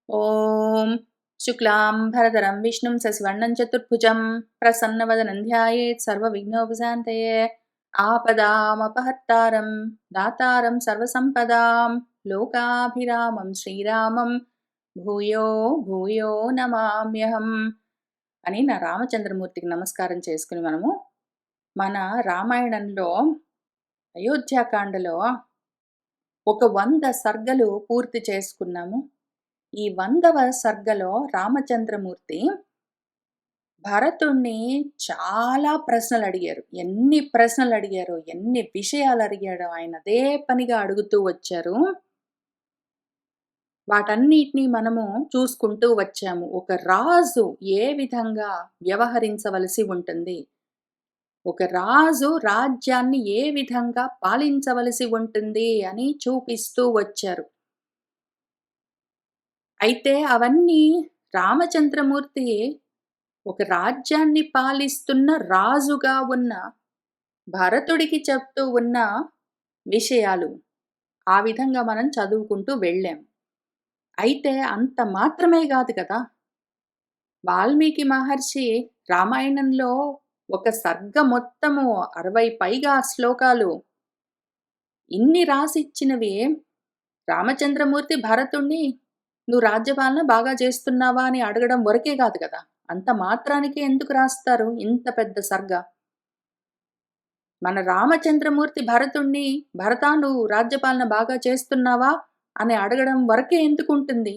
ॐ शुक्लाम्भरधरं विष्णुं शशिवर्णं चतुर्भुजं प्रसन्नवदनं ध्यायेत् सर्वविघ्नोपशान्तये। आपदामपहर्तारं दातारं सर्वसम्पदां लोकाभिरामं श्रीरामं భూయో భూయో నమామ్యహం అని నా రామచంద్రమూర్తికి నమస్కారం చేసుకుని మనము మన రామాయణంలో అయోధ్యాకాండలో ఒక 100 సర్గలు పూర్తి చేసుకున్నాము. ఈ 100వ సర్గలో రామచంద్రమూర్తి భరతుణ్ణి చాలా ప్రశ్నలు అడిగారు. ఎన్ని ప్రశ్నలు అడిగారో, ఎన్ని విషయాలు అడిగాడో ఆయన అదే పనిగా అడుగుతూ వచ్చారు. వాటన్నిటిని మనము చూసుకుంటూ వచ్చాము. ఒక రాజు ఏ విధంగా వ్యవహరించవలసి ఉంటుంది, ఒక రాజు రాజ్యాన్ని ఏ విధంగా పాలించవలసి ఉంటుంది అని చూపిస్తూ వచ్చారు. అయితే అవన్నీ రామచంద్రమూర్తి ఒక రాజ్యాన్ని పాలిస్తున్న రాజుగా ఉన్న భరతుడికి చెప్తూ ఉన్న విషయాలు. ఆ విధంగా మనం చదువుకుంటూ వెళ్ళాం. అయితే అంత మాత్రమే కాదు కదా, వాల్మీకి మహర్షి రామాయణంలో ఒక సర్గ మొత్తము 60 పైగా శ్లోకాలు ఇన్ని రాసిచ్చినవి రామచంద్రమూర్తి భరతుణ్ణి నువ్వు రాజ్యపాలన బాగా చేస్తున్నావా అని అడగడం వరకే కాదు కదా, అంత మాత్రానికే ఎందుకు రాస్తారు ఇంత పెద్ద సర్గ? మన రామచంద్రమూర్తి భరతుణ్ణి భరతా నువ్వు రాజ్యపాలన బాగా చేస్తున్నావా అని అడగడం వరకే ఎందుకు ఉంటుంది?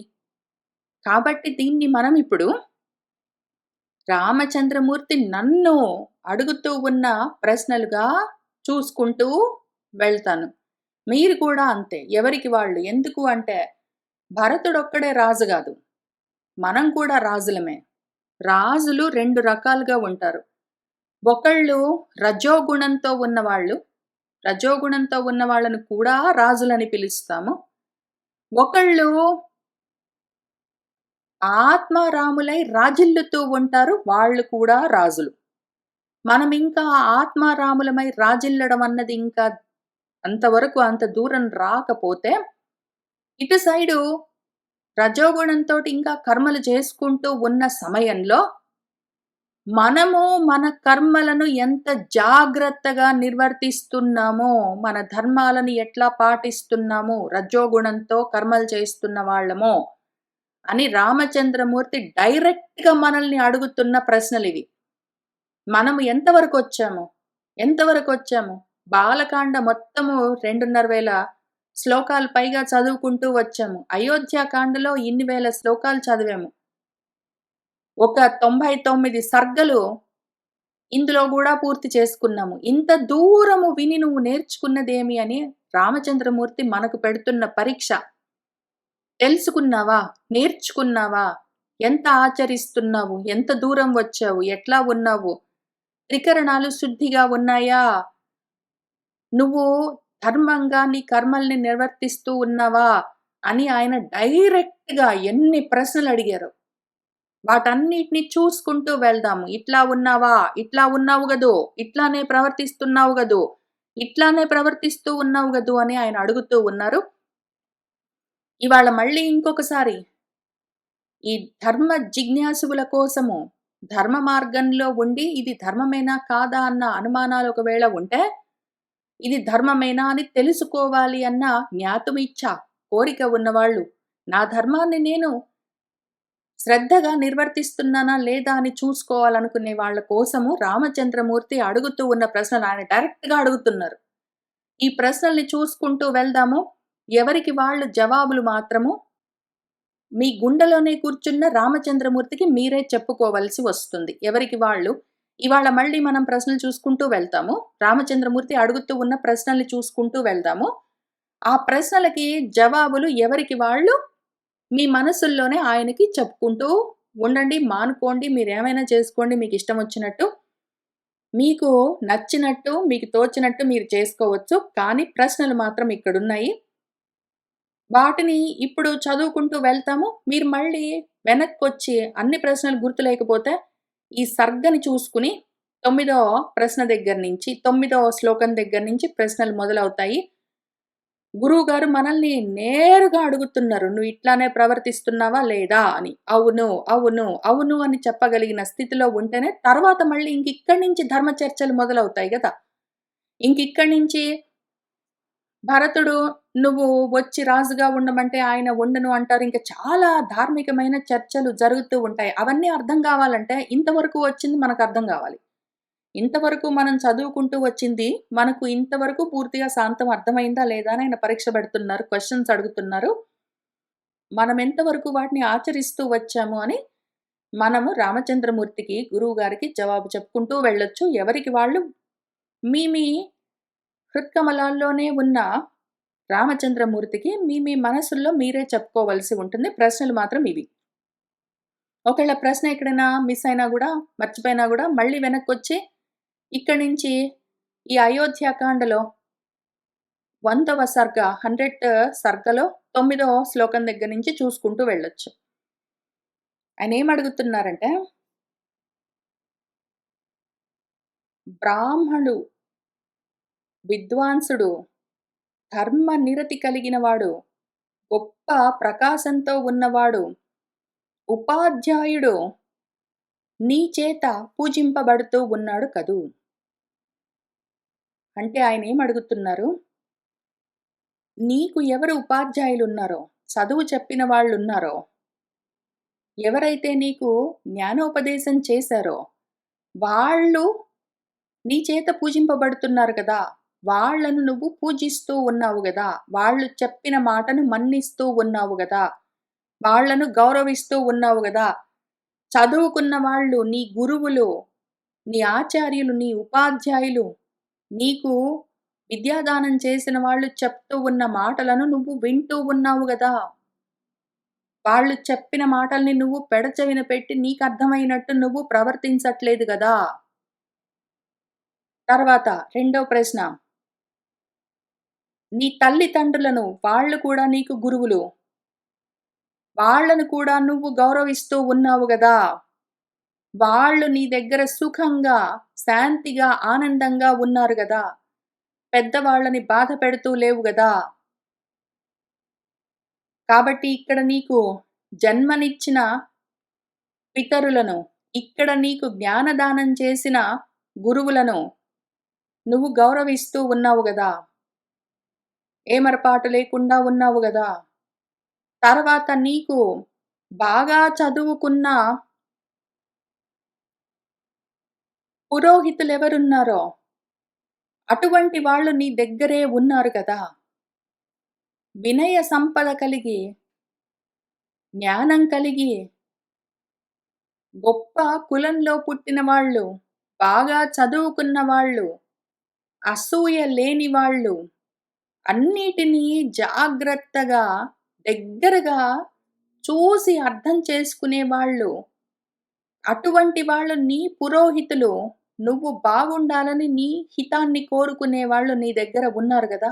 కాబట్టి దీన్ని మనం ఇప్పుడు రామచంద్రమూర్తి నన్ను అడుగుతూ ఉన్న ప్రశ్నలుగా చూసుకుంటూ వెళ్తాను. మీరు కూడా అంతే, ఎవరికి వాళ్ళు. ఎందుకు అంటే భరతుడొక్కడే రాజు కాదు, మనం కూడా రాజులమే. రాజులు 2 రకాలుగా ఉంటారు. ఒకళ్ళు రజోగుణంతో ఉన్నవాళ్ళు, రజోగుణంతో ఉన్న వాళ్ళను కూడా రాజులని పిలుస్తాము. ఒకళ్ళు ఆత్మారాములై రాజిల్లుతూ ఉంటారు, వాళ్ళు కూడా రాజులు. మనం ఇంకా ఆత్మారాములమై రాజిల్లడం అన్నది ఇంకా అంతవరకు అంత దూరం రాకపోతే, ఇటు సైడు రజోగుణంతో ఇంకా కర్మలు చేసుకుంటూ ఉన్న సమయంలో మనము మన కర్మలను ఎంత జాగ్రత్తగా నిర్వర్తిస్తున్నామో, మన ధర్మాలను ఎట్లా పాటిస్తున్నామో, రజోగుణంతో కర్మలు చేస్తున్న వాళ్ళమో అని రామచంద్రమూర్తి డైరెక్ట్గా మనల్ని అడుగుతున్న ప్రశ్నలివి. మనము ఎంతవరకు వచ్చాము? బాలకాండ మొత్తము 2,500 శ్లోకాలు పైగా చదువుకుంటూ వచ్చాము. అయోధ్యాకాండలో ఇన్ని వేల శ్లోకాలు చదివాము. ఒక 99 సర్గలు ఇందులో కూడా పూర్తి చేసుకున్నాము. ఇంత దూరము విని నువ్వు నేర్చుకున్నదేమి అని రామచంద్రమూర్తి మనకు పెడుతున్న పరీక్ష. తెలుసుకున్నావా? నేర్చుకున్నావా? ఎంత ఆచరిస్తున్నావు? ఎంత దూరం వచ్చావు? ఎట్లా ఉన్నావు? త్రికరణాలు శుద్ధిగా ఉన్నాయా? నువ్వు ధర్మంగా నీ కర్మల్ని నిర్వర్తిస్తూ ఉన్నావా అని ఆయన డైరెక్ట్గా ఎన్ని ప్రశ్నలు అడిగారు. వాటన్నిటిని చూసుకుంటూ వెళ్దాము. ఇట్లా ఉన్నావా? ఇట్లా ఉన్నావు గదు, ఇట్లానే ప్రవర్తిస్తున్నావు గదు, ఇట్లానే ప్రవర్తిస్తూ ఉన్నావు గదు అని ఆయన అడుగుతూ ఉన్నారు. ఇవాళ మళ్ళీ ఇంకొకసారి ఈ ధర్మ జిజ్ఞాసుల కోసము ధర్మ మార్గంలో ఉండి ఇది ధర్మమేనా కాదా అన్న అనుమానాలు ఒకవేళ ఉంటే, ఇది ధర్మమేనా అని తెలుసుకోవాలి అన్న జ్ఞాతుమిచ్చ కోరిక ఉన్నవాళ్ళు, నా ధర్మాన్ని నేను శ్రద్ధగా నిర్వర్తిస్తున్నానా లేదా అని చూసుకోవాలనుకునే వాళ్ళ కోసము రామచంద్రమూర్తి అడుగుతూ ఉన్న ప్రశ్నలు ఆయన డైరెక్ట్గా అడుగుతున్నారు. ఈ ప్రశ్నల్ని చూసుకుంటూ వెళ్దాము. ఎవరికి వాళ్ళు జవాబులు మాత్రము మీ గుండెలోనే కూర్చున్న రామచంద్రమూర్తికి మీరే చెప్పుకోవలసి వస్తుంది. ఎవరికి వాళ్ళు. ఇవాళ మళ్ళీ మనం ప్రశ్నలు చూసుకుంటూ వెళ్తాము. రామచంద్రమూర్తి అడుగుతూ ఉన్న ప్రశ్నల్ని చూసుకుంటూ వెళ్దాము. ఆ ప్రశ్నలకి జవాబులు ఎవరికి వాళ్ళు మీ మనసుల్లోనే ఆయనకి చెప్పుకుంటూ ఉండండి. మానుకోండి, మీరేమైనా చేసుకోండి, మీకు ఇష్టం వచ్చినట్టు, మీకు నచ్చినట్టు, మీకు తోచినట్టు మీరు చేసుకోవచ్చు. కానీ ప్రశ్నలు మాత్రం ఇక్కడున్నాయి. వాటిని ఇప్పుడు చదువుకుంటూ వెళ్తాము. మీరు మళ్ళీ వెనక్కొచ్చి అన్ని ప్రశ్నలు గుర్తు లేకపోతే ఈ సర్గని చూసుకుని 9వ ప్రశ్న దగ్గర నుంచి 9వ శ్లోకం దగ్గర నుంచి ప్రశ్నలు మొదలవుతాయి. గురువుగారు మనల్ని నేరుగా అడుగుతున్నారు. "నువ్వు ఇట్లానే ప్రవర్తిస్తున్నావా లేదా?" అని. అవును, అవును, అవును అని చెప్పగలిగిన స్థితిలో ఉంటేనే తర్వాత మళ్ళీ ఇంకిక్కడి నుంచి ధర్మ చర్చలు మొదలవుతాయి గదా! ఇంకిక్కడి నుంచి భరతుడు నువ్వు వచ్చి రాజుగా ఉండమంటే ఆయన ఉండను అంటారు. ఇంక చాలా ధార్మికమైన చర్చలు జరుగుతూ ఉంటాయి. అవన్నీ అర్థం గావాలంటే ఇంతవరకు వచ్చింది మనకర్థం గావాలి. ఇంతవరకు మనం చదువుకుంటూ వచ్చింది, మనకు ఇంతవరకు పూర్తిగా సాంతం అర్థమైందా లేదా అని ఆయన పరీక్ష పెడుతున్నారు. క్వెషన్స్ అడుగుతున్నారు. మనం ఎంతవరకు వాటిని ఆచరిస్తూ వచ్చాము అని మనము రామచంద్రమూర్తికి, గురువుగారికి జవాబు చెప్పుకుంటూ వెళ్ళొచ్చు. ఎవరికి వాళ్ళు మీ మీ హృత్కమలాల్లోనే ఉన్న రామచంద్రమూర్తికి మీ మీ మనసుల్లో మీరే చెప్పుకోవలసి ఉంటుంది. ప్రశ్నలు మాత్రం ఇవి. ఒకవేళ ప్రశ్న ఎక్కడైనా మిస్ అయినా గూడా, మర్చిపోయినా గూడా మళ్ళీ వెనక్కొచ్చి ఇక్కడి నుంచి ఈ అయోధ్యాకాండలో 100వ సర్గ 100th సర్గలో 9వ శ్లోకం దగ్గర నుంచి చూసుకుంటూ వెళ్ళొచ్చు. ఆయనేమడుగుతున్నారంటే, బ్రాహ్మడు, విద్వాంసుడు, ధర్మ నిరతి కలిగినవాడు, గొప్ప ప్రకాశంతో ఉన్నవాడు, ఉపాధ్యాయుడు నీ చేత పూజింపబడుతూ ఉన్నాడు కదూ! అంటే ఆయనేమడుగుతున్నారు, నీకు ఎవరు ఉపాధ్యాయులున్నారో, చదువు చెప్పిన వాళ్ళున్నారో, ఎవరైతే నీకు జ్ఞానోపదేశం చేశారో, వాళ్ళు నీ చేత పూజింపబడుతున్నారు కదా! వాళ్ళను నువ్వు పూజిస్తూ ఉన్నావు గదా! వాళ్ళు చెప్పిన మాటను మన్నిస్తూ ఉన్నావు గదా! వాళ్ళను గౌరవిస్తూ ఉన్నావు గదా! చదువుకున్న వాళ్ళు, నీ గురువులు, నీ ఆచార్యులు, నీ ఉపాధ్యాయులు, నీకు విద్యాదానం చేసిన వాళ్ళు చెప్తూ ఉన్న మాటలను నువ్వు వింటూ ఉన్నావు గదా! వాళ్ళు చెప్పిన మాటల్ని నువ్వు పెడచెవిన పెట్టి నీకర్థమైనట్టు నువ్వు ప్రవర్తించట్లేదు గదా! తర్వాత రెండో ప్రశ్న. నీ తల్లిదండ్రులను వాళ్ళు కూడా నీకు గురువులు. వాళ్ళను కూడా నువ్వు గౌరవిస్తూ ఉన్నావు గదా! వాళ్ళు నీ దగ్గర సుఖంగా, శాంతిగా, ఆనందంగా ఉన్నారు గదా! పెద్దవాళ్ళని బాధ పెడుతూ లేవు గదా! కాబట్టి ఇక్కడ నీకు జన్మనిచ్చిన పితరులను, ఇక్కడ నీకు జ్ఞానదానం చేసిన గురువులను నువ్వు గౌరవిస్తూ ఉన్నావు గదా! ఏమరపాటు లేకుండా ఉన్నావు గదా! తర్వాత నీకు బాగా చదువుకున్న పురోహితులెవరున్నారో, అటువంటి వాళ్ళు నీ దగ్గరే ఉన్నారు గదా! వినయ సంపద కలిగి, జ్ఞానం కలిగి, గొప్ప కులంలో పుట్టిన వాళ్ళు, బాగా చదువుకున్న వాళ్ళు, అసూయ లేని వాళ్ళు, అన్నిటినీ జాగ్రత్తగా, దగ్గరగా చూసి అర్థం చేసుకునేవాళ్ళు, అటువంటి వాళ్ళు నీ పురోహితులు, నువ్వు బాగుండాలని నీ హితాన్ని కోరుకునేవాళ్ళు నీ దగ్గర ఉన్నారు గదా!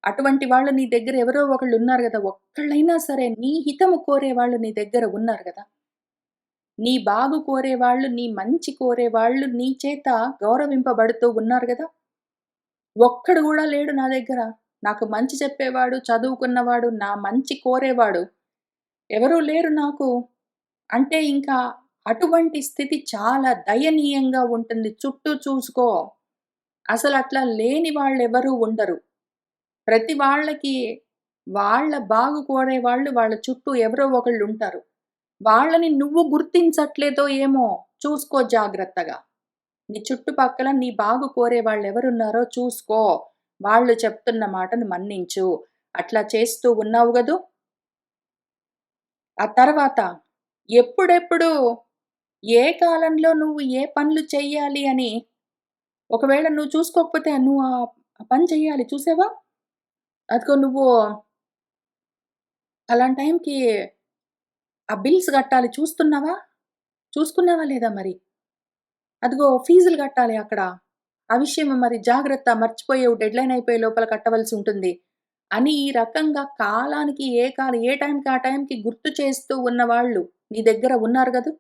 అటువంటి వాళ్ళు నీ దగ్గర ఎవరో ఒకళ్ళున్నారు గదా! ఒక్కళ్ళైనా సరే నీ హితము కోరేవాళ్ళు నీ దగ్గర ఉన్నారు గదా! నీ బాగు కోరేవాళ్ళు, నీ మంచి కోరేవాళ్ళు నీ చేత గౌరవింపబడుతూ ఉన్నారు గదా! ఒక్కడు గూడా లేడు నా దగ్గర. నాకు మంచి చెప్పేవాడు, చదువుకున్నవాడు, నా మంచి కోరేవాడు ఎవరూ లేరు నాకు. అంటే ఇంకా అటువంటి స్థితి చాలా దయనీయంగా ఉంటుంది. చుట్టూ చూసుకో. అసలట్లా లేని వాళ్ళెవరూ ఉండరు. ప్రతి వాళ్ళకి వాళ్ళ బాగు కోరేవాళ్ళు వాళ్ళ చుట్టూ ఎవరో ఒకళ్ళుంటారు. వాళ్ళని నువ్వు గుర్తించట్లేదో ఏమో చూసుకో జాగ్రత్తగా. నీ చుట్టుపక్కల నీ బాగు కోరేవాళ్ళెవరున్నారో చూసుకో. వాళ్ళు చెప్తున్న మాటను మన్నించు. అట్లా చేస్తూ ఉన్నావు గదూ! ఆ తర్వాత ఎప్పుడెప్పుడు, ఏ కాలంలో నువ్వు ఏ పనులు చెయ్యాలి అని ఒకవేళ నువ్వు చూసుకోకపోతే నువ్వు ఆ పని చెయ్యాలి చూసావా? అదిగో నువ్వు పలానా టైంకి ఆ బిల్స్ గట్టాలి చూస్తున్నావా? చూసుకున్నావా లేదా మరి? అదిగో ఫీజులు గట్టాలి అక్కడ. ఆ విషయం మరి జాగ్రత్త మర్చిపోయావు డెడ్‌లైన్ అయిపోయే లోపల కట్టవలసి ఉంటుంది. అని ఈ రకంగా కాలానికి ఏ టైంకి ఆ టైంకి గుర్తు చేస్తూ ఉన్నవాళ్ళు నీ దగ్గర ఉన్నారు గదూ!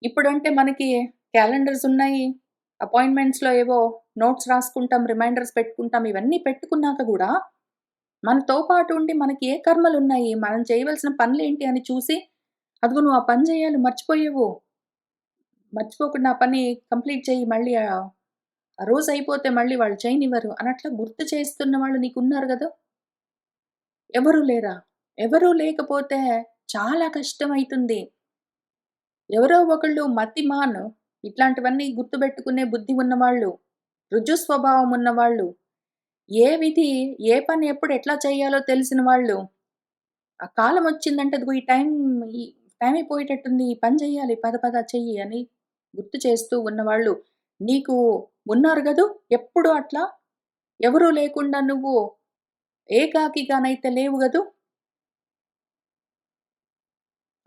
ఇప్పుడంటే మనకి క్యాలెండర్స్ ఉన్నాయి. అపాయింట్‌మెంట్స్‌లో ఏవో నోట్స్ రాసుకుంటాం, రిమైండర్స్ పెట్టుకుంటాం. ఇవన్నీ పెట్టుకున్నాక గూడా మనతో పాటు ఉండి మనకి ఏ కర్మలున్నాయి, మనం చేయవలసిన పనులేంటి అని చూసి, అదిగో నువ్వు ఆ పని జేయాలి మర్చిపోయావు. మర్చిపోకుండా ఆ పని కంప్లీట్ చెయ్యి మళ్ళీ ఆ రోజయిపోతే మళ్ళీ వాళ్ళు చేయనివ్వరు అనట్లా గుర్తు చేస్తున్న వాళ్ళు నీకున్నారు గదా! ఎవరు లేరా? ఎవరు లేకపోతే చాలా కష్టమైతుంది. ఎవరో ఒకళ్ళు మతిమాన్ ఇట్లాంటివన్నీ గుర్తుబెట్టుకునే బుద్ధి ఉన్నవాళ్ళు, రుజు స్వభావం ఉన్నవాళ్ళు, ఏ విధి, ఏ పని ఎప్పుడు ఎట్లా చేయాలో తెలిసిన వాళ్ళు, ఆ కాలమొచ్చిందంటే అదిగో ఈ టైం అయిపోయేటట్టుంది. ఈ పని చెయ్యాలి. పద పద చెయ్యి అని గుర్తు చేస్తూ ఉన్నవాళ్ళు నీకు ఉన్నారు గదూ! ఎప్పుడు అట్లా ఎవరు లేకుండా నువ్వు ఏకాకిగానైతే లేవు గదూ!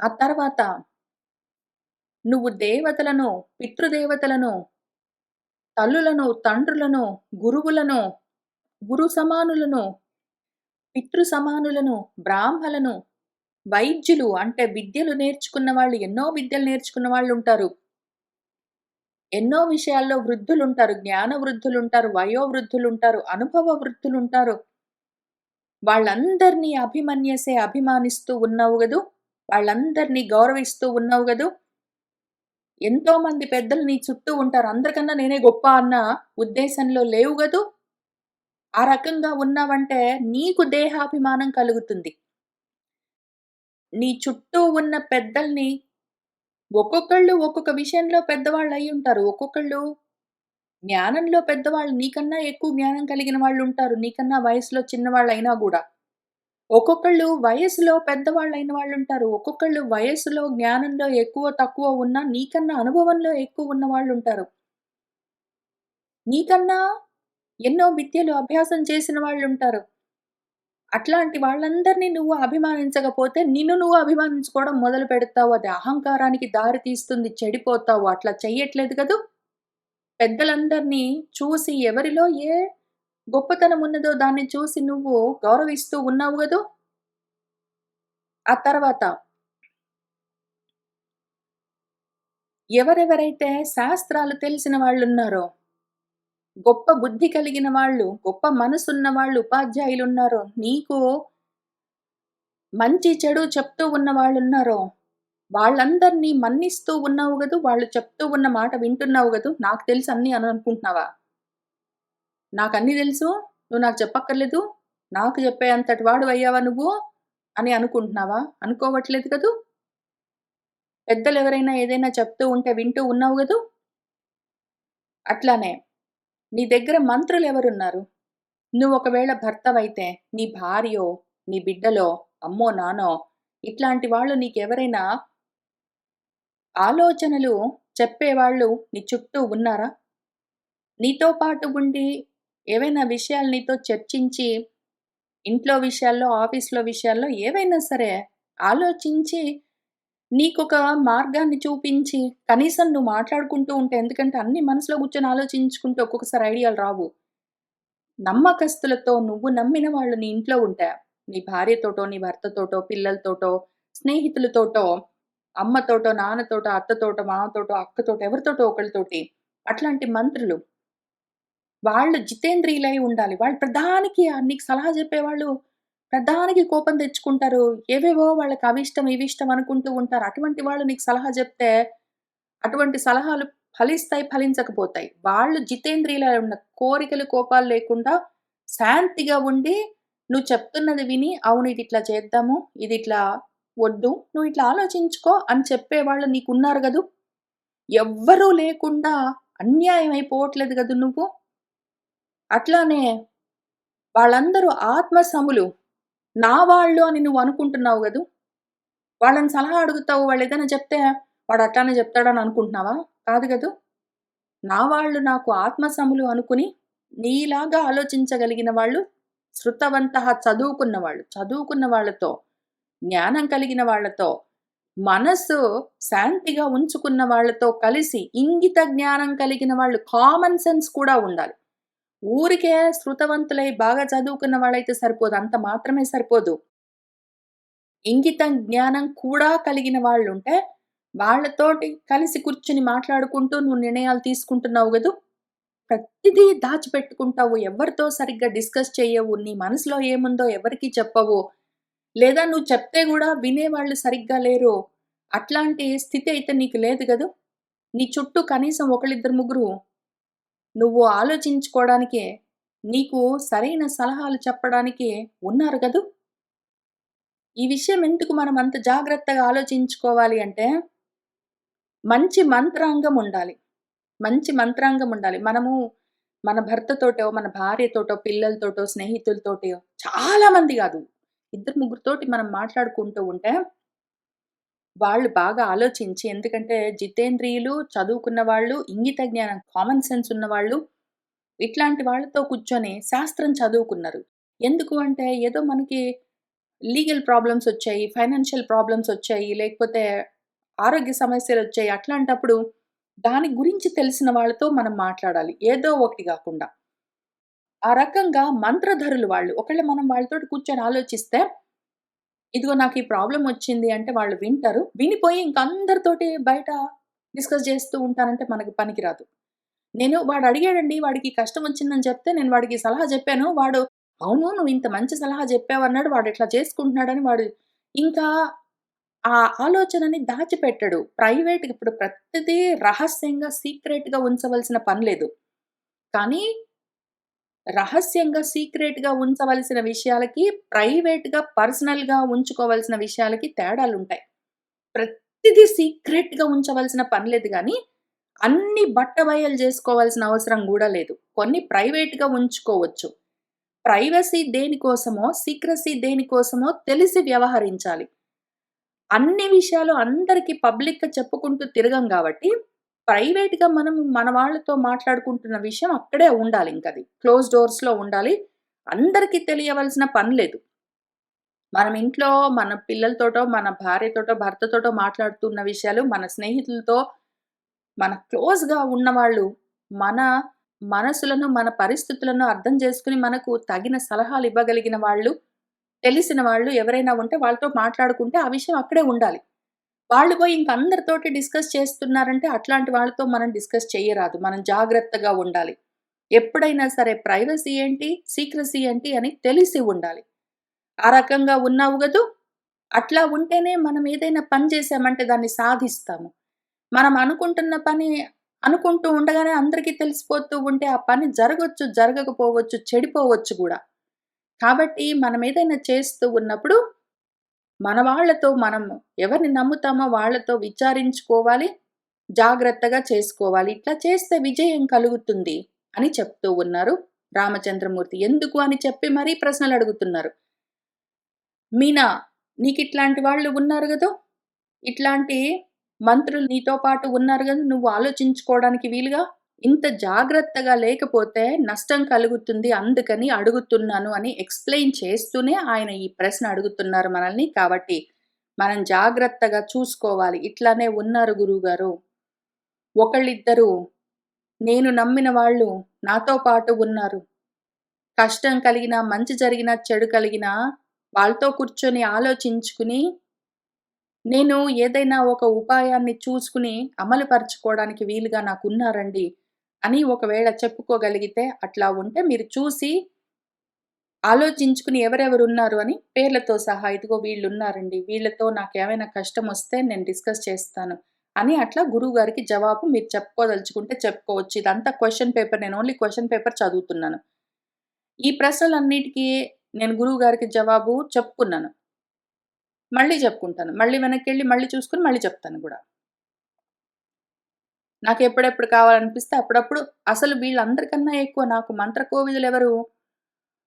ఆ తర్వాత నువ్వు దేవతలను, పితృదేవతలను, తల్లులను, తండ్రులను, గురువులను, గురు సమానులను, పితృ సమానులను, బ్రాహ్మలను, వైద్యులు అంటే విద్యలు నేర్చుకున్న వాళ్ళు, ఎన్నో విద్యలు నేర్చుకున్న వాళ్ళుంటారు. ఎన్నో విషయాల్లో వృద్ధులుంటారు. జ్ఞాన వృద్ధులుంటారు. వయో వృద్ధులుంటారు. అనుభవ వృద్ధులుంటారు. వాళ్ళందరినీ అభిమానిస్తూ ఉన్నావు గదూ! వాళ్ళందరినీ గౌరవిస్తూ ఉన్నావు గదూ! ఎంతో మంది పెద్దలు నీ చుట్టూ ఉంటారు. అందరికన్నా నేనే గొప్ప అన్న ఉద్దేశంలో లేవు గదూ! ఆ రకంగా ఉన్నావంటే నీకు దేహాభిమానం కలుగుతుంది. నీ చుట్టూ ఉన్న పెద్దల్ని ఒక్కొక్కళ్ళు ఒక్కొక్క విషయంలో పెద్దవాళ్ళయ్యుంటారు. ఒక్కొక్కళ్ళు జ్ఞానంలో పెద్దవాళ్ళు నీకన్నా ఎక్కువ జ్ఞానం కలిగిన వాళ్ళుంటారు. నీకన్నా వయసులో చిన్నవాళ్ళైనా గూడా. ఒక్కొక్కళ్ళు వయసులో పెద్దవాళ్ళైన వాళ్ళుంటారు. ఒక్కొక్కళ్ళు వయసులో, జ్ఞానంలో ఎక్కువ, తక్కువ ఉన్నా నీకన్నా అనుభవంలో ఎక్కువున్న వాళ్ళుంటారు. నీకన్నా ఎన్నో విద్యలు అభ్యాసం చేసిన వాళ్ళుంటారు. అట్లాంటి వాళ్ళందరిని నువ్వు అభిమానించకపోతే నిన్ను నువ్వు అభిమానించుకోవడం మొదలు పెడతావు. అది అహంకారానికి దారి తీస్తుంది. చెడిపోతావు. అట్లా చెయ్యట్లేదు కదూ! పెద్దలందరినీ చూసి ఎవరిలో ఏ గొప్పతనం ఉన్నదో దాన్ని చూసి నువ్వు గౌరవిస్తూ ఉన్నావు గదూ! ఆ తర్వాత ఎవరెవరైతే శాస్త్రాలు తెలిసిన వాళ్ళున్నారో, గొప్ప బుద్ధి కలిగిన వాళ్ళు, గొప్ప మనసున్న వాళ్ళు ఉపాధ్యాయులున్నారో, నీకు మంచి చెడు చెప్తూ ఉన్న వాళ్ళున్నారో, వాళ్ళందరినీ మన్నిస్తూ ఉన్నావు గదూ! వాళ్ళు చెప్తూ ఉన్న మాట వింటున్నావు గదూ! నాకు తెలుసు అన్నీ అని అనుకుంటున్నావా? నాకన్నీ తెలుసు. నువ్వు నాకు చెప్పక్కర్లేదు. నాకు చెప్పే అంతటి వాడివయ్యావా నువ్వు? అని అనుకుంటున్నావా? అనుకోవట్లేదు కదూ! పెద్దలెవరైనా ఏదైనా చెప్తూ ఉంటే వింటూ ఉన్నావు గదూ! అట్లానే నీ దగ్గర మంత్రులెవరున్నారు? నువ్వొకవేళ భర్తవైతే నీ భార్యో, నీ బిడ్డలో, అమ్మో, నాన్నో ఇట్లాంటి వాళ్ళు నీకెవరైనా ఆలోచనలు చెప్పేవాళ్ళు నీ చుట్టూ ఉన్నారా? నీతో పాటు ఉండి ఏవైనా విషయాలు నీతో చర్చించి, ఇంట్లో విషయాల్లో, ఆఫీస్‌లో విషయాల్లో ఏవైనా సరే ఆలోచించి, నీకొక మార్గాన్ని చూపించి, కనీసం నువ్వు మాట్లాడుకుంటూ ఉంటే ఎందుకంటే అన్నీ మనసులో కూర్చొని ఆలోచించుకుంటే ఒక్కొక్కసారి ఐడియాలు రావు. నమ్మకస్తులతో నువ్వు నమ్మిన వాళ్ళు నీ ఇంట్లో ఉంటే, నీ భార్యతోటో, నీ భర్తతోటో, పిల్లలతోటో, స్నేహితులతోటో, అమ్మతోటో, నాన్నతోటో, అత్తతోటో, మామతోటో, అక్కతోటో, ఎవరితోటో ఒకళ్ళతోటి అట్లాంటి మంత్రులు వాళ్ళు జితేంద్రియులై ఉండాలి. వాళ్ళు ప్రతిదానికి నీకు సలహా చెప్పేవాళ్ళు ప్రతిదానికి కోపం తెచ్చుకుంటారు. ఏవేవో వాళ్ళకి అవిష్టం, ఇవిష్టం అనుకుంటూ ఉంటారు. అటువంటి వాళ్ళు నీకు సలహా చెప్తే, అటువంటి సలహాలు ఫలిస్తాయి, ఫలించకపోతాయి. వాళ్ళు జితేంద్రియులై ఉన్న కోరికలు, కోపాలు లేకుండా శాంతిగా ఉండి, నువ్వు చెప్తున్నది విని, అవును ఇదిట్లా చేద్దాము, ఇదిట్లా వద్దు, నువ్విట్లా ఆలోచించుకో అని చెప్పేవాళ్ళు నీకున్నారు గదూ! ఎవ్వరూ లేకుండా అన్యాయం అయిపోవట్లేదు గదు నువ్వు. అట్లానే వాళ్ళందరూ ఆత్మ సములు. నా వాళ్ళు అని నువ్వు అనుకుంటున్నావు గదూ! వాళ్ళని సలహా అడుగుతావు. వాళ్ళేదైనా చెప్తే వాడు అట్లానే చెప్తాడని అనుకుంటున్నావా? కాదు గదూ! నా వాళ్ళు నాకు ఆత్మ సములు అనుకుని నీలాగా ఆలోచించగలిగిన వాళ్ళు శృతవంతః చదువుకున్న వాళ్ళు. చదువుకున్న వాళ్ళతో, జ్ఞానం కలిగిన వాళ్ళతో, మనస్సు శాంతిగా ఉంచుకున్న వాళ్ళతో కలిసి ఇంగిత జ్ఞానం కలిగిన వాళ్ళు కామన్ సెన్స్ కూడా ఉండాలి. ఊరికే శృతవంతులై బాగా చదువుకున్న వాళ్ళైతే సరిపోదు. అంత మాత్రమే సరిపోదు. ఇంగితం, జ్ఞానం కూడా కలిగిన వాళ్ళుంటే, వాళ్ళతోటి కలిసి కూర్చొని మాట్లాడుకుంటూ నువ్వు నిర్ణయాలు తీసుకుంటున్నావు గదూ! ప్రతిదీ దాచిపెట్టుకుంటావు. ఎవరితో సరిగ్గా డిస్కస్ చెయ్యవు. నీ మనసులో ఏముందో ఎవరికీ చెప్పవు. లేదా నువ్వు చెప్తే గూడా వినేవాళ్ళు సరిగ్గా లేరు. అట్లాంటి స్థితి అయితే నీకు లేదు గదూ! నీ చుట్టూ కనీసం ఒకళ్ళిద్దరు ముగ్గురు నువ్వు ఆలోచించుకోవడానికే, నీకు సరైన సలహాలు చెప్పడానికి ఉన్నారు గదూ! ఈ విషయం ఎందుకు మనం అంత జాగ్రత్తగా ఆలోచించుకోవాలి అంటే, మంచి మంత్రాంగం ఉండాలి. మంచి మంత్రాంగం ఉండాలి. మనము మన భర్తతోటో, మన భార్యతోటో, పిల్లలతోటో, స్నేహితులతోటో చాలా మంది గాదు. ఇద్దరు ముగ్గురితోటి మనం మాట్లాడుకుంటూ ఉంటే, వాళ్ళు బాగా ఆలోచించి ఎందుకంటే జితేంద్రియులు, చదువుకున్న వాళ్ళు, ఇంగిత జ్ఞానం, కామన్ సెన్స్ ఉన్నవాళ్ళు, ఇట్లాంటి వాళ్ళతో కూర్చొని శాస్త్రం చదువుకున్నారు. ఎందుకు అంటే ఏదో మనకి లీగల్ ప్రాబ్లమ్స్ ఒచ్చాయి, ఫైనాన్షియల్ ప్రాబ్లమ్స్ ఒచ్చాయి, లేకపోతే ఆరోగ్య సమస్యలొచ్చాయి. అట్లాంటప్పుడు దాని గురించి తెలిసిన వాళ్ళతో మనం మాట్లాడాలి. ఏదో ఒకటి గాకుండా. ఆ రకంగా మంత్రధరులు వాళ్ళు. ఒకవేళ మనం వాళ్ళతోటి కూర్చొని ఆలోచిస్తే, ఇదిగో నాకు ఈ ప్రాబ్లమ్ వచ్చింది అంటే వాళ్ళు వింటారు. వినిపోయి ఇంక అందరితోటి బయట డిస్కస్ చేస్తూ ఉంటానంటే మనకు పనికిరాదు. వాడు అడిగాడండి, వాడికి కష్టం వచ్చిందని చెప్తే నేను వాడికి సలహా చెప్పాను. వాడు అవును, నువ్వు ఇంత మంచి సలహా చెప్పావన్నాడు. వాడు ఇట్లా చేసుకుంటున్నాడని వాడు ఇంకా ఆ ఆలోచనని దాచిపెట్టడు. ప్రైవేట్‌గా ఇప్పుడు ప్రతిదీ రహస్యంగా, సీక్రెట్‌గా ఉంచవలసిన పని లేదు. కానీ రహస్యంగా, సీక్రెట్‌గా ఉంచవలసిన విషయాలకి, ప్రైవేట్‌గా, పర్సనల్‌గా ఉంచుకోవాల్సిన విషయాలకి తేడాలుంటాయి. ప్రతిదీ సీక్రెట్‌గా ఉంచవలసిన పని లేదు గానీ, అన్నీ బట్టబయలు జేసుకోవాల్సిన అవసరం గూడా లేదు. కొన్ని ప్రైవేట్‌గా ఉంచుకోవచ్చు. ప్రైవసీ దేనికోసమో, సీక్రెసీ దేనికోసమో తెలిసి వ్యవహరించాలి. అన్ని విషయాలు అందరికి పబ్లిక్‌గా చెప్పుకుంటూ తిరగం గాబట్టి, ప్రైవేట్‌గా మనం మన వాళ్ళతో మాట్లాడుకుంటున్న విషయం అక్కడే ఉండాలింకది. క్లోజ్ డోర్స్‌లో ఉండాలి. అందరికీ తెలియవలసిన పని లేదు. మనం ఇంట్లో మన పిల్లలతోటో, మన భార్యతోటో, భర్తతోటో మాట్లాడుతున్న విషయాలు, మన స్నేహితులతో, మన క్లోజ్‌గా ఉన్నవాళ్ళు, మన మనసులను, మన పరిస్థితులను అర్థం చేసుకొని, మనకు తగిన సలహాలు ఇవ్వగలిగిన వాళ్ళు, తెలిసిన వాళ్ళు ఎవరైనా ఉంటే వాళ్ళతో మాట్లాడుకుంటే ఆ విషయం అక్కడే ఉండాలి. వాళ్ళు పోయి ఇంక అందరితోటి డిస్కస్ చేస్తున్నారంటే అట్లాంటి వాళ్ళతో మనం డిస్కస్ చెయ్యరాదు. మనం జాగ్రత్తగా ఉండాలి. ఎప్పుడైనా సరే ప్రైవసీ ఏంటి? సీక్రెసీ ఏంటి? అని తెలిసి ఉండాలి. ఆ రకంగా ఉన్నావు గదూ! అట్లా ఉంటేనే మనం ఏదైనా పని చేశామంటే దాన్ని సాధిస్తాము. మనం అనుకుంటున్న పని అనుకుంటూ ఉండగానే అందరికీ తెలిసిపోతూ ఉంటే ఆ పని జరగొచ్చు, జరగకపోవచ్చు, చెడిపోవచ్చు గూడా. కాబట్టి మనం ఏదైనా చేస్తూ ఉన్నప్పుడు మన వాళ్ళతో మనము ఎవరిని నమ్ముతామో వాళ్ళతో విచారించుకోవాలి. జాగ్రత్తగా చేసుకోవాలి. ఇట్లా చేస్తే విజయం కలుగుతుంది అని చెప్తూ ఉన్నారు రామచంద్రమూర్తి. ఎందుకు అని చెప్పి మరీ ప్రశ్నలడుగుతున్నారు. మీనా, నీకిట్లాంటి వాళ్ళు ఉన్నారు గదూ! ఇట్లాంటి మంత్రులు నీతో పాటు ఉన్నారు గదా! నువ్వు ఆలోచించుకోవడానికి వీలుగా. ఇంత జాగ్రత్తగా లేకపోతే నష్టం కలుగుతుంది. అందుకని అడుగుతున్నాను అని ఎక్స్‌ప్లెయిన్ చేస్తూనే ఆయన ఈ ప్రశ్న అడుగుతున్నారు మనల్ని. కాబట్టి మనం జాగ్రత్తగా చూసుకోవాలి. ఇట్లానే ఉన్నారు గురువుగారు. ఒకళ్ళిద్దరు నేను నమ్మిన వాళ్ళు నాతో పాటు ఉన్నారు. కష్టం కలిగినా, మంచి జరిగినా, చెడు కలిగినా వాళ్ళతో కూర్చొని ఆలోచించుకుని, నేను ఏదైనా ఒక ఉపాయాన్ని చూసుకుని అమలు పరుచుకోవడానికి వీలుగా నాకున్నారండి అని ఒకవేళ చెప్పుకోగలిగితే, అట్లా ఉంటే మీరు చూసి ఆలోచించుకుని ఎవరెవరున్నారు అని పేర్లతో సహా ఇదిగో వీళ్ళున్నారండి. వీళ్ళతో నాకేమైనా కష్టమొస్తే నేను డిస్కస్ చేస్తాను అని అట్లా గురువుగారికి జవాబు మీరు చెప్పుకోదలుచుకుంటే చెప్పుకోవచ్చు. ఇదంతా క్వెషన్ పేపర్. నేను ఓన్లీ క్వెషన్ పేపర్ చదువుతున్నాను. ఈ ప్రశ్నలన్నిటికి నేను గురువుగారికి జవాబు చెప్పుకున్నాను. మళ్ళీ చెప్పుకుంటాను. మళ్ళీ వెనక్కెళ్ళి మళ్ళీ చూసుకొని మళ్ళీ చెప్తాను గూడా. నాకెప్పుడెప్పుడు కావాలనిపిస్తే అప్పుడప్పుడు అసలు వీళ్ళందరికన్నా ఎక్కువ నాకు మంత్రకోవిదులెవరు?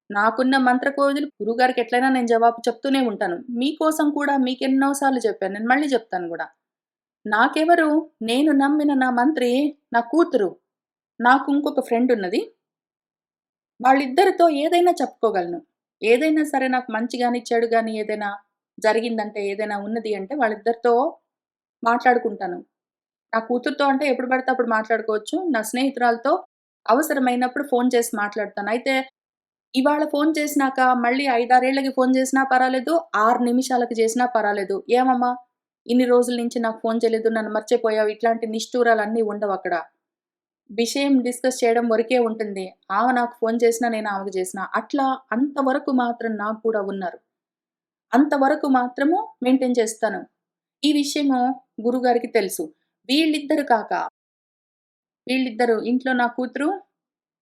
నాకున్న మంత్రకోవిదులు గురువుగారికి ఎట్లైనా నేను జవాబు చెప్తూనే ఉంటాను. మీకోసం కూడా మీకెన్నో సార్లు చెప్పాను. నేను మళ్ళీ చెప్తాను గూడా. నాకెవరు? నేను నమ్మిన నా మంత్రి నా కూతురు. నాకు ఇంకొక ఫ్రెండున్నది. వాళ్ళిద్దరితో ఏదైనా చెప్పుకోగలను. ఏదైనా సరే నాకు మంచి గాని, చెడు గాని ఏదైనా జరిగిందంటే, ఏదైనా ఉన్నది అంటే వాళ్ళిద్దరితో మాట్లాడుకుంటాను. నా కూతురుతో అంటే ఎప్పుడు పడితే అప్పుడు మాట్లాడుకోవచ్చు. నా స్నేహితురాలతో అవసరమైనప్పుడు ఫోను చేసి మాట్లాడతాను. అయితే ఇవాళ ఫోను చేసినాక మళ్ళీ 5, 6 ఏళ్లకి ఫోను చేసినా పర్వాలేదు, 6 నిమిషాలకి చేసినా పర్వాలేదు. "ఏమమ్మా! ఇన్ని రోజుల నుంచి నాకు ఫోను చేయలేదు. నన్ను మర్చిపోయావు." ఇట్లాంటి నిష్ఠూరాలన్నీ ఉండవక్కడ. విషయం డిస్కస్ చేయడం వరకే ఉంటుంది. ఆమె నాకు ఫోను చేసినా, నేను ఆమెకు చేసినా. అట్లా అంతవరకు మాత్రం నాకు కూడా ఉన్నారు. అంతవరకు మాత్రము మెయింటైన్ చేస్తాను. ఈ విషయము గురుగారికి తెలుసు. వీళ్ళిద్దరు కాక, వీళ్ళిద్దరు ఇంట్లో నా కూతురు,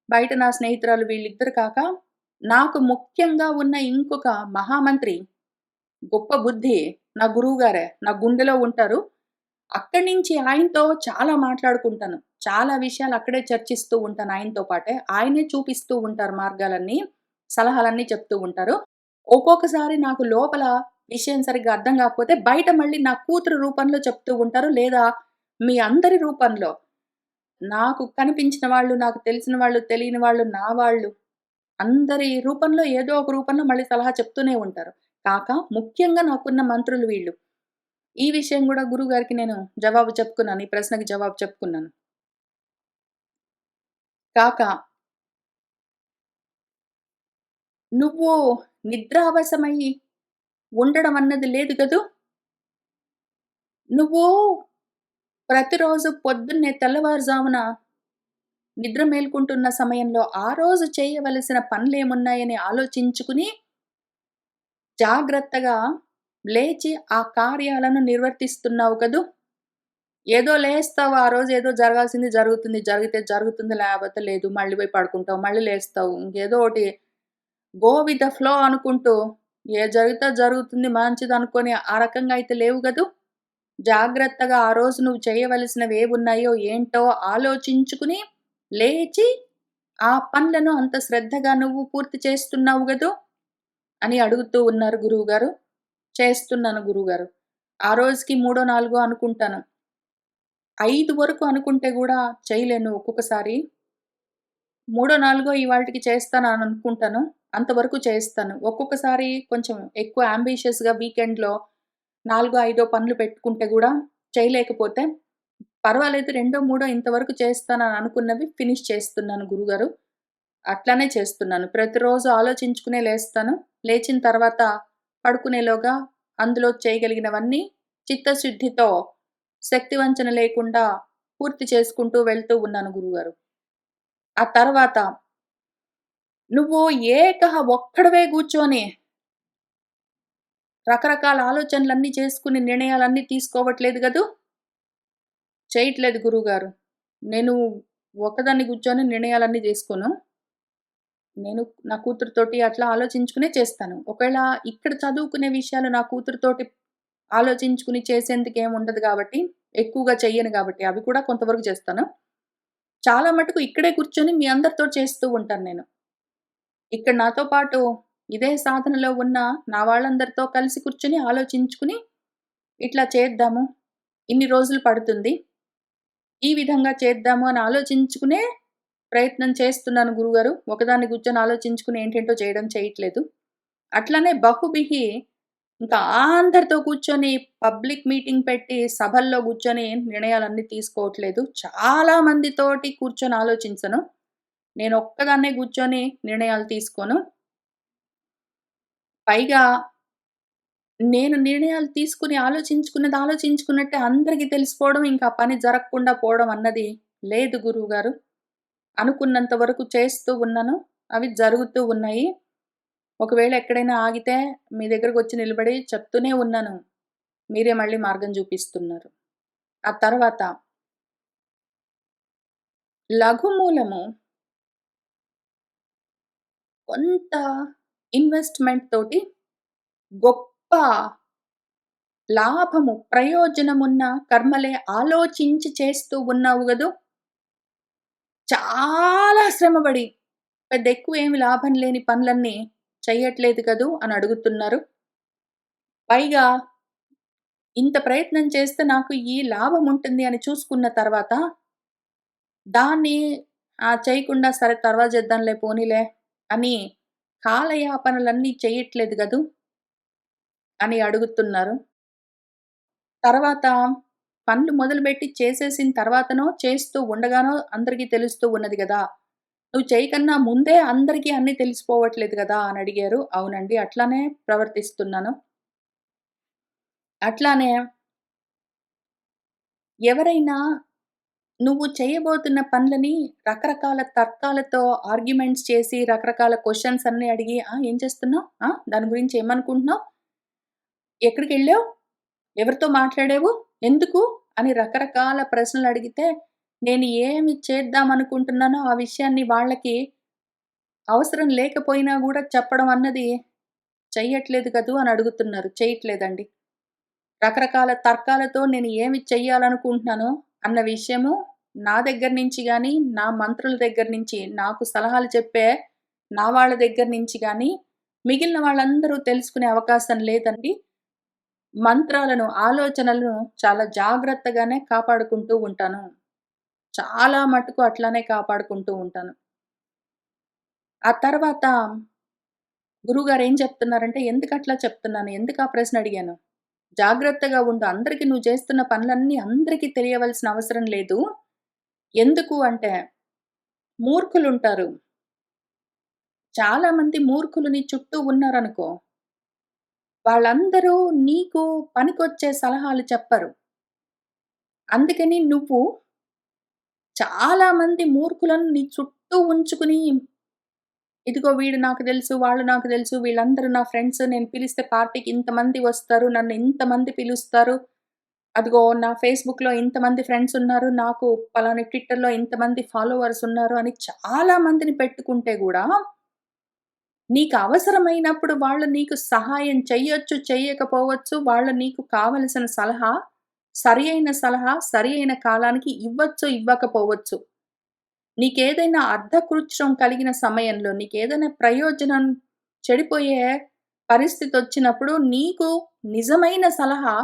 బయట నా స్నేహితురాలు వీళ్ళిద్దరు కాక, నాకు ముఖ్యంగా ఉన్న ఇంకొక మహామంత్రి, గొప్ప బుద్ధి నా గురువుగారే. నా గుండెలో ఉంటారు. అక్కడి నుంచి ఆయనతో చాలా మాట్లాడుకుంటాను. చాలా విషయాలు అక్కడే చర్చిస్తూ ఉంటాను ఆయనతో పాటే. ఆయనే చూపిస్తూ ఉంటారు మార్గాలన్నీ, సలహాలన్నీ చెప్తూ ఉంటారు. ఒక్కొక్కసారి నాకు లోపల విషయం సరిగ్గా అర్థం కాకపోతే బయట మళ్ళీ నా కూతురు రూపంలో చెప్తూ ఉంటారు. లేదా మీ అందరి రూపంలో నాకు కనిపించిన వాళ్ళు, నాకు తెలిసిన వాళ్ళు, తెలియని వాళ్ళు, నా వాళ్ళు అందరి రూపంలో ఏదో ఒక రూపంలో మళ్ళీ సలహా చెప్తూనే ఉంటారు. కాక ముఖ్యంగా నాకున్న మంత్రులు వీళ్ళు. ఈ విషయం గూడా గురువుగారికి నేను జవాబు చెప్పుకున్నాను. ఈ ప్రశ్నకి జవాబు చెప్పుకున్నాను. కాక నువ్వు నిద్రావసమై ఉండడం అన్నది లేదు గదూ! నువ్వు ప్రతిరోజు పొద్దున్నే తెల్లవారుజామున నిద్ర మేల్కుంటున్న సమయంలో ఆ రోజు చేయవలసిన పనులేమున్నాయని ఆలోచించుకుని, జాగ్రత్తగా లేచి ఆ కార్యాలను నిర్వర్తిస్తున్నావు కదూ! ఏదో లేస్తావు ఆ రోజు ఏదో జరగాల్సింది జరుగుతుంది. జరిగితే జరుగుతుంది లేపోతే లేదు. మళ్ళీ పోయి పడుకుంటావు. మళ్ళీ లేస్తావు. ఇంకేదో ఒకటి గో విత్ ద ఫ్లో అనుకుంటూ ఏది జరిగితే అది జరుగుతుంది మంచిదనుకోని ఆ రకంగా అయితే లేవు గదూ! జాగ్రత్తగా ఆ రోజు నువ్వు చేయవలసినవేవున్నాయో ఏంటో ఆలోచించుకుని, లేచి ఆ పనులను అంత శ్రద్ధగా నువ్వు పూర్తి చేస్తున్నావు గదూ! అని అడుగుతూ ఉన్నారు గురువుగారు. చేస్తున్నాను గురువుగారు. ఆ రోజుకి మూడో, నాలుగో అనుకుంటాను. 5 వరకు అనుకుంటే గూడా చేయలేను ఒక్కొక్కసారి. మూడో, నాలుగో ఇవాల్టికి చేస్తానని అనుకుంటాను. అంతవరకు చేస్తాను. ఒక్కొక్కసారి కొంచెం ఎక్కువ యాంబిషియస్‌గా వీకెండ్‌లో నాలుగో, ఐదో పనులు పెట్టుకుంటే గూడా చేయలేకపోతే, పర్వాలేదు రెండో, మూడో ఇంతవరకు చేస్తానని అనుకున్నవి ఫినిష్ చేస్తున్నాను గురుగారు. అట్లానే చేస్తున్నాను. ప్రతిరోజు ఆలోచించుకునే లేస్తాను. లేచిన తర్వాత పడుకునేలోగా అందులో చేయగలిగినవన్నీ చిత్తశుద్ధితో, శక్తి వంచన లేకుండా పూర్తి చేసుకుంటూ వెళ్తూ ఉన్నాను గురుగారు. ఆ తర్వాత నువ్వు ఒక్కడివే గూర్చొని రకరకాల ఆలోచనలన్నీ చేసుకుని నిర్ణయాలన్నీ తీసుకోవట్లేదు గదూ! చేయట్లేదు గురువుగారు. నేను ఒక్కదాన్ని కూర్చొని నిర్ణయాలన్నీ తీసుకోను. నేను నా కూతురుతోటి అట్లా ఆలోచించుకునే చేస్తాను. ఒకవేళ ఇక్కడ చదువుకునే విషయాలు నా కూతురుతోటి ఆలోచించుకుని చేసేందుకేముండదు గాబట్టి, ఎక్కువగా చెయ్యను గాబట్టి, అవి కూడా కొంతవరకు చేస్తాను. చాలా మటుకు ఇక్కడే కూర్చొని మీ అందరితో చేస్తూ ఉంటాను నేను. ఇక్కడ నాతో పాటు ఇదే సాధనలో ఉన్న నా వాళ్ళందరితో కలిసి కూర్చొని ఆలోచించుకుని, ఇట్లా చేద్దాము. ఇన్ని రోజులు పడుతుంది. ఈ విధంగా చేద్దాము అని ఆలోచించుకునే ప్రయత్నం చేస్తున్నాను గురుగారు. ఒకదాన్ని కూర్చొని ఆలోచించుకుని ఏంటేంటో చేయట్లేదు. అట్లనే బహుభిహి ఇంకా అందరితో కూర్చొని పబ్లిక్ మీటింగ్ పెట్టి సభల్లో కూర్చొని నిర్ణయాలన్నీ తీసుకోవట్లేదు. చాలా మందితోటి కూర్చొని ఆలోచించను. నేనొక్కదాన్నే కూర్చొని నిర్ణయాలు తీసుకోను. పైగా నేను నిర్ణయాలు తీసుకొని ఆలోచించుకున్నది ఆలోచించుకున్నట్టే అందరికి తెలిసిపోవడం, ఇంకా ఆ పని జరగకుండా పోవడం అన్నది లేదు గురువుగారు. అనుకున్నంత వరకు చేస్తూ ఉన్నాను. అవి జరుగుతూ ఉన్నాయి. ఒకవేళ ఎక్కడైనా ఆగితే మీ దగ్గరకొచ్చి నిలబడి చెప్తూనే ఉన్నాను. మీరే మళ్ళీ మార్గం చూపిస్తున్నారు. ఆ తర్వాత లఘుమూలము కొంత ఇన్వెస్ట్‌మెంట్ తోటి గొప్ప లాభము, ప్రయోజనమున్న కర్మలే ఆలోచించి చేస్తూ ఉన్నావు గదూ! చాలా శ్రమబడి పెద్ద ఎక్కువేమి లాభం లేని పనులన్నీ చెయ్యట్లేదు కదూ అని అడుగుతున్నారు. పైగా ఇంత ప్రయత్నం చేస్తే నాకు ఈ లాభం ఉంటుంది అని చూసుకున్న తర్వాత, దాన్ని చేయకుండా సరే తర్వాత చేద్దాంలే పోనీలే అని కాలయాపనలన్నీ చెయ్యట్లేదు గదూ! అని అడుగుతున్నారు. తర్వాత పనులు మొదలుపెట్టి చేసేసిన తర్వాతనో, చేస్తూ ఉండగానో అందరికీ తెలుస్తూ ఉన్నది గదా! నువ్వు చేయకన్నా ముందే అందరికీ అన్నీ తెలిసిపోవట్లేదు గదా! అని అడిగారు. అవునండి. అట్లానే ప్రవర్తిస్తున్నాను. అట్లానే ఎవరైనా నువ్వు చేయబోతున్న పనులని రకరకాల తర్కాలతో ఆర్గ్యుమెంట్స్ చేసి, రకరకాల క్వెషన్స్ అన్నీ అడిగి, ఏం చేస్తున్నావు? దాని గురించి ఏమనుకుంటున్నావు? ఎక్కడికెళ్ళావు? ఎవరితో మాట్లాడావు? ఎందుకు? అని రకరకాల ప్రశ్నలడిగితే, నేను ఏమి చేద్దామనుకుంటున్నానో ఆ విషయాన్ని వాళ్ళకి అవసరం లేకపోయినా గూడా చెప్పడం అన్నది చెయ్యట్లేదు కదూ అని అడుగుతున్నారు. చెయ్యట్లేదండి. రకరకాల తర్కాలతో నేను ఏమి చెయ్యాలనుకుంటున్నానో అన్న విషయము నా దగ్గర నుంచి గానీ, నా మంత్రుల దగ్గర నుంచి, నాకు సలహాలు చెప్పే నా వాళ్ళ దగ్గర నుంచి గానీ, మిగిలిన వాళ్ళందరూ తెలుసుకునే అవకాశం లేదండి. మంత్రాలను, ఆలోచనలను చాలా జాగ్రత్తగానే కాపాడుకుంటూ ఉంటాను. చాలా మటుకు అట్లానే కాపాడుకుంటూ ఉంటాను. ఆ తర్వాత గురువుగారు ఏం చెప్తున్నారంటే, ఎందుకట్లా చెప్తున్నాను? ఎందుకు ఆ ప్రశ్న అడిగాను? జాగ్రత్తగా ఉండు. అందరికి నువ్వు చేస్తున్న పనులన్నీ అందరికీ తెలియవలసిన అవసరం లేదు. ఎందుకు అంటే, మూర్ఖులుంటారు. చాలా మంది మూర్ఖులు నీ చుట్టూ ఉన్నారనుకో, వాళ్ళందరూ నీకు పనికొచ్చే సలహాలు చెప్పరు. అందుకని నువ్వు చాలా మంది మూర్ఖులను నీ చుట్టూ ఉంచుకుని, ఇదిగో వీడు నాకు తెలుసు, వాళ్ళు నాకు తెలుసు, వీళ్ళందరూ నా ఫ్రెండ్స్, నేను పిలిస్తే పార్టీకి ఇంతమంది వస్తారు, నన్ను ఇంతమంది పిలుస్తారు. అదిగో నా ఫేస్‌బుక్‌లో ఇంతమంది ఫ్రెండ్స్ ఉన్నారు, నాకు పలానా ట్విట్టర్‌లో ఇంతమంది ఫాలోవర్స్ ఉన్నారు అని చాలా మందిని పెట్టుకుంటే గూడా, నీకు అవసరమైనప్పుడు వాళ్ళు నీకు సహాయం చెయ్యొచ్చు, చెయ్యకపోవచ్చు. వాళ్ళు నీకు కావలసిన సరియైన సలహా, సరి అయిన కాలానికి ఇవ్వచ్చు, ఇవ్వకపోవచ్చు. నీకేదైనా అర్ధకృత్యం కలిగిన సమయంలో, నీకేదైనా ప్రయోజనం చెడిపోయే పరిస్థితొచ్చినప్పుడు, నీకు నిజమైన సలహా,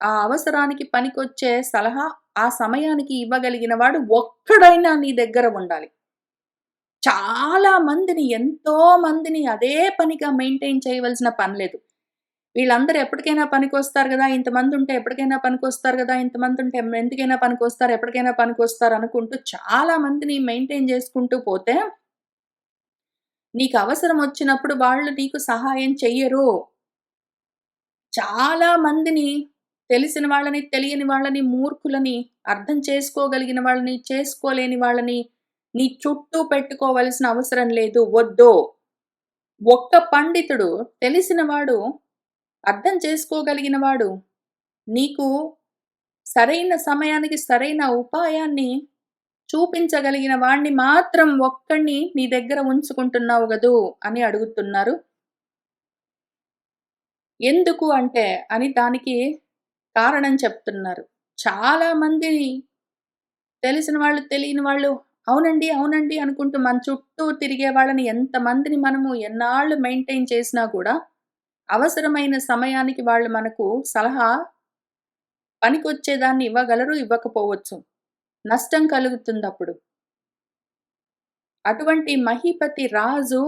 ఆ అవసరానికి పనికొచ్చే సలహా, ఆ సమయానికి ఇవ్వగలిగిన వాడు ఒక్కడైనా నీ దగ్గర ఉండాలి. చాలా మందిని, ఎంతో మందిని అదే పనిగా మెయింటైన్ చేయవలసిన పని లేదు. వీళ్ళందరూ ఎప్పటికైనా పనికొస్తారు గదా! ఇంతమందుంటే ఎప్పటికైనా పనికొస్తారు గదా! ఇంతమందుంటే ఎందుకైనా పనికొస్తారు, ఎప్పటికైనా పనికొస్తారు అనుకుంటూ చాలా మందిని మెయింటైన్ చేసుకుంటూ పోతే, నీకవసరమొచ్చినప్పుడు వాళ్ళు నీకు సహాయం చెయ్యరు. చాలా మందిని, తెలిసిన వాళ్ళని, తెలియని వాళ్ళని, మూర్ఖులని, అర్థం చేసుకోగలిగిన వాళ్ళని, చేసుకోలేని వాళ్ళని నీ చుట్టూ పెట్టుకోవలసిన అవసరం లేదు. వద్దు. ఒక్క పండితుడు, తెలిసినవాడు, అర్థం చేసుకోగలిగిన వాడు, నీకు సరైన సమయానికి సరైన ఉపాయాన్ని చూపించగలిగిన వాడిని మాత్రం ఒక్కడిని నీ దగ్గర ఉంచుకుంటున్నావు గదూ అని అడుగుతున్నారు. ఎందుకు అంటే అని దానికి కారణం చెప్తున్నారు. చాలా మందిని, తెలిసిన వాళ్ళు, తెలియని వాళ్ళు అవునండి, అవునండి అనుకుంటూ మన చుట్టూ తిరిగే వాళ్ళని ఎంతమందిని మనము ఎన్నాళ్ళు మెయింటైన్ చేసినా కూడా, అవసరమైన సమయానికి వాళ్ళు మనకు సలహా పనికొచ్చేదాన్ని ఇవ్వగలరు, ఇవ్వకపోవచ్చు. నష్టం కలుగుతుందప్పుడు. అటువంటి మహీపతి రాజు,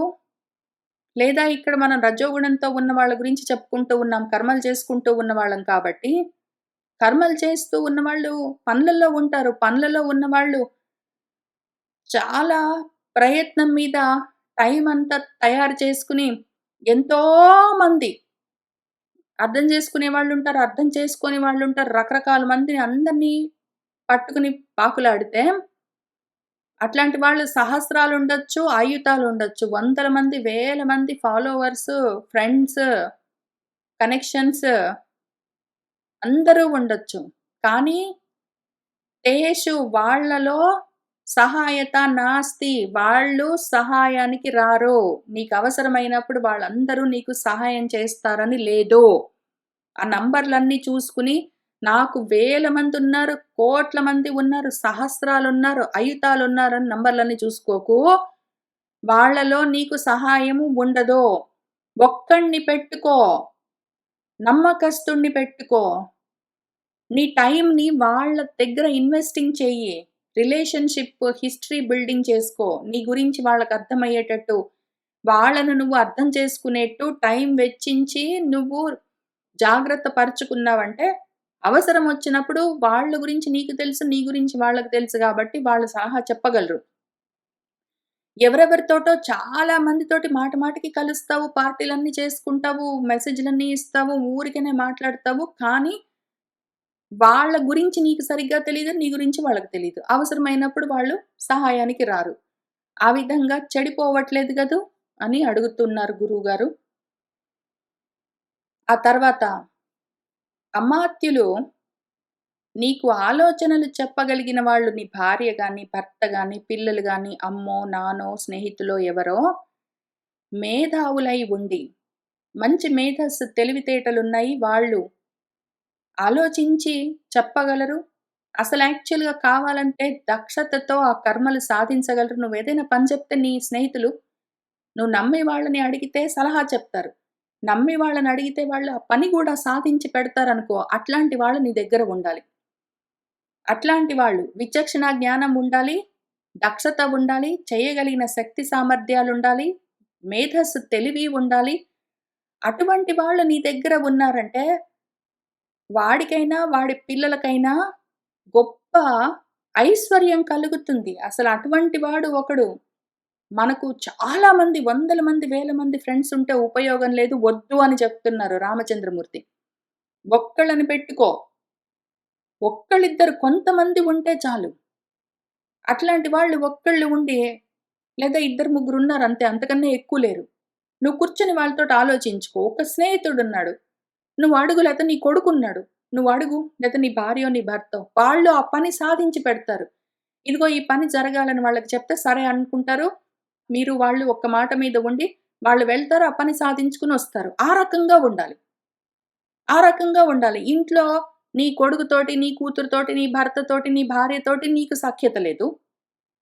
లేదా ఇక్కడ మనం రజోగుణంతో ఉన్న వాళ్ళ గురించి చెప్పుకుంటూ ఉన్నాం. కర్మలు చేసుకుంటూ ఉన్నవాళ్ళం కాబట్టి, కర్మలు చేస్తూ ఉన్నవాళ్ళు పనులలో ఉంటారు. పనులలో ఉన్నవాళ్ళు చాలా ప్రయత్నం మీద టైమంతా తయారు చేసుకొని, ఎంతో మంది అర్థం చేసుకునే వాళ్ళుంటారు, అర్థం చేసుకోని వాళ్ళుంటారు. రకరకాల మందిని అందరినీ పట్టుకుని పాకులాడితే, అట్లాంటి వాళ్ళు సహస్రాలుండొచ్చు, ఆయుతాలుండొచ్చు. వందల మంది, వేల మంది ఫాలోవర్స్, ఫ్రెండ్స్, కనెక్షన్స్ అందరూ ఉండొచ్చు. కానీ తేషు వాళ్ళలో సహాయత నాస్తి. వాళ్ళు సహాయానికి రారు. నీకవసరమైనప్పుడు వాళ్ళందరూ నీకు సహాయం చేస్తారని లేదు. ఆ నంబర్‌లన్నీ చూసుకుని, నాకు వేల మందున్నారు, కోట్ల మంది ఉన్నారు, సహస్రాలున్నారు, అయుతాలున్నారని నంబర్‌లన్నీ చూసుకోకు. వాళ్ళలో నీకు సహాయము ఉండదు. ఒక్కడిని పెట్టుకో. నమ్మకస్తుడిని పెట్టుకో. నీ టైమ్‌ని వాళ్ళ దగ్గర ఇన్వెస్టింగ్ చెయ్యి. రిలేషన్‌షిప్ హిస్టరీ బిల్డింగ్ చేసుకో. నీ గురించి వాళ్ళకర్థమయ్యేటట్టు, వాళ్ళను నువ్వు అర్థం చేసుకునేట్టు టైం వెచ్చించి నువ్వు జాగ్రత్త పరుచుకున్నావంటే, అవసరమొచ్చినప్పుడు వాళ్ళ గురించి నీకు తెలుసు, నీ గురించి వాళ్ళకి తెలుసు గాబట్టి వాళ్ళు సలహా చెప్పగలరు. ఎవరెవరితోటో చాలా మందితోటి మాట మాటకి కలుస్తావు, పార్టీలన్నీ చేసుకుంటావు, మెసేజ్‌లన్నీ ఇస్తావు, ఊరికనే మాట్లాడతావు. కానీ వాళ్ళ గురించి నీకు సరిగ్గా తెలీదు. నీ గురించి వాళ్ళకి తెలీదు. అవసరమైనప్పుడు వాళ్ళు సహాయానికి రారు. ఆ విధంగా చెడిపోవట్లేదు గదూ! అని అడుగుతున్నారు గురువుగారు. ఆ తర్వాత అమాత్యులు నీకు ఆలోచనలు చెప్పగలిగిన వాళ్ళు నీ భార్య గాని, భర్త గాని, పిల్లలు గాని, అమ్మో, నాన్నో, స్నేహితులో ఎవరో మేధావులై ఉండి, మంచి మేధస్సు తెలివితేటలున్నాయి వాళ్ళు ఆలోచించి చెప్పగలరు. అసలు యాక్చువల్‌గా కావాలంటే దక్షతతో ఆ కర్మలు సాధించగలరు. నువ్వేదైనా పని చెప్తే నీ స్నేహితులు నువ్వు నమ్మే వాళ్ళని అడిగితే సలహా చెప్తారు. నమ్మి వాళ్ళని అడిగితే వాళ్ళు ఆ పని గూడా సాధించి పెడతారనుకో, అట్లాంటి వాళ్ళు నీ దగ్గర ఉండాలి. అట్లాంటి వాళ్ళు విచక్షణ జ్ఞానం ఉండాలి, దక్షత ఉండాలి, చేయగలిగిన శక్తి సామర్థ్యాలుండాలి, మేధస్సు తెలివి ఉండాలి. అటువంటి వాళ్ళు నీ దగ్గర ఉన్నారంటే వాడికైనా, వాడి పిల్లలకైనా గొప్ప ఐశ్వర్యం కలుగుతుంది. అసలు అటువంటి వాడు ఒకడు మనకు చాలా మంది వందల మంది, వేల మంది ఫ్రెండ్స్ ఉంటే ఉపయోగం లేదు. వద్దు అని చెప్తున్నారు రామచంద్రమూర్తి. ఒక్కళ్ళని పెట్టుకో. ఒక్కళ్ళిద్దరు కొంతమంది ఉంటే చాలు. అట్లాంటి వాళ్ళు ఒక్కళ్ళు ఉండి లేదా ఇద్దరు ముగ్గురున్నారు అంతే. అంతకన్నా ఎక్కువ లేరు. నువ్వు కూర్చొని వాళ్ళతోటి ఆలోచించుకో. ఒక స్నేహితుడున్నాడు. నువ్వు అడుగు లేతే నీ కొడుకున్నాడు. నువ్వు అడుగు లేతే నీ భార్యో, నీ భర్తో. వాళ్ళు ఆ పని సాధించి పెడతారు. ఇదిగో ఈ పని జరగాలని వాళ్ళకి చెప్తే సరే అనుకుంటారు. మీరు వాళ్ళు ఒక్క మాట మీద ఉండి వాళ్ళు వెళ్తారు. ఆ పని సాధించుకొనొస్తారు. ఆ రకంగా ఉండాలి. ఆ రకంగా ఉండాలి. ఇంట్లో నీ కొడుకుతోటి, నీ కూతురుతోటి, నీ భర్తతోటి, నీ భార్యతోటి నీకు సఖ్యత లేదు.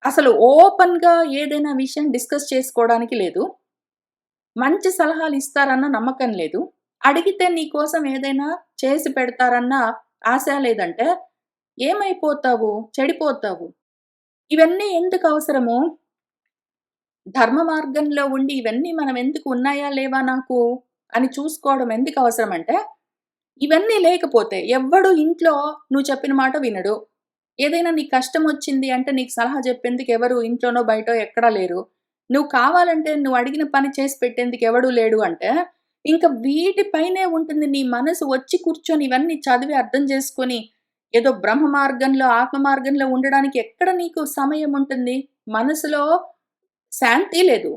అసలు ఓపెన్‌గా ఏదైనా విషయం డిస్కస్ చేసుకోవడానికి లేదు. మంచి సలహాలు ఇస్తారన్న నమ్మకం లేదు. అడిగితే నీ కోసం ఏదైనా చేసి పెడతారన్న ఆశ లేదంటే ఏమైపోతావు? చెడిపోతావు. ఇవన్నీ ఎందుకు అవసరము? ధర్మ మార్గంలో ఉండి ఇవన్నీ మనం ఎందుకు ఉన్నాయా? లేవా నాకు? అని చూసుకోవడం ఎందుకు అవసరమంటే, ఇవన్నీ లేకపోతే ఎవ్వడు ఇంట్లో నువ్వు చెప్పిన మాట వినడు. ఏదైనా నీకు కష్టమొచ్చింది అంటే నీకు సలహా చెప్పేందుకు ఎవరు ఇంట్లోనో, బయటో ఎక్కడా లేరు. నువ్వు కావాలంటే నువ్వు అడిగిన పని చేసి పెట్టేందుకు ఎవడు లేడు అంటే, ఇంక వీటి పైనే ఉంటుంది నీ మనసు వచ్చి కూర్చొని ఇవన్నీ చదివి అర్థం చేసుకొని, ఏదో బ్రహ్మ మార్గంలో, ఆత్మ మార్గంలో ఉండడానికి ఎక్కడ నీకు సమయం ఉంటుంది? మనసులో శాంతి లేదు.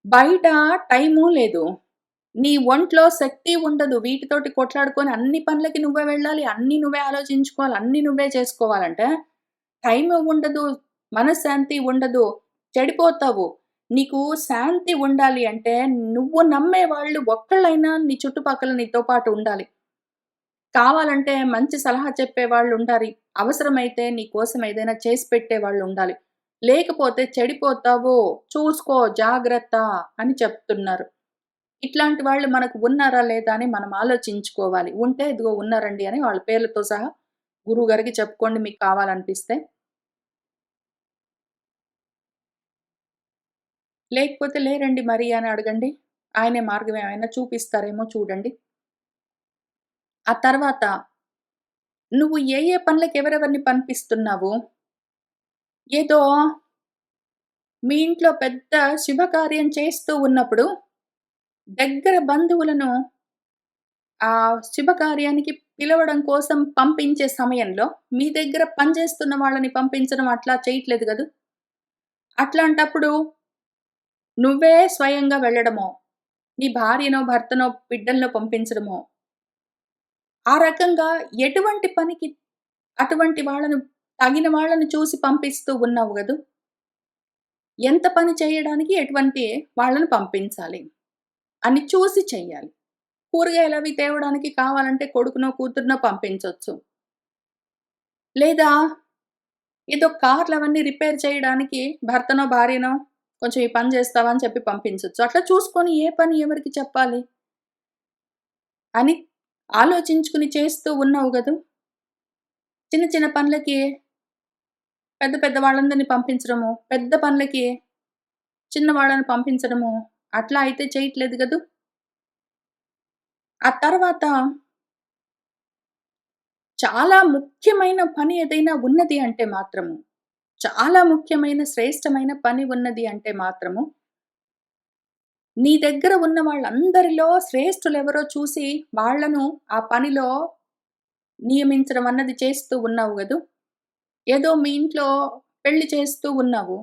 బయట టైము లేదు. నీ ఒంట్లో శక్తి ఉండదు. వీటితోటి కొట్లాడుకొని అన్ని పనులకి నువ్వే వెళ్ళాలి. అన్నీ నువ్వే ఆలోచించుకోవాలి. అన్నీ నువ్వే చేసుకోవాలంటే టైము ఉండదు. మనశ్శాంతి ఉండదు. చెడిపోతావు. నీకు శాంతి ఉండాలి అంటే నువ్వు నమ్మే వాళ్ళు ఒక్కళ్ళైనా నీ చుట్టుపక్కల నీతో పాటు ఉండాలి. కావాలంటే మంచి సలహా చెప్పేవాళ్ళుండాలి. అవసరమైతే నీ కోసం ఏదైనా చేసి పెట్టేవాళ్ళుండాలి. లేకపోతే చెడిపోతావు. చూసుకో జాగ్రత్త అని చెప్తున్నారు. ఇట్లాంటి వాళ్ళు మనకు ఉన్నారా లేదా అని మనం ఆలోచించుకోవాలి. ఉంటే ఇదిగో ఉన్నారండి అని వాళ్ళ పేర్లతో సహా గురువుగారికి చెప్పుకోండి మీకు కావాలనిపిస్తే. లేకపోతే లేరండి మరి అని అడగండి. ఆయనే మార్గం ఏమైనా చూపిస్తారేమో చూడండి. ఆ తర్వాత నువ్వు ఏ ఏ పనులకి ఎవరెవరిని పంపిస్తున్నావు? ఏదో మీ ఇంట్లో పెద్ద శుభకార్యం చేస్తూ ఉన్నప్పుడు దగ్గర బంధువులను ఆ శుభకార్యానికి పిలవడం కోసం పంపించే సమయంలో మీ దగ్గర పనిచేస్తున్న వాళ్ళని పంపించడం అట్లా చేయట్లేదు గదూ! అట్లాంటప్పుడు నువ్వే స్వయంగా వెళ్ళడమో, నీ భార్యనో, భర్తనో, బిడ్డలనో పంపించడమో, ఆ రకంగా ఎటువంటి పనికి అటువంటి వాళ్ళను తగిన వాళ్ళని చూసి పంపిస్తూ ఉన్నావు గదూ! ఎంత పని చేయడానికి ఎటువంటి వాళ్ళని పంపించాలి అని చూసి చెయ్యాలి. కూరగాయలవి తేవడానికి కావాలంటే కొడుకునో, కూతురినో పంపించొచ్చు. లేదా ఏదో కార్‌లవన్నీ రిపేర్ చేయడానికి భర్తనో, భార్యనో కొంచెం ఈ పని చేస్తావా అని చెప్పి పంపించొచ్చు. అట్లా చూసుకొని ఏ పని ఎవరికి చెప్పాలి అని ఆలోచించుకుని చేస్తూ ఉన్నావు గదూ! చిన్న చిన్న పనులకి పెద్ద పెద్ద వాళ్ళందరిని పంపించడము, పెద్ద పనులకి చిన్న వాళ్ళని పంపించడము అట్లా అయితే చేయట్లేదు గదూ! ఆ తర్వాత చాలా ముఖ్యమైన పని ఏదైనా ఉన్నది అంటే మాత్రము, చాలా ముఖ్యమైన శ్రేష్టమైన పని ఉన్నది అంటే మాత్రము, నీ దగ్గర ఉన్న వాళ్ళందరిలో శ్రేష్ఠులెవరో చూసి వాళ్ళను ఆ పనిలో నియమించడం అన్నది చేస్తూ ఉన్నావు గదూ! ఏదో మీ ఇంట్లో పెళ్లి చేస్తూ ఉన్నావు.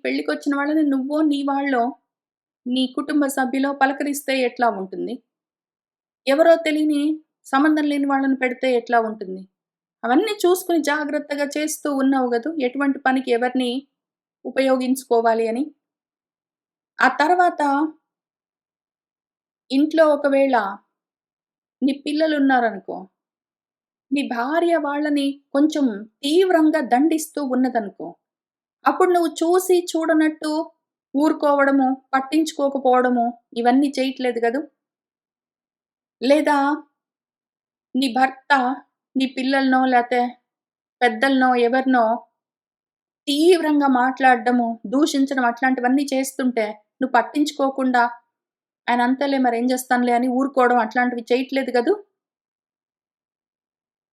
పెళ్ళికొచ్చిన వాళ్ళని నువ్వో, నీ వాళ్ళో, నీ కుటుంబ సభ్యులో పలకరిస్తే ఎట్లా ఉంటుంది? ఎవరో తెలియని సంబంధం లేని వాళ్ళని పెడితే ఎట్లా ఉంటుంది? అవన్నీ చూసుకొని జాగ్రత్తగా చేస్తూ ఉన్నావు గదూ! ఎటువంటి పనికి ఎవరిని ఉపయోగించుకోవాలి అని. ఆ తర్వాత ఇంట్లో ఒకవేళ నీ పిల్లలున్నారనుకో, నీ భార్య వాళ్ళని కొంచెం తీవ్రంగా దండిస్తూ ఉన్నదనుకో, అప్పుడు నువ్వు చూసి చూడనట్టు ఊరుకోవడము, పట్టించుకోకపోవడము ఇవన్నీ చేయట్లేదు గదూ! లేదా నీ భర్త నీ పిల్లలనో లేతే పెద్దలనో ఎవరినో తీవ్రంగా మాట్లాడడము, దూషించడం అట్లాంటివన్నీ చేస్తుంటే నువ్వు పట్టించుకోకుండా ఆయన అంతేలే మరేం చేస్తానులే అని ఊరుకోవడం అట్లాంటివి చేయట్లేదు గదూ!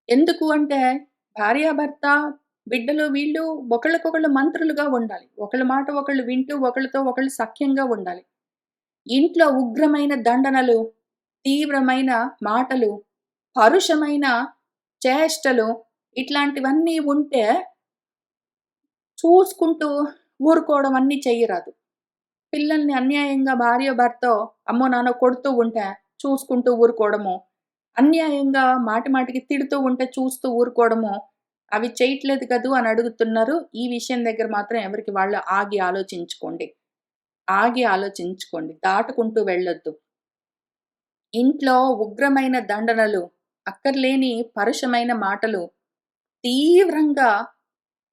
ఎందుకు అంటే భార్యాభర్త, బిడ్డలు వీళ్ళు ఒకళ్ళకొకళ్ళు మంత్రులుగా ఉండాలి. ఒకళ్ళ మాట ఒకళ్ళు వింటూ ఒకళ్ళతో ఒకళ్ళు సఖ్యంగా ఉండాలి. ఇంట్లో ఉగ్రమైన దండనలు, తీవ్రమైన మాటలు, పరుషమైన చేష్టలు ఇట్లాంటివన్నీ ఉంటే చూసుకుంటూ ఊరుకోవడం అన్నీ చెయ్యరాదు. పిల్లల్ని అన్యాయంగా భార్యో, భర్తో అమ్మో, నాన్నో కొడుతూ ఉంటే చూసుకుంటూ ఊరుకోవడము, అన్యాయంగా మాటి మాటికి తిడుతూ ఉంటే చూస్తూ ఊరుకోవడము, అవి చేయట్లేదు కదూ అని అడుగుతున్నారు. ఈ విషయం దగ్గర మాత్రం ఎవరికి వాళ్ళు ఆగి ఆలోచించుకోండి. ఆగి ఆలోచించుకోండి. దాటుకుంటూ వెళ్ళొద్దు. ఇంట్లో ఉగ్రమైన దండనలు, అక్కర్లేని పరుషమైన మాటలు, తీవ్రంగా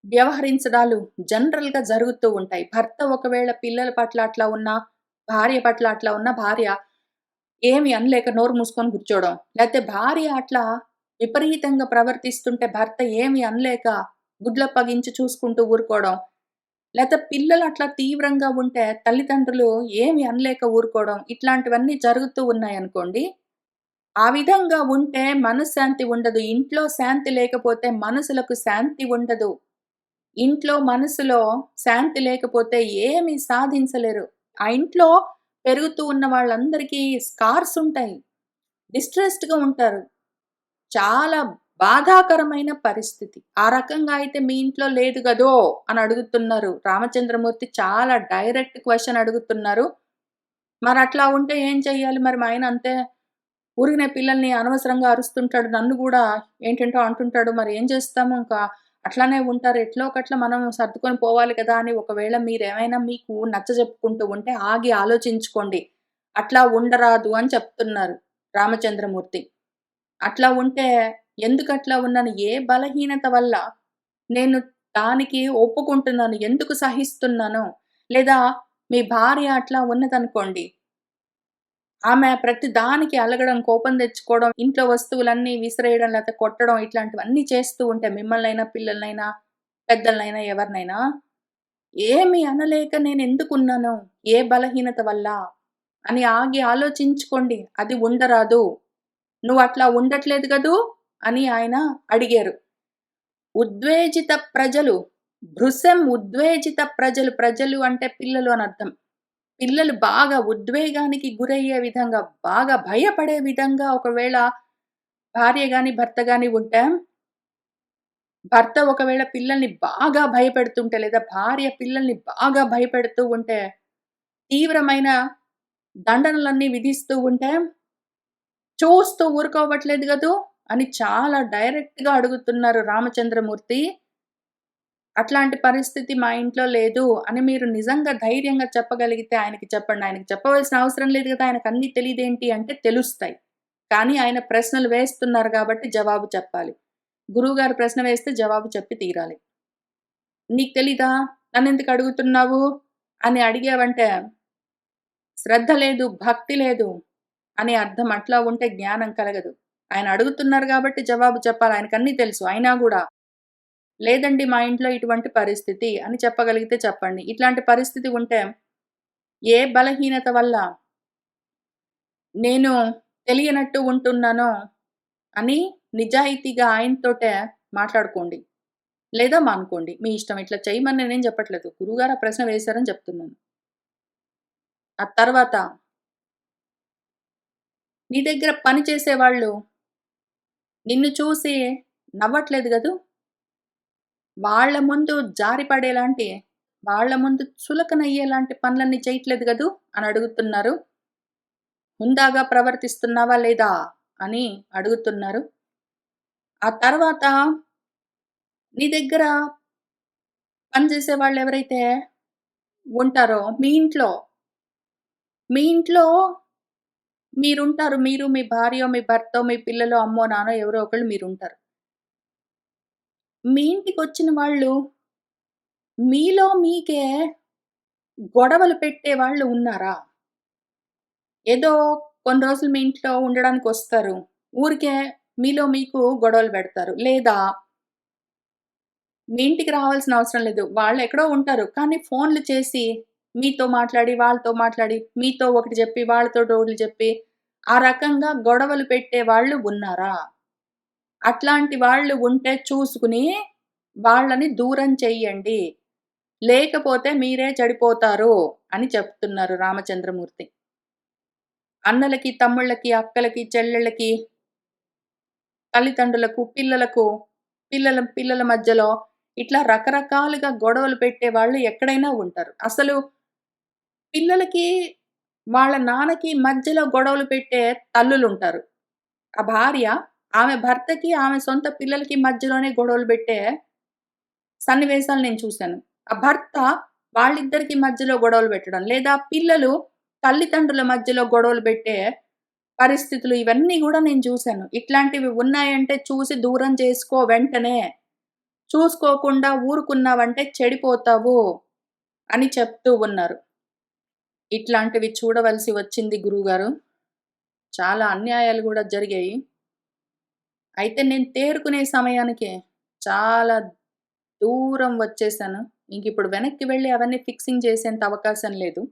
వ్యవహరించడాలు జనరల్‌గా జరుగుతూ ఉంటాయి. భర్త ఒకవేళ పిల్లల పట్ల అట్లా ఉన్నా, భార్య పట్ల అట్లా ఉన్న భార్య ఏమి అనలేక నోరు మూసుకొని కూర్చోవడం. లేతే భార్య అట్లా విపరీతంగా ప్రవర్తిస్తుంటే భర్త ఏమి అనలేక గుడ్లప్పగించి చూసుకుంటూ ఊరుకోవడం. లేతే పిల్లలు అట్లా తీవ్రంగా ఉంటే తల్లిదండ్రులు ఏమి అనలేక ఊరుకోవడం. ఇట్లాంటివన్నీ జరుగుతూ ఉన్నాయనుకోండి. ఆ విధంగా ఉంటే మనశ్శాంతి ఉండదు. ఇంట్లో శాంతి లేకపోతే మనసులకు శాంతి ఉండదు. ఇంట్లో మనసులో శాంతి లేకపోతే ఏమి సాధించలేరు. ఆ ఇంట్లో పెరుగుతూ ఉన్న వాళ్ళందరికీ స్కార్స్ ఉంటాయి. డిస్ట్రెస్డ్‌గా ఉంటారు. చాలా బాధాకరమైన పరిస్థితి. ఆ రకంగా అయితే మీ ఇంట్లో లేదు గదో అని అడుగుతున్నారు. రామచంద్రమూర్తి చాలా డైరెక్ట్ క్వెషన్ అడుగుతున్నారు. మరట్లా ఉంటే ఏం చెయ్యాలి? మరి మా ఆయన అంతే ఊరికనే పిల్లల్ని అనవసరంగా అరుస్తుంటాడు. నన్ను గూడా ఏంటేంటో అంటుంటాడు. మరి ఏం చేస్తాము? ఇంకా అట్లానే ఉంటారు. ఎట్లో ఒకట్ల మనం సర్దుకొని పోవాలి కదా! అని ఒకవేళ మీరేమైనా మీకు నచ్చజెప్పుకుంటూ ఉంటే ఆగి ఆలోచించుకోండి. అట్లా ఉండరాదు అని చెప్తున్నారు రామచంద్రమూర్తి. అట్లా ఉంటే ఎందుకట్లా ఉన్నాను? ఏ బలహీనత వల్ల నేను దానికి ఒప్పుకుంటున్నాను? ఎందుకు సహిస్తున్నాను? లేదా మీ భార్య అట్లా ఉన్నదనుకోండి. ఆమె ప్రతి దానికి అలగడం, కోపం తెచ్చుకోవడం, ఇంట్లో వస్తువులన్నీ విసిరేయడం, లేతే కొట్టడం ఇట్లాంటివన్నీ చేస్తూ ఉంటే మిమ్మల్నైనా, పిల్లలనైనా, పెద్దలనైనా, ఎవరినైనా ఏమి అనలేక నేనెందుకున్నాను? ఏ బలహీనత వల్ల? అని ఆగి ఆలోచించుకోండి. అది ఉండరాదు. నువ్వట్లా ఉండట్లేదు గదూ! అని ఆయన అడిగారు. ఉద్వేజిత ప్రజలు, భృశం ఉద్వేజిత ప్రజలు, ప్రజలు అంటే పిల్లలు అనర్థం. పిల్లలు బాగా ఉద్వేగానికి గురయ్యే విధంగా, బాగా భయపడే విధంగా ఒకవేళ భార్య గాని, భర్త గాని ఉంటే, భర్త ఒకవేళ పిల్లల్ని బాగా భయపెడుతుంటే, లేదా భార్య పిల్లల్ని బాగా భయపెడుతూ ఉంటే, తీవ్రమైన దండనలన్నీ విధిస్తూ ఉంటే, చూస్తూ ఊరుకోవట్లేదు గదూ! అని చాలా డైరెక్ట్‌గా అడుగుతున్నారు రామచంద్రమూర్తి. అట్లాంటి పరిస్థితి మా ఇంట్లో లేదు అని మీరు నిజంగా ధైర్యంగా చెప్పగలిగితే ఆయనకి చెప్పండి. ఆయనకి చెప్పవలసిన అవసరం లేదు గదా! ఆయనకన్నీ తెలీదేంటి అంటే తెలుస్తాయి. కానీ ఆయన ప్రశ్నలు వేస్తున్నారు గాబట్టి జవాబు చెప్పాలి. గురువుగారు ప్రశ్న వేస్తే జవాబు చెప్పి తీరాలి. "నీకు తెలీదా? నన్నెందుకు అడుగుతున్నావు?" అని అడిగావంటే శ్రద్ధ లేదు, భక్తి లేదు అని అర్థం. అట్లా ఉంటే జ్ఞానం కలగదు. ఆయన అడుగుతున్నారు గాబట్టి జవాబు చెప్పాలి. ఆయనకన్నీ తెలుసు. అయినా గూడా లేదండి మా ఇంట్లో ఇటువంటి పరిస్థితి అని చెప్పగలిగితే చెప్పండి. ఇట్లాంటి పరిస్థితి ఉంటే ఏ బలహీనత వల్ల నేను తెలియనట్టు ఉంటున్నానో అని నిజాయితీగా ఆయనతోటే మాట్లాడుకోండి. లేదా మానుకోండి. మీ ఇష్టం. ఇట్లా చేయమని నేనేం చెప్పట్లేదు. గురువుగారు ఆ ప్రశ్న వేశారని చెప్తున్నాను. ఆ తర్వాత నీ దగ్గర పని చేసేవాళ్ళు నిన్ను చూసి నవ్వట్లేదు గదూ! వాళ్ళ ముందు జారిపడేలాంటి, వాళ్ళ ముందు చులకనయ్యేలాంటి పనులన్నీ చేయట్లేదు గదూ! అని అడుగుతున్నారు. హుందాగా ప్రవర్తిస్తున్నావా లేదా? అని అడుగుతున్నారు. ఆ తర్వాత నీ దగ్గర పనిచేసే వాళ్ళెవరైతే ఉంటారో మీ ఇంట్లో మీరుంటారు. మీరు, మీ భార్యో, మీ భర్తో, మీ పిల్లలో, అమ్మో, నాన్నో ఎవరో ఒకళ్ళు మీరుంటారు. మీ ఇంటికొచ్చిన వాళ్ళు మీలో మీకే గొడవలు పెట్టేవాళ్ళు ఉన్నారా? ఏదో కొన్ని రోజులు మీ ఇంట్లో ఉండడానికొస్తారు. ఊరికే మీలో మీకు గొడవలు పెడతారు. లేదా మీ ఇంటికి రావాల్సిన అవసరం లేదు. వాళ్ళెక్కడో ఉంటారు. కానీ ఫోన్‌లు చేసి మీతో మాట్లాడి, వాళ్ళతో మాట్లాడి, మీతో ఒకటి చెప్పి, వాళ్ళతోటి ఒకటి చెప్పి, ఆ రకంగా గొడవలు పెట్టేవాళ్ళు ఉన్నారా? అట్లాంటి వాళ్ళు ఉంటే చూసుకుని వాళ్ళని దూరం చెయ్యండి. లేకపోతే మీరే చెడిపోతారు అని చెప్తున్నారు రామచంద్రమూర్తి. అన్నలకి, తమ్ముళ్ళకి, అక్కలకి, చెల్లెళ్ళకి, తల్లిదండ్రులకు, పిల్లల పిల్లల మధ్యలో ఇట్లా రకరకాలుగా గొడవలు పెట్టేవాళ్ళు ఎక్కడైనా ఉంటారు. అసలు పిల్లలకి, వాళ్ళ నాన్నకి మధ్యలో గొడవలు పెట్టే తల్లులుంటారు. ఆ భార్య ఆమె భర్తకి, ఆమె సొంత పిల్లలకి మధ్యలోనే గొడవలు పెట్టే సన్నివేశాలు నేను చూసాను. ఆ భర్త వాళ్ళిద్దరికి మధ్యలో గొడవలు పెట్టడం, లేదా పిల్లలు తల్లిదండ్రుల మధ్యలో గొడవలు పెట్టే పరిస్థితులు ఇవన్నీ గూడా నేను చూసాను. ఇట్లాంటివి ఉన్నాయంటే చూసి దూరం చేసుకో వెంటనే. చూసుకోకుండా ఊరుకున్నావంటే చెడిపోతావు అని చెప్తూ ఉన్నారు. ఇట్లాంటివి చూడవలసి వచ్చింది గురువుగారు. చాలా అన్యాయాలు గూడా జరిగాయి. అయితే నేను తేరుకునే సమయానికి చాలా దూరం వచ్చేసాను. ఇంకిప్పుడు వెనక్కి వెళ్లి అవన్నీ ఫిక్సింగ్ చేసేంత అవకాశం లేదు.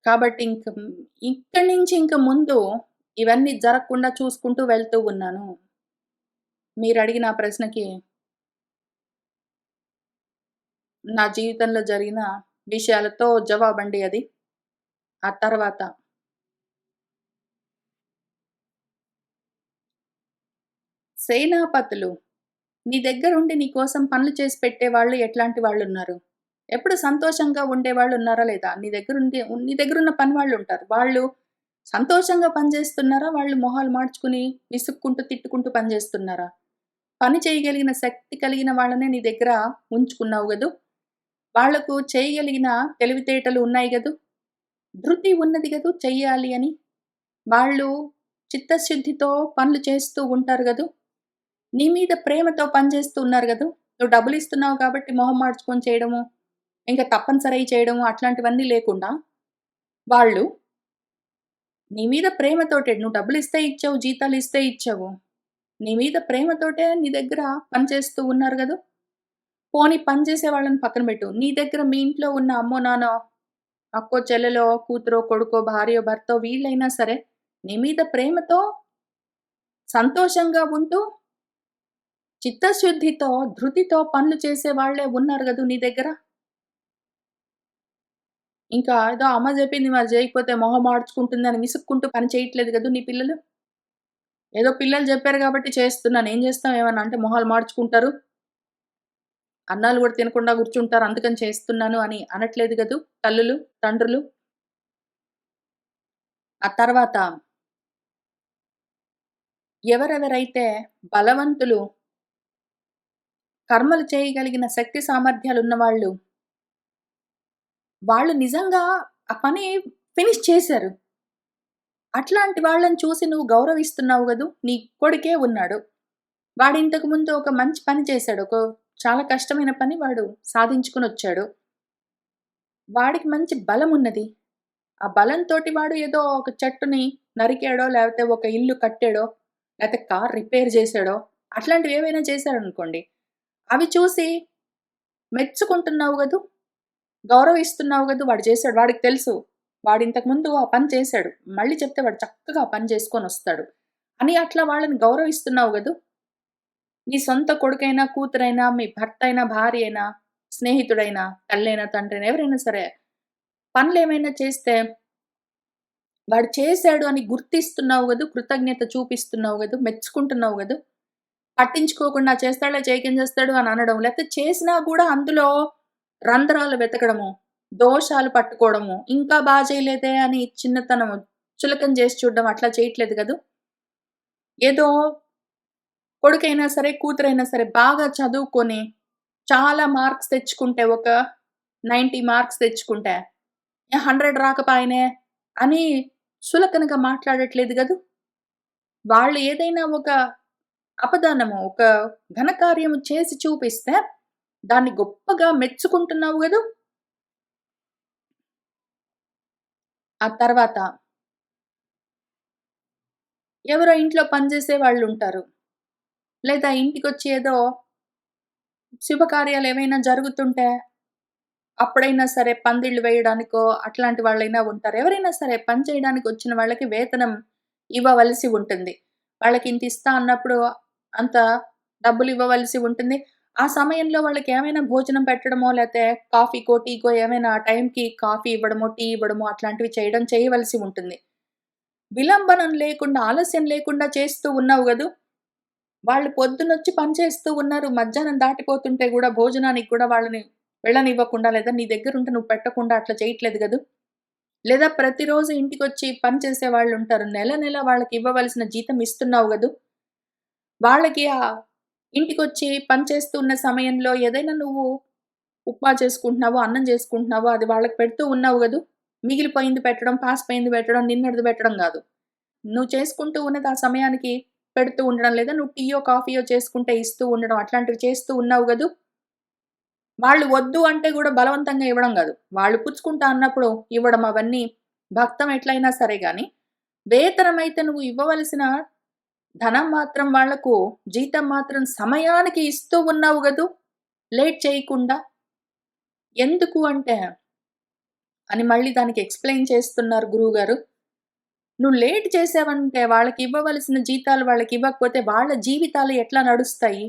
కాబట్టి ఇక్కడి నుంచి ఇంక ముందు ఇవన్నీ జరగకుండా చూసుకుంటూ వెళ్తూ ఉన్నాను. మీరడిగిన ఆ ప్రశ్నకి నా జీవితంలో జరిగిన విషయాలతో జవాబండి అది. ఆ తర్వాత సేనాపతులు నీ దగ్గరుండి నీ కోసం పనులు చేసి పెట్టేవాళ్ళు ఎట్లాంటి వాళ్ళున్నారు? ఎప్పుడు సంతోషంగా ఉండేవాళ్ళున్నారా లేదా? నీ దగ్గరున్న పని వాళ్ళుంటారు. వాళ్ళు సంతోషంగా పని చేస్తున్నారా? వాళ్ళు మొహాలు మాడ్చుకుని, విసుక్కుంటూ, తిట్టుకుంటూ పని చేస్తున్నారా? పని చేయగలిగిన శక్తి కలిగిన వాళ్ళనే నీ దగ్గర ఉంచుకున్నావు గదూ! వాళ్లకు చేయగలిగిన తెలివితేటలు ఉన్నాయి గదూ! ధృతి ఉన్నది గదూ! చెయ్యాలి అని. వాళ్ళు చిత్తశుద్ధితో పనులు చేస్తూ ఉంటారు గదూ! నీ మీద ప్రేమతో పని చేస్తూ ఉన్నారు గదూ! నువ్వు డబ్బులిస్తున్నావు కాబట్టి మొహం మాడ్చుకొని చేయడము, ఇంక తప్పనిసరయి చేయడము అట్లాంటివన్నీ లేకుండా, వాళ్ళు నీ మీద ప్రేమతోటే నువ్వు డబ్బులిస్తే ఇచ్చావు, జీతాలిస్తే ఇచ్చావు. నీ మీద ప్రేమతోటే నీ దగ్గర పని చేస్తూ ఉన్నారు గదూ! పోనీ పని చేసే వాళ్ళని పక్కన పెట్టు. నీ దగ్గర మీ ఇంట్లో ఉన్న అమ్మో, నాన్నో, అక్కో, చెల్లెలో, కూతురో, కొడుకో, భార్యో, భర్తో వీళ్ళైనా సరే, నీ మీద ప్రేమతో, సంతోషంగా ఉంటూ, చిత్తశుద్ధితో, ధృతితో పనులు చేసే వాళ్ళే ఉన్నారు గదూ నీ దగ్గర. ఇంకా ఏదో అమ్మ జెప్పింది మరి జేయకపోతే మొహం మాడ్చుకుంటుందని విసుక్కుంటూ పని చేయట్లేదు గదూ నీ పిల్లలు. ఏదో పిల్లలు జెప్పారు గాబట్టి చేస్తున్నాను. ఏం జేస్తాం ఏమన్నా అంటే మొహాలు మాడ్చుకుంటారు. అన్నాలు గూడా తినకుండా గూర్చుంటారు. అందుకని చేస్తున్నాను అని అనట్లేదు గదూ తల్లులు, తండ్రులు. ఆ తర్వాత ఎవరెవరైతే బలవంతులు, కర్మలు చేయగలిగిన శక్తి సామర్థ్యాలున్నవాళ్ళు, వాళ్ళు నిజంగా ఆ పని ఫినిష్ చేశారు. అట్లాంటి వాళ్ళని చూసి నువ్వు గౌరవిస్తున్నావు గదూ! నీ కొడుకే ఉన్నాడు. వాడింతకు ముందు ఒక మంచి పని చేశాడు. చాలా కష్టమైన పని వాడు సాధించుకొనొచ్చాడు. వాడికి మంచి బలమున్నది. ఆ బలంతోటి వాడు ఏదో ఒక చెట్టుని నరికాడో, లేపోతే ఒక ఇల్లు కట్టాడో, లేతే కార్ రిపేర్ జేశాడో, అట్లాంటివేవైనా చేశాడనుకోండి. అవి చూసి మెచ్చుకుంటున్నావు గదూ! గౌరవిస్తున్నావు గదూ! వాడు చేశాడు. వాడికి తెలుసు. వాడింతకు ముందు ఆ పని చేశాడు. మళ్ళీ చెప్తే వాడు చక్కగా ఆ పని చేసుకొనొస్తాడు. అని అట్లా వాళ్ళని గౌరవిస్తున్నావు గదూ! నీ సొంత కొడుకైనా, కూతురైనా, మీ భర్తయినా, భార్యయినా, స్నేహితుడైనా, తల్లైనా, తండ్రైనా ఎవరైనా సరే పనులేమైనా చేస్తే వాడు చేశాడు అని గుర్తిస్తున్నావు గదు, కృతజ్ఞత చూపిస్తున్నావు గదు, మెచ్చుకుంటున్నావు గదు. పట్టించుకోకుండా చేస్తాడులే చేయకేం చేస్తాడు అని అనడం. లేకపోతే చేసినా గూడా అందులో రంధ్రాలు వెతకడము, దోషాలు పట్టుకోవడము, ఇంకా చేయలేదే అని చిన్నతనము, చులకన చేసి చూడడం అట్లా చేయట్లేదు గదు. ఏదో కొడుకైనా సరే, కూతురైనా సరే బాగా చదువుకొని చాలా మార్క్స్ తెచ్చుకుంటే, ఒక 90 మార్క్స్ తెచ్చుకుంటే, 100 రాకపాయెనే అని చులకనగా మాట్లాడట్లేదు గదు. వాళ్ళు ఏదైనా ఒక అపదానము, ఒక ఘనకార్యము చేసి చూపిస్తే, దాన్ని గొప్పగా మెచ్చుకుంటున్నావు గదు. ఆ తర్వాత ఎవరో ఇంట్లో పనిచేసే వాళ్ళుంటారు. లేదా ఇంటికొచ్చి ఏదో శుభకార్యాలేవైనా జరుగుతుంటే, అప్పుడైనా సరే పందిళ్ళు వేయడానికో అట్లాంటి వాళ్ళైనా ఉంటారు. ఎవరైనా సరే పని చేయడానికొచ్చిన వాళ్ళకి వేతనం ఇవ్వవలసి ఉంటుంది. వాళ్ళకింత ఇస్తా అన్నప్పుడు అంత డబ్బులివ్వవలసి ఉంటుంది. ఆ సమయంలో వాళ్ళకేమైనా భోజనం పెట్టడమో, లేతే కాఫీకో, టీకో ఏమైనా ఆ టైంకి కాఫీ ఇవ్వడమో, టీ ఇవ్వడమో అట్లాంటివి చేయవలసి ఉంటుంది. విలంబనం లేకుండా, ఆలస్యం లేకుండా చేస్తూ ఉన్నావు గదూ! వాళ్ళు పొద్దునొచ్చి పని చేస్తూ ఉన్నారు. మధ్యాహ్నం దాటిపోతుంటే గూడా భోజనానికి కూడా వాళ్ళని వెళ్ళనివ్వకుండా, లేదా నీ దగ్గరుంటే నువ్వు పెట్టకుండా అట్లా చేయట్లేదు గదూ! లేదా ప్రతిరోజు ఇంటికొచ్చి పని చేసేవాళ్ళుంటారు. నెల నెల వాళ్ళకివ్వవలసిన జీతం ఇస్తున్నావు గదూ! వాళ్ళకి ఇంటికొచ్చి పని చేస్తూ ఉన్న సమయంలో ఏదైనా నువ్వు ఉప్మా చేసుకుంటున్నావో, అన్నం చేసుకుంటున్నావో అది వాళ్ళకి పెడుతూ ఉన్నావు గదూ! మిగిలిపోయింది పెట్టడం, పాసిపోయింది పెట్టడం, నిన్నటిది పెట్టడం గాదు. నువ్వు చేసుకుంటూ ఉన్నది ఆ సమయానికి పెడుతూ ఉండడం, లేదా నువ్వు టీయో, కాఫీయో చేసుకుంటే ఇస్తూ ఉండడం అట్లాంటివి చేస్తూ ఉన్నావు గదూ! వాళ్ళు వద్దు అంటే గూడా బలవంతంగా ఇవ్వడం గాదు. వాళ్ళు పుచ్చుకుంటా అన్నప్పుడు ఇవ్వడం అవన్నీ భక్తం ఎట్లైనా సరే గాని, వేతనమైతే నువ్వు ఇవ్వవలసిన ధనం మాత్రం వాళ్లకు జీతం మాత్రం సమయానికి ఇస్తూ ఉన్నావు గదూ! లేట్ చేయకుండా. ఎందుకు అంటే అని మళ్ళీ దానికి ఎక్స్‌ప్లెయిన్ చేస్తున్నారు గురువుగారు. నువ్వు లేట్ చేసావంటే వాళ్ళకివ్వవలసిన జీతాలు వాళ్ళకివ్వకపోతే వాళ్ళ జీవితాలు ఎట్లా నడుస్తాయి?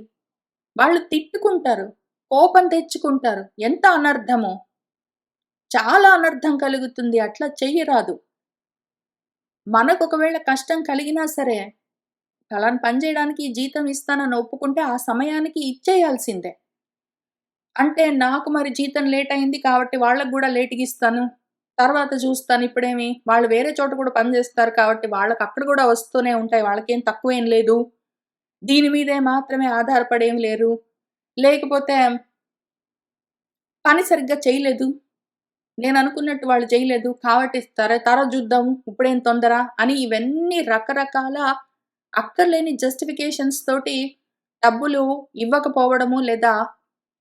వాళ్ళు తిట్టుకుంటారు. కోపం తెచ్చుకుంటారు. ఎంత అనర్థమో! చాలా అనర్థం కలుగుతుంది. అట్లా చెయ్యరాదు. మనకొకవేళ కష్టం కలిగినా సరే, పలానా పని జేయడానికి జీతం ఇస్తానని ఒప్పుకుంటే ఆ సమయానికి ఇచ్చేయాల్సిందే. అంటే నాకు మరి జీతం లేట్ అయింది కాబట్టి వాళ్ళకి గూడా లేట్‌గిస్తాను. తర్వాత జూస్తాను. ఇప్పుడేమి వాళ్ళు వేరే చోట కూడా పని జేస్తారు కాబట్టి వాళ్ళకక్కడ గూడా వస్తూనే ఉంటాయి. వాళ్ళకేం తక్కువేం లేదు. దీని మీదే మాత్రమే ఆధారపడేం లేరు. లేకపోతే పని సరిగ్గా చేయలేదు. నేననుకున్నట్టు వాళ్ళు చేయలేదు. కాబట్టి తర్వాత జూద్దాము. ఇప్పుడేం తొందర అని ఇవన్నీ రకరకాల అక్కర్లేని జస్టిఫికేషన్స్ తోటి డబ్బులు ఇవ్వకపోవడము లేదా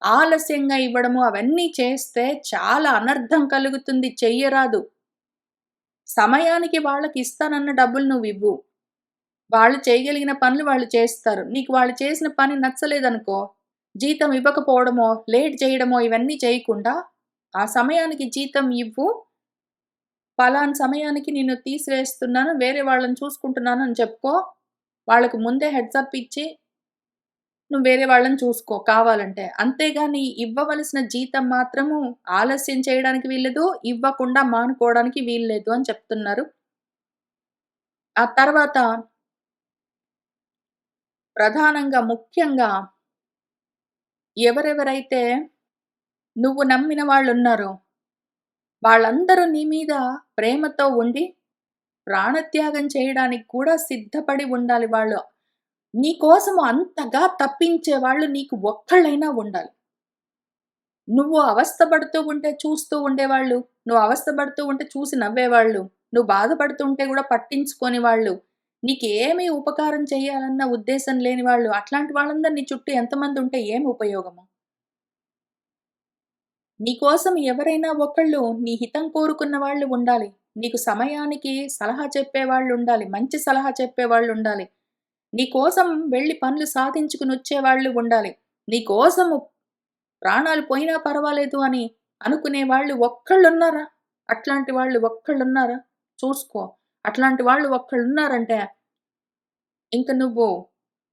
ఆలస్యంగా ఇవ్వడము అవన్నీ చేస్తే చాలా అనర్థం కలుగుతుంది. చెయ్యరాదు. సమయానికి వాళ్ళకిస్తానన్న డబ్బులు నువ్వివ్వు. వాళ్ళు చేయగలిగిన పనులు వాళ్ళు చేస్తారు. నీకు వాళ్ళు చేసిన పని నచ్చలేదనుకో, జీతం ఇవ్వకపోవడమో, లేట్ చేయడమో ఇవన్నీ చేయకుండా, ఆ సమయానికి జీతం ఇవ్వు. పలానా సమయానికి నిన్ను తీసివేస్తున్నాను, వేరే వాళ్ళని చూసుకుంటున్నాను అని చెప్పుకో. వాళ్ళకి ముందే హెడ్స్ అప్ ఇచ్చి, నువ్వు వేరే వాళ్ళని చూసుకో కావాలంటే. అంతేగాని ఇవ్వవలసిన జీతం మాత్రము ఆలస్యం చేయడానికి వీల్లేదు, ఇవ్వకుండా మానుకోవడానికి వీల్లేదు అని చెప్తున్నారు. ఆ తర్వాత ప్రధానంగా, ముఖ్యంగా ఎవరెవరైతే నువ్వు నమ్మిన వాళ్ళున్నారో, వాళ్ళందరూ నీ మీద ప్రేమతో ఉండి, ప్రాణత్యాగం చేయడానికి కూడా సిద్ధపడి ఉండాలి వాళ్ళు. నీ కోసం అంతగా తప్పించే వాళ్ళు నీకు ఒక్కళ్ళైనా ఉండాలి. నువ్వు అవస్థ పడుతూ ఉంటే చూస్తూ ఉండేవాళ్ళు, నువ్వు అవస్థ పడుతూ ఉంటే చూసి నవ్వేవాళ్ళు, నువ్వు బాధపడుతూ ఉంటే గూడా పట్టించుకోని వాళ్ళు, నీకేమి ఉపకారం చేయాలన్న ఉద్దేశం లేని వాళ్ళు, అట్లాంటి వాళ్ళందరూ నీ చుట్టూ ఎంతమందుంటే ఏం ఉపయోగము? నీకోసం ఎవరైనా ఒకళ్ళు నీ హితం కోరుకున్న వాళ్ళు ఉండాలి. నీకు సమయానికి సలహా చెప్పేవాళ్ళుండాలి. మంచి సలహా చెప్పేవాళ్ళుండాలి. నీకోసం వెళ్లి పనులు సాధించుకునొచ్చేవాళ్ళు ఉండాలి. నీకోసము ప్రాణాలు పోయినా పర్వాలేదు అని అనుకునే వాళ్ళు ఒక్కళ్ళున్నారా? అట్లాంటి వాళ్ళు ఒక్కళ్ళున్నారా? చూసుకో. అట్లాంటి వాళ్ళు ఒక్కళ్ళున్నారంటే, ఇంక నువ్వు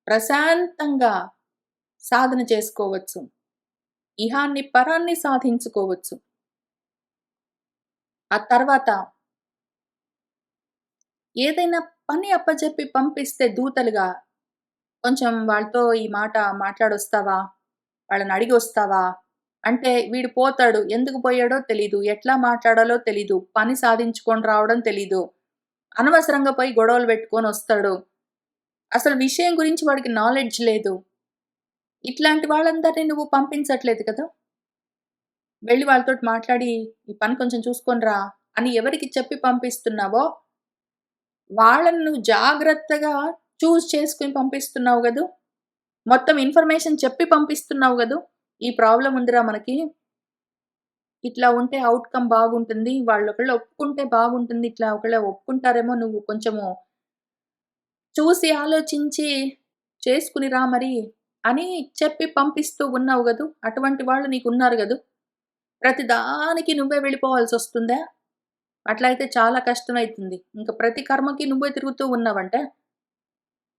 ప్రశాంతంగా సాధన చేసుకోవచ్చు. ఇహాన్ని, పరాన్ని సాధించుకోవచ్చు. ఆ తర్వాత ఏదైనా పని అప్పజెప్పి పంపిస్తే దూతలుగా, కొంచెం వాళ్ళతో ఈ మాట మాట్లాడొస్తావా? వాళ్ళని అడిగొస్తావా? అంటే వీడు పోతాడు. ఎందుకు పోయాడో తెలీదు. ఎట్లా మాట్లాడాలో తెలీదు. పని సాధించుకొని రావడం తెలీదు. అనవసరంగా పోయి గొడవలు పెట్టుకొనొస్తాడు. అసలు విషయం గురించి వాడికి నాలెడ్జ్ లేదు. ఇట్లాంటి వాళ్ళందరిని నువ్వు పంపించట్లేదు కదా! వెళ్లి వాళ్ళతోటి మాట్లాడి, "ఈ పని కొంచెం చూసుకొని రా" అని ఎవరికి చెప్పి పంపిస్తున్నావో, వాళ్ళని నువ్వు జాగ్రత్తగా చేసుకొని పంపిస్తున్నావు గదూ! మొత్తం ఇన్ఫర్మేషన్ చెప్పి పంపిస్తున్నావు గదూ! "ఈ ప్రాబ్లమ్ ఉందిరా మనకి. ఇట్లా ఉంటే ఔట్‌కమ్ బాగుంటుంది. వాళ్ళొకళ్ళు ఒప్పుకుంటే బాగుంటుంది. ఇట్లా ఒకవేళ ఒప్పుకుంటారేమో నువ్వు కొంచెము చూసి ఆలోచించి చేసుకుని రా మరి" అని చెప్పి పంపిస్తూ ఉన్నావు గదూ! అటువంటి వాళ్ళు నీకున్నారు గదూ! ప్రతి దానికి నువ్వే వెళ్ళిపోవాల్సొస్తుందా? అట్లయితే చాలా కష్టమైతుంది. ఇంక ప్రతి కర్మకి నువ్వే తిరుగుతూ ఉన్నావంటే,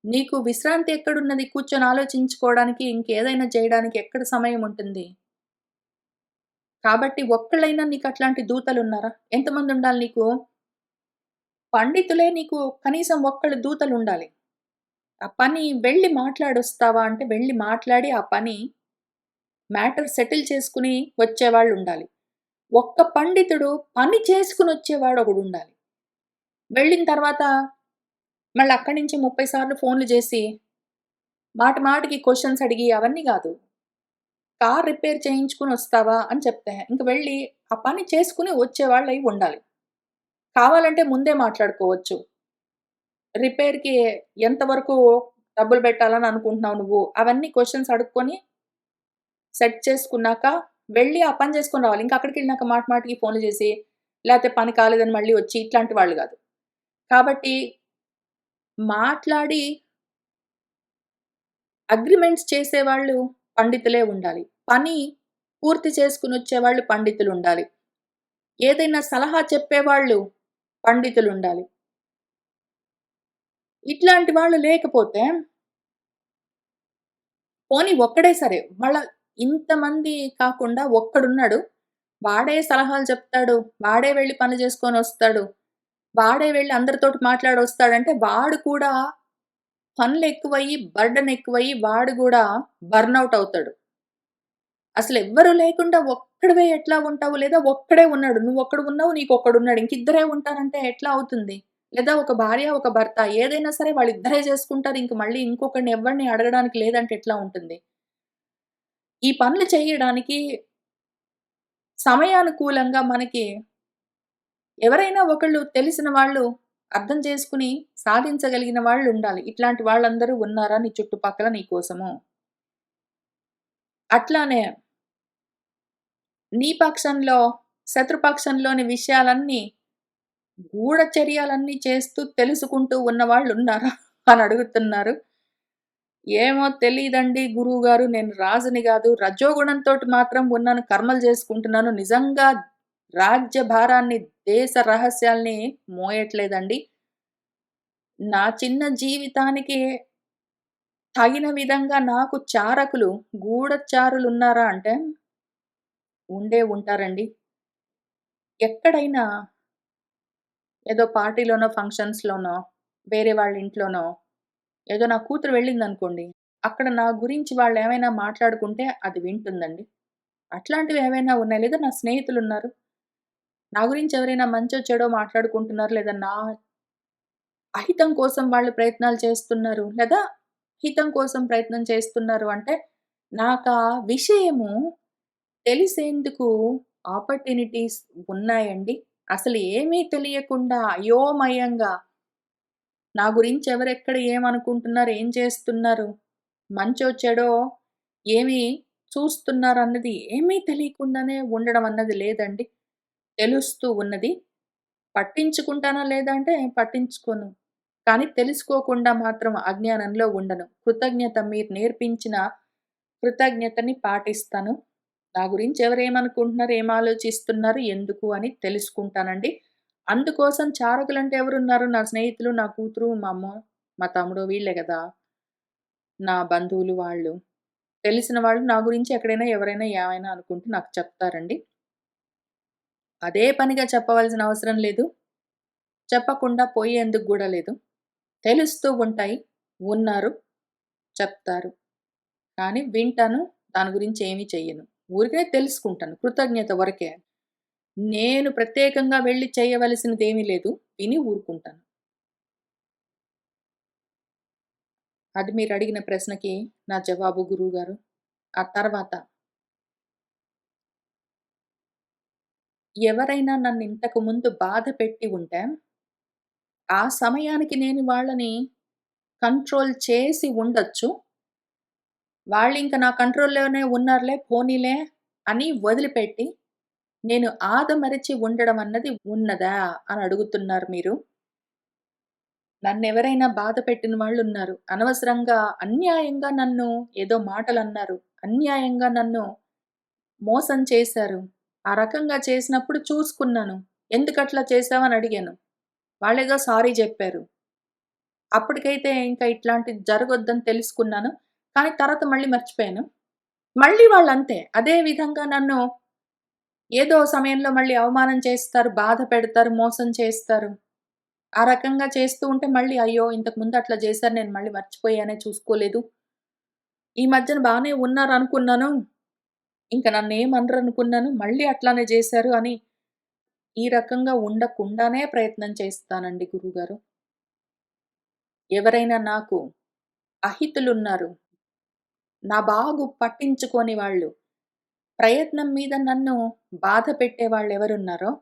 నీకు విశ్రాంతి ఎక్కడున్నది? కూర్చొని ఆలోచించుకోవడానికి, ఇంకేదైనా చేయడానికి ఎక్కడ సమయం ఉంటుంది? కాబట్టి ఒక్కళ్ళైనా నీకట్లాంటి దూతలున్నారా? ఎంతమందుండాలి నీకు? పండితులే నీకు కనీసం ఒక్కళ్ళు దూతలుండాలి. ఆ పని వెళ్లి మాట్లాడొస్తావా అంటే, వెళ్లి మాట్లాడి ఆ పని మ్యాటర్ సెటిల్ చేసుకొని వచ్చేవాళ్ళుండాలి. ఒక్క పండితుడు పని చేసుకొనొచ్చేవాడొకడుండాలి. వెళ్ళిన తర్వాత మళ్ళక్కడి నుంచి 30 సార్లు ఫోన్‌లు జేసి, మాటి మాటికి క్వెషన్స్ అడిగి అవన్నీ గాదు. కార్ రిపేర్ చేయించుకొనొస్తావా అని చెప్తే, ఇంక వెళ్ళి ఆ పని చేసుకొని వచ్చేవాళ్ళై ఉండాలి. కావాలంటే ముందే మాట్లాడుకోవచ్చు. రిపేర్‌కి ఎంత వరకు డబ్బులు పెట్టాలని అనుకుంటున్నావు నువ్వు? అవన్నీ క్వెషన్స్ అడుక్కొని సెట్ చేసుకున్నాక వెళ్ళి ఆ పని చేసుకొని రావాలి. ఇంక అక్కడికెళ్ళినాక మాటి మాటికి ఫోన్‌లు జేసి, లేతే పని కాలేదని మళ్ళీ వచ్చి ఇట్లాంటి వాళ్ళు గాదు. కాబట్టి మాట్లాడి అగ్రీమెంట్స్ చేసేవాళ్ళు పండితులే ఉండాలి. పని పూర్తి చేసుకొనొచ్చేవాళ్ళు పండితులుండాలి. ఏదైనా సలహా చెప్పేవాళ్ళు పండితులుండాలి. ఇట్లాంటి వాళ్ళు లేకపోతే పోనీ ఒక్కడే సరే, మళ్ళా ఇంతమంది కాకుండా ఒక్కడున్నాడు. వాడే సలహాలు చెప్తాడు. వాడే వెళ్లి పని చేసుకొనొస్తాడు. వాడే వెళ్లి అందరితోటి మాట్లాడొస్తాడంటే వాడు కూడా పనులెక్కువయ్యి, బర్డెన్ ఎక్కువయ్యి వాడు గూడా బర్న్‌ఔట్ అవుతాడు. అసలెవ్వరు లేకుండా ఒక్కడివే ఎట్లా ఉంటావు? లేదా ఒక్కడే ఉన్నాడు. నువ్వొక్కడున్నావు, నీకొక్కడున్నాడు. ఇంకిద్దరే ఉంటారంటే ఎట్లా అవుతుంది? లేదా ఒక భార్య, ఒక భర్త ఏదైనా సరే వాళ్ళిద్దరే చేసుకుంటారు. ఇంక మళ్ళీ ఇంకొకడిని ఎవ్వరిని అడగడానికి లేదంటే ఎట్లా ఉంటుంది? ఈ పనులు చేయడానికి సమయానుకూలంగా మనకి ఎవరైనా ఒకళ్ళు తెలిసిన వాళ్ళు, అర్థం చేసుకొని సాధించగలిగిన వాళ్ళుండాలి. ఇట్లాంటి వాళ్ళందరూ ఉన్నారా నీ చుట్టుపక్కల నీ కోసము? అట్లానే నీ పక్షంలో, శత్రుపక్షంలోని విషయాలన్నీ గూఢచర్యాలన్నీ చేస్తూ తెలుసుకుంటూ ఉన్నవాళ్ళున్నారా అని అడుగుతున్నారు. ఏమో తెలీదండి గురువుగారు. నేను రాజుని గాదు. రజోగుణంతోటి మాత్రం ఉన్నాను. కర్మలు జేసుకుంటున్నాను. నిజంగా రాజ్య భారాన్ని, దేశ రహస్యాల్ని మోయట్లేదండి. నా చిన్న జీవితానికి తగిన విధంగా నాకు చారకులు, గూఢచారులున్నారా అంటే ఉండే ఉంటారండి. ఎక్కడైనా ఏదో పార్టీలోనో, ఫంక్షన్స్‌లోనో, వేరే వాళ్ళ ఇంట్లోనో ఏదో నా కూతురు వెళ్ళిందనుకోండి. అక్కడ నా గురించి వాళ్ళేమైనా మాట్లాడుకుంటే అది వింటుందండి. అట్లాంటివి ఏవైనా ఉన్నాయి. లేదా నా స్నేహితులున్నారు. నా గురించి ఎవరైనా మంచో, చెడో మాట్లాడుకుంటున్నారు. లేదా నా అహితం కోసం వాళ్ళు ప్రయత్నాలు చేస్తున్నారు. లేదా హితం కోసం ప్రయత్నం చేస్తున్నారు అంటే, నాకా విషయము తెలిసేందుకు ఆపర్చునిటీస్ ఉన్నాయండి. అసలు ఏమీ తెలియకుండా అయోమయంగా నా గురించి ఎవరెక్కడ ఏమనుకుంటున్నారు, ఏం చేస్తున్నారు, మంచో, చెడో ఏమి చూస్తున్నారన్నది ఏమీ తెలియకుండానే ఉండడం అన్నది లేదండి. తెలుస్తూ ఉన్నది. పట్టించుకుంటానా లేదా అంటే పట్టించుకోను. కానీ తెలుసుకోకుండా మాత్రం అజ్ఞానంలో ఉండను. కృతజ్ఞత మీరు నేర్పించిన కృతజ్ఞతని పాటిస్తాను. నా గురించి ఎవరేమనుకుంటున్నారు, ఏం ఆలోచిస్తున్నారు, ఎందుకు అని తెలుసుకుంటానండి. అందుకోసం చారకులంటే ఎవరున్నారు? నా స్నేహితులు, నా కూతురు, మా అమ్మ, మా తమ్ముడు వీళ్ళే గదా! నా బంధువులు వాళ్ళు. తెలిసిన వాళ్ళు నా గురించి ఎక్కడైనా ఎవరైనా ఏమైనా అనుకుంటే నాకు చెప్తారండి. అదే పనిగా చెప్పవలసిన అవసరం లేదు. చెప్పకుండా పోయేందుకు గూడా లేదు. తెలుస్తూ ఉంటాయి. ఉన్నారు, చెప్తారు. కానీ వింటాను. దాని గురించి ఏమీ చెయ్యను. ఊరికే తెలుసుకుంటాను. కృతజ్ఞత వరకే. నేను ప్రత్యేకంగా వెళ్లి చేయవలసినదేమీ లేదు. విని ఊరుకుంటాను. అది మీరడిగిన ప్రశ్నకి నా జవాబు గురువుగారు. ఆ తర్వాత ఎవరైనా నన్నింతకు ముందు బాధ పెట్టి ఉంటే, ఆ సమయానికి నేను వాళ్ళని కంట్రోల్ చేసి ఉండొచ్చు. వాళ్ళింక నా కంట్రోల్‌లోనే ఉన్నారులే, పోనీలే అని వదిలిపెట్టి, నేను ఆదమరచి ఉండడం అన్నది ఉన్నదా అని అడుగుతున్నారు మీరు. నన్నెవరైనా బాధ పెట్టిన వాళ్ళున్నారు. అనవసరంగా, అన్యాయంగా నన్ను ఏదో మాటలన్నారు. అన్యాయంగా నన్ను మోసం చేశారు. ఆ రకంగా చేసినప్పుడు చూసుకున్నాను. ఎందుకట్లా చేశావని అడిగాను. వాళ్ళేదో సారీ జెప్పారు. అప్పటికైతే ఇంకా ఇట్లాంటిది జరగొద్దని తెలుసుకున్నాను. కానీ తర్వాత మళ్ళీ మర్చిపోయాను. మళ్ళీ వాళ్ళంతే. అదే విధంగా నన్ను ఏదో సమయంలో మళ్ళీ అవమానం చేస్తారు, బాధ పెడతారు, మోసం చేస్తారు. ఆ రకంగా చేస్తూ ఉంటే మళ్ళీ అయ్యో! ఇంతకుముందు అట్లా జేశారు నేను మళ్ళీ మర్చిపోయానే చూసుకోలేదు. ఈ మధ్యన బానే ఉన్నారనుకున్నాను. ఇంక నన్నేమనరనుకున్నాను. మళ్ళీ అట్లానే జేశారు అని ఈ రకంగా ఉండకుండానే ప్రయత్నం చేస్తానండి గురువుగారు. ఎవరైనా నాకు అహితులున్నారు. నా బాగు పట్టించుకోని వాళ్ళు, ప్రయత్నం మీద నన్ను బాధ పెట్టేవాళ్ళెవరున్నారో,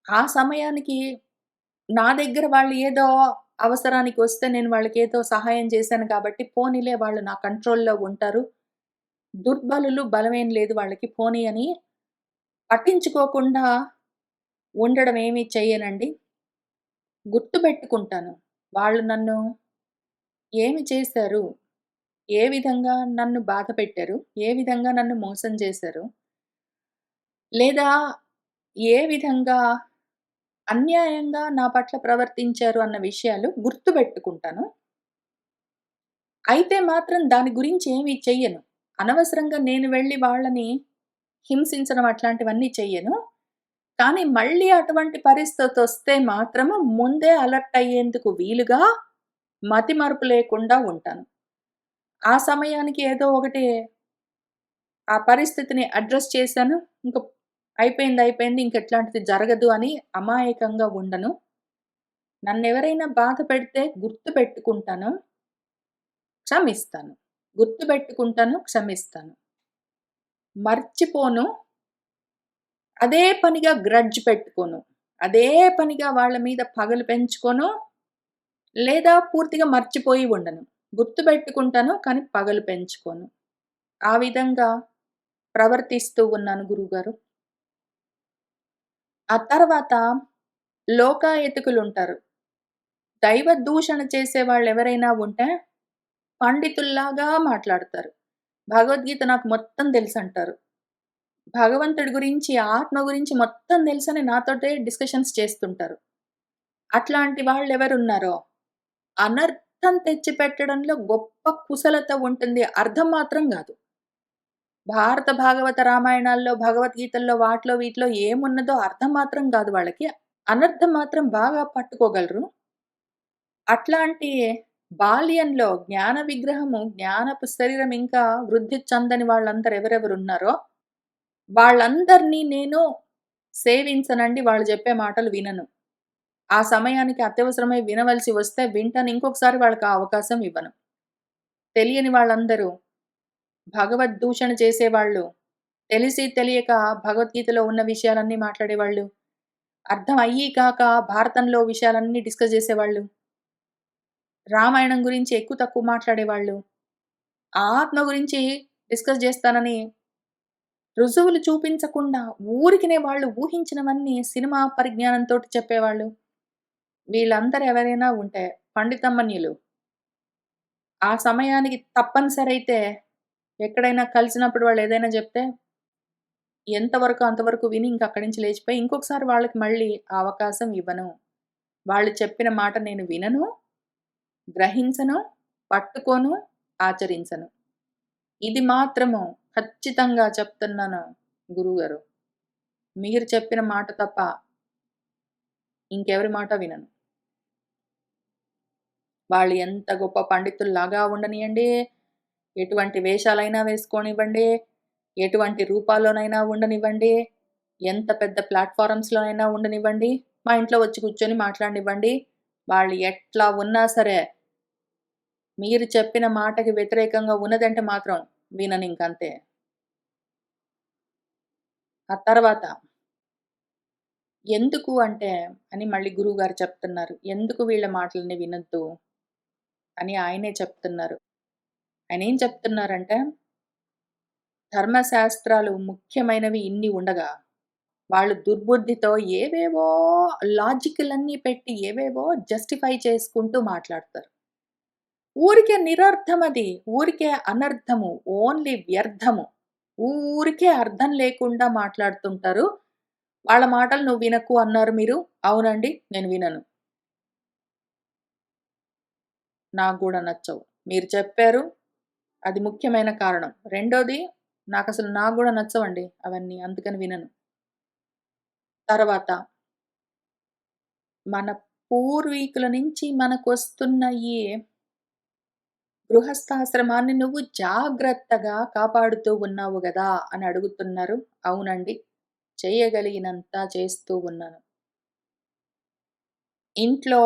ఆ సమయానికి నా దగ్గర వాళ్ళు ఏదో అవసరానికొస్తే నేను వాళ్ళకేదో సహాయం చేశాను కాబట్టి, పోనీలే వాళ్ళు నా కంట్రోల్‌లో ఉంటారు. దుర్బలులు, బలమేం లేదు వాళ్ళకి పోనీ అని పట్టించుకోకుండా ఉండడం ఏమీ చెయ్యనండి. గుర్తుబెట్టుకుంటాను. వాళ్ళు నన్ను ఏమి చేశారు? ఏ విధంగా నన్ను బాధపెట్టారు? ఏ విధంగా నన్ను మోసం చేశారు? లేదా ఏ విధంగా అన్యాయంగా నా పట్ల ప్రవర్తించారు అన్న విషయాలు గుర్తుబెట్టుకుంటాను. అయితే మాత్రం దాని గురించి ఏమి చెయ్యను. అనవసరంగా నేను వెళ్లి వాళ్ళని హింసించడం అట్లాంటివన్నీ చెయ్యను. కానీ మళ్ళీ అటువంటి పరిస్థితొస్తే మాత్రము ముందే అలర్ట్ అయ్యేందుకు వీలుగా మతిమరుపు లేకుండా ఉంటాను. ఆ సమయానికి ఏదో ఒకటి ఆ పరిస్థితిని అడ్రెస్ చేశాను. ఇంక అయిపోయింది. ఇంకెట్లాంటిది జరగదు అని అమాయకంగా ఉండను. నన్నెవరైనా బాధ పెడితే గుర్తుపెట్టుకుంటాను, క్షమిస్తాను. గుర్తుపెట్టుకుంటాను, క్షమిస్తాను. మర్చిపోను. అదే పనిగా గ్రడ్జ్ పెట్టుకోను. అదే పనిగా వాళ్ళ మీద పగలు పెంచుకోను. లేదా పూర్తిగా మర్చిపోయి ఉండను. గుర్తుపెట్టుకుంటాను, కానీ పగలు పెంచుకోను. ఆ విధంగా ప్రవర్తిస్తూ ఉన్నాను గురువుగారు. ఆ తర్వాత లోకాయతికులుంటారు. దైవ దూషణ చేసేవాళ్ళెవరైనా ఉంటే పండితుల్లాగా మాట్లాడతారు. భగవద్గీత నాకు మొత్తం తెలుసంటారు. భగవంతుడి గురించి, ఆత్మ గురించి మొత్తం తెలుసని నాతోటే డిస్కషన్స్ చేస్తుంటారు. అట్లాంటి వాళ్ళెవరున్నారో అనర్థం తెచ్చిపెట్టడంలో గొప్ప కుశలత ఉంటుంది. అర్థం మాత్రం గాదు. భారత, భాగవత, రామాయణాల్లో, భగవద్గీతల్లో వాటిలో వీటిలో ఏమున్నదో అర్థం మాత్రం గాదు వాళ్ళకి. అనర్థం మాత్రం బాగా పట్టుకోగలరు. అట్లాంటి బాల్యంలో జ్ఞాన విగ్రహము, జ్ఞానపు శరీరం ఇంకా వృద్ధి చెందని వాళ్ళందరూ ఎవరెవరున్నారో, వాళ్ళందరినీ నేను సేవించనండి. వాళ్ళు చెప్పే మాటలు వినను. ఆ సమయానికి అత్యవసరమై వినవలసి వస్తే వింటాను. ఇంకొకసారి వాళ్ళకి ఆ అవకాశం ఇవ్వను. తెలియని వాళ్ళందరూ భగవద్దూషణ చేసేవాళ్ళు, తెలిసి తెలియక భగవద్గీతలో ఉన్న విషయాలన్నీ మాట్లాడేవాళ్ళు, అర్థం అయ్యి కాక భారతంలో విషయాలన్నీ డిస్కస్ చేసేవాళ్ళు, రామాయణం గురించి ఎక్కువ తక్కువ మాట్లాడేవాళ్ళు, ఆత్మ గురించి డిస్కస్ జేస్తానని రుజువులు చూపించకుండా ఊరికినే వాళ్ళు ఊహించినవన్నీ సినిమా పరిజ్ఞానంతోటి చెప్పేవాళ్ళు. వీళ్ళందరూ ఎవరైనా ఉంటే పండితమ్మన్యులు. ఆ సమయానికి తప్పనిసరైతే ఎక్కడైనా కలిసినప్పుడు వాళ్ళేదైనా జెప్తే ఎంతవరకో అంతవరకు విని ఇంక అక్కడి నుంచి లేచిపోయి ఇంకొకసారి వాళ్ళకి మళ్ళీ ఆ అవకాశం ఇవ్వను. వాళ్ళు చెప్పిన మాట నేను వినను, గ్రహించను, పట్టుకోను, ఆచరించను. ఇది మాత్రము ఖచ్చితంగా చెప్తున్నాను గురువుగారు. మీరు చెప్పిన మాట తప్ప ఇంకెవరి మాట వినను. వాళ్ళు ఎంత గొప్ప పండితుల్లాగా ఉండనియండి, ఎటువంటి వేషాలైనా వేసుకోనివ్వండి, ఎటువంటి రూపాల్లోనైనా ఉండనివ్వండి, ఎంత పెద్ద ప్లాట్‌ఫారమ్స్‌లో అయినా ఉండనివ్వండి, మా ఇంట్లో వచ్చి కూర్చొని మాట్లాడనివ్వండి. వాళ్ళు ఎట్లా ఉన్నా సరే, మీరు చెప్పిన మాటకి వ్యతిరేకంగా ఉన్నదంటే మాత్రం విననింకంతే. ఆ తర్వాత ఎందుకు అంటే అని మళ్ళీ గురువుగారు చెప్తున్నారు. ఎందుకు వీళ్ళ మాటలని వినొద్దు అని ఆయనే చెప్తున్నారు. ఆయనేం చెప్తున్నారంటే, ధర్మశాస్త్రాలు ముఖ్యమైనవి ఇన్ని ఉండగా, వాళ్ళు దుర్బుద్ధితో ఏవేవో లాజిక్‌లన్నీ పెట్టి ఏవేవో జస్టిఫై చేసుకుంటూ మాట్లాడతారు. ఊరికే నిరర్థమది. ఊరికే అనర్థము. ఓన్లీ వ్యర్థము. ఊరికే అర్థం లేకుండా మాట్లాడుతుంటారు. వాళ్ళ మాటలు నువ్వు వినకు అన్నారు మీరు. అవునండి. నేను వినను. నాకు గూడా నచ్చవు. మీరు చెప్పారు. అది ముఖ్యమైన కారణం. రెండోది నాకు గూడా నచ్చవండి అవన్నీ. అందుకని వినను. తర్వాత మన పూర్వీకుల నుంచి మనకొస్తున్న ఈ గృహస్థాశ్రమాన్ని నువ్వు జాగ్రత్తగా కాపాడుతూ ఉన్నావు గదా! అని అడుగుతున్నారు. అవునండి. చేయగలిగినంత చేస్తూ ఉన్నాను. ఇంట్లో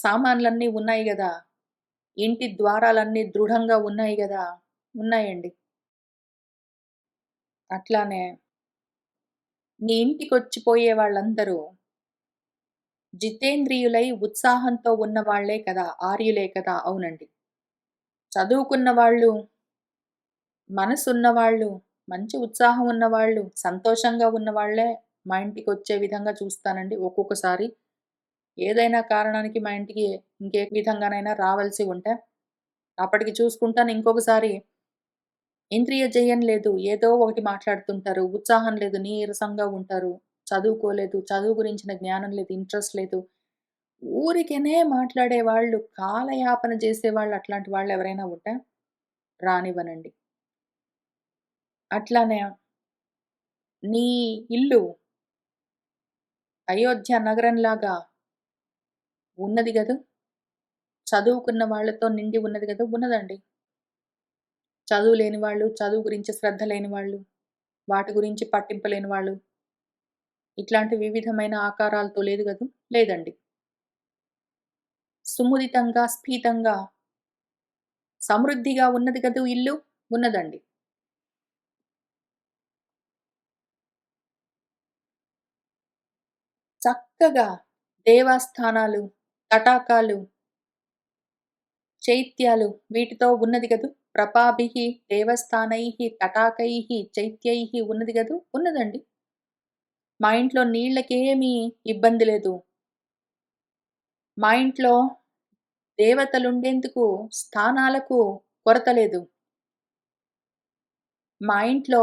సామాన్లన్నీ ఉన్నాయి గదా! ఇంటి ద్వారాలన్నీ దృఢంగా ఉన్నాయి గదా! ఉన్నాయండి. అట్లానే నీ ఇంటికొచ్చిపోయే వాళ్ళందరూ జితేంద్రియులై ఉత్సాహంతో ఉన్నవాళ్ళే కదా! ఆర్యులే కదా! అవునండి. చదువుకున్న వాళ్ళు, మనసున్నవాళ్ళు, మంచి ఉత్సాహం ఉన్నవాళ్ళు, సంతోషంగా ఉన్నవాళ్ళే మా ఇంటికొచ్చే విధంగా చూస్తానండి. ఒక్కొక్కసారి ఏదైనా కారణానికి మా ఇంటికి ఇంకే విధంగానైనా రావాల్సి ఉంటే, అప్పటికి చూసుకుంటాను. ఇంకొకసారి ఇంద్రియ జయం లేదు. ఏదో ఒకటి మాట్లాడుతుంటారు. ఉత్సాహం లేదు. నీరసంగా ఉంటారు. చదువుకోలేదు. చదువు గురించిన జ్ఞానం లేదు. ఇంట్రెస్ట్ లేదు. ఊరికేనే మాట్లాడేవాళ్ళు, కాలయాపన చేసేవాళ్ళు అట్లాంటి వాళ్ళెవరైనా ఉంటే రానివ్వనండి. అట్లానే నీ ఇల్లు అయోధ్య నగరంలాగా ఉన్నది గదూ! చదువుకున్న వాళ్ళతో నిండి ఉన్నది గదూ! ఉన్నదండి. చదువు లేని వాళ్ళు, చదువు గురించి శ్రద్ధ లేని వాళ్ళు, వాటి గురించి పట్టింపు లేని వాళ్ళు, ఇట్లాంటి వివిధమైన ఆకారాలతో లేదు గదూ! లేదండి. సుముదితంగా, స్ఫీతంగా, సమృద్ధిగా ఉన్నది గదూ ఇల్లు! ఉన్నదండి. చక్కగా దేవస్థానాలు, తటాకాలు, చైత్యాలు వీటితో ఉన్నది గదూ! ప్రపాభిః దేవస్థానైః తటాకైః చైత్యైః ఉన్నది గదూ! ఉన్నదండి. మా ఇంట్లో నీళ్ళకేమీ ఇబ్బంది లేదు. మా ఇంట్లో దేవతలుండేందుకు స్థానాలకు కొరత లేదు. మా ఇంట్లో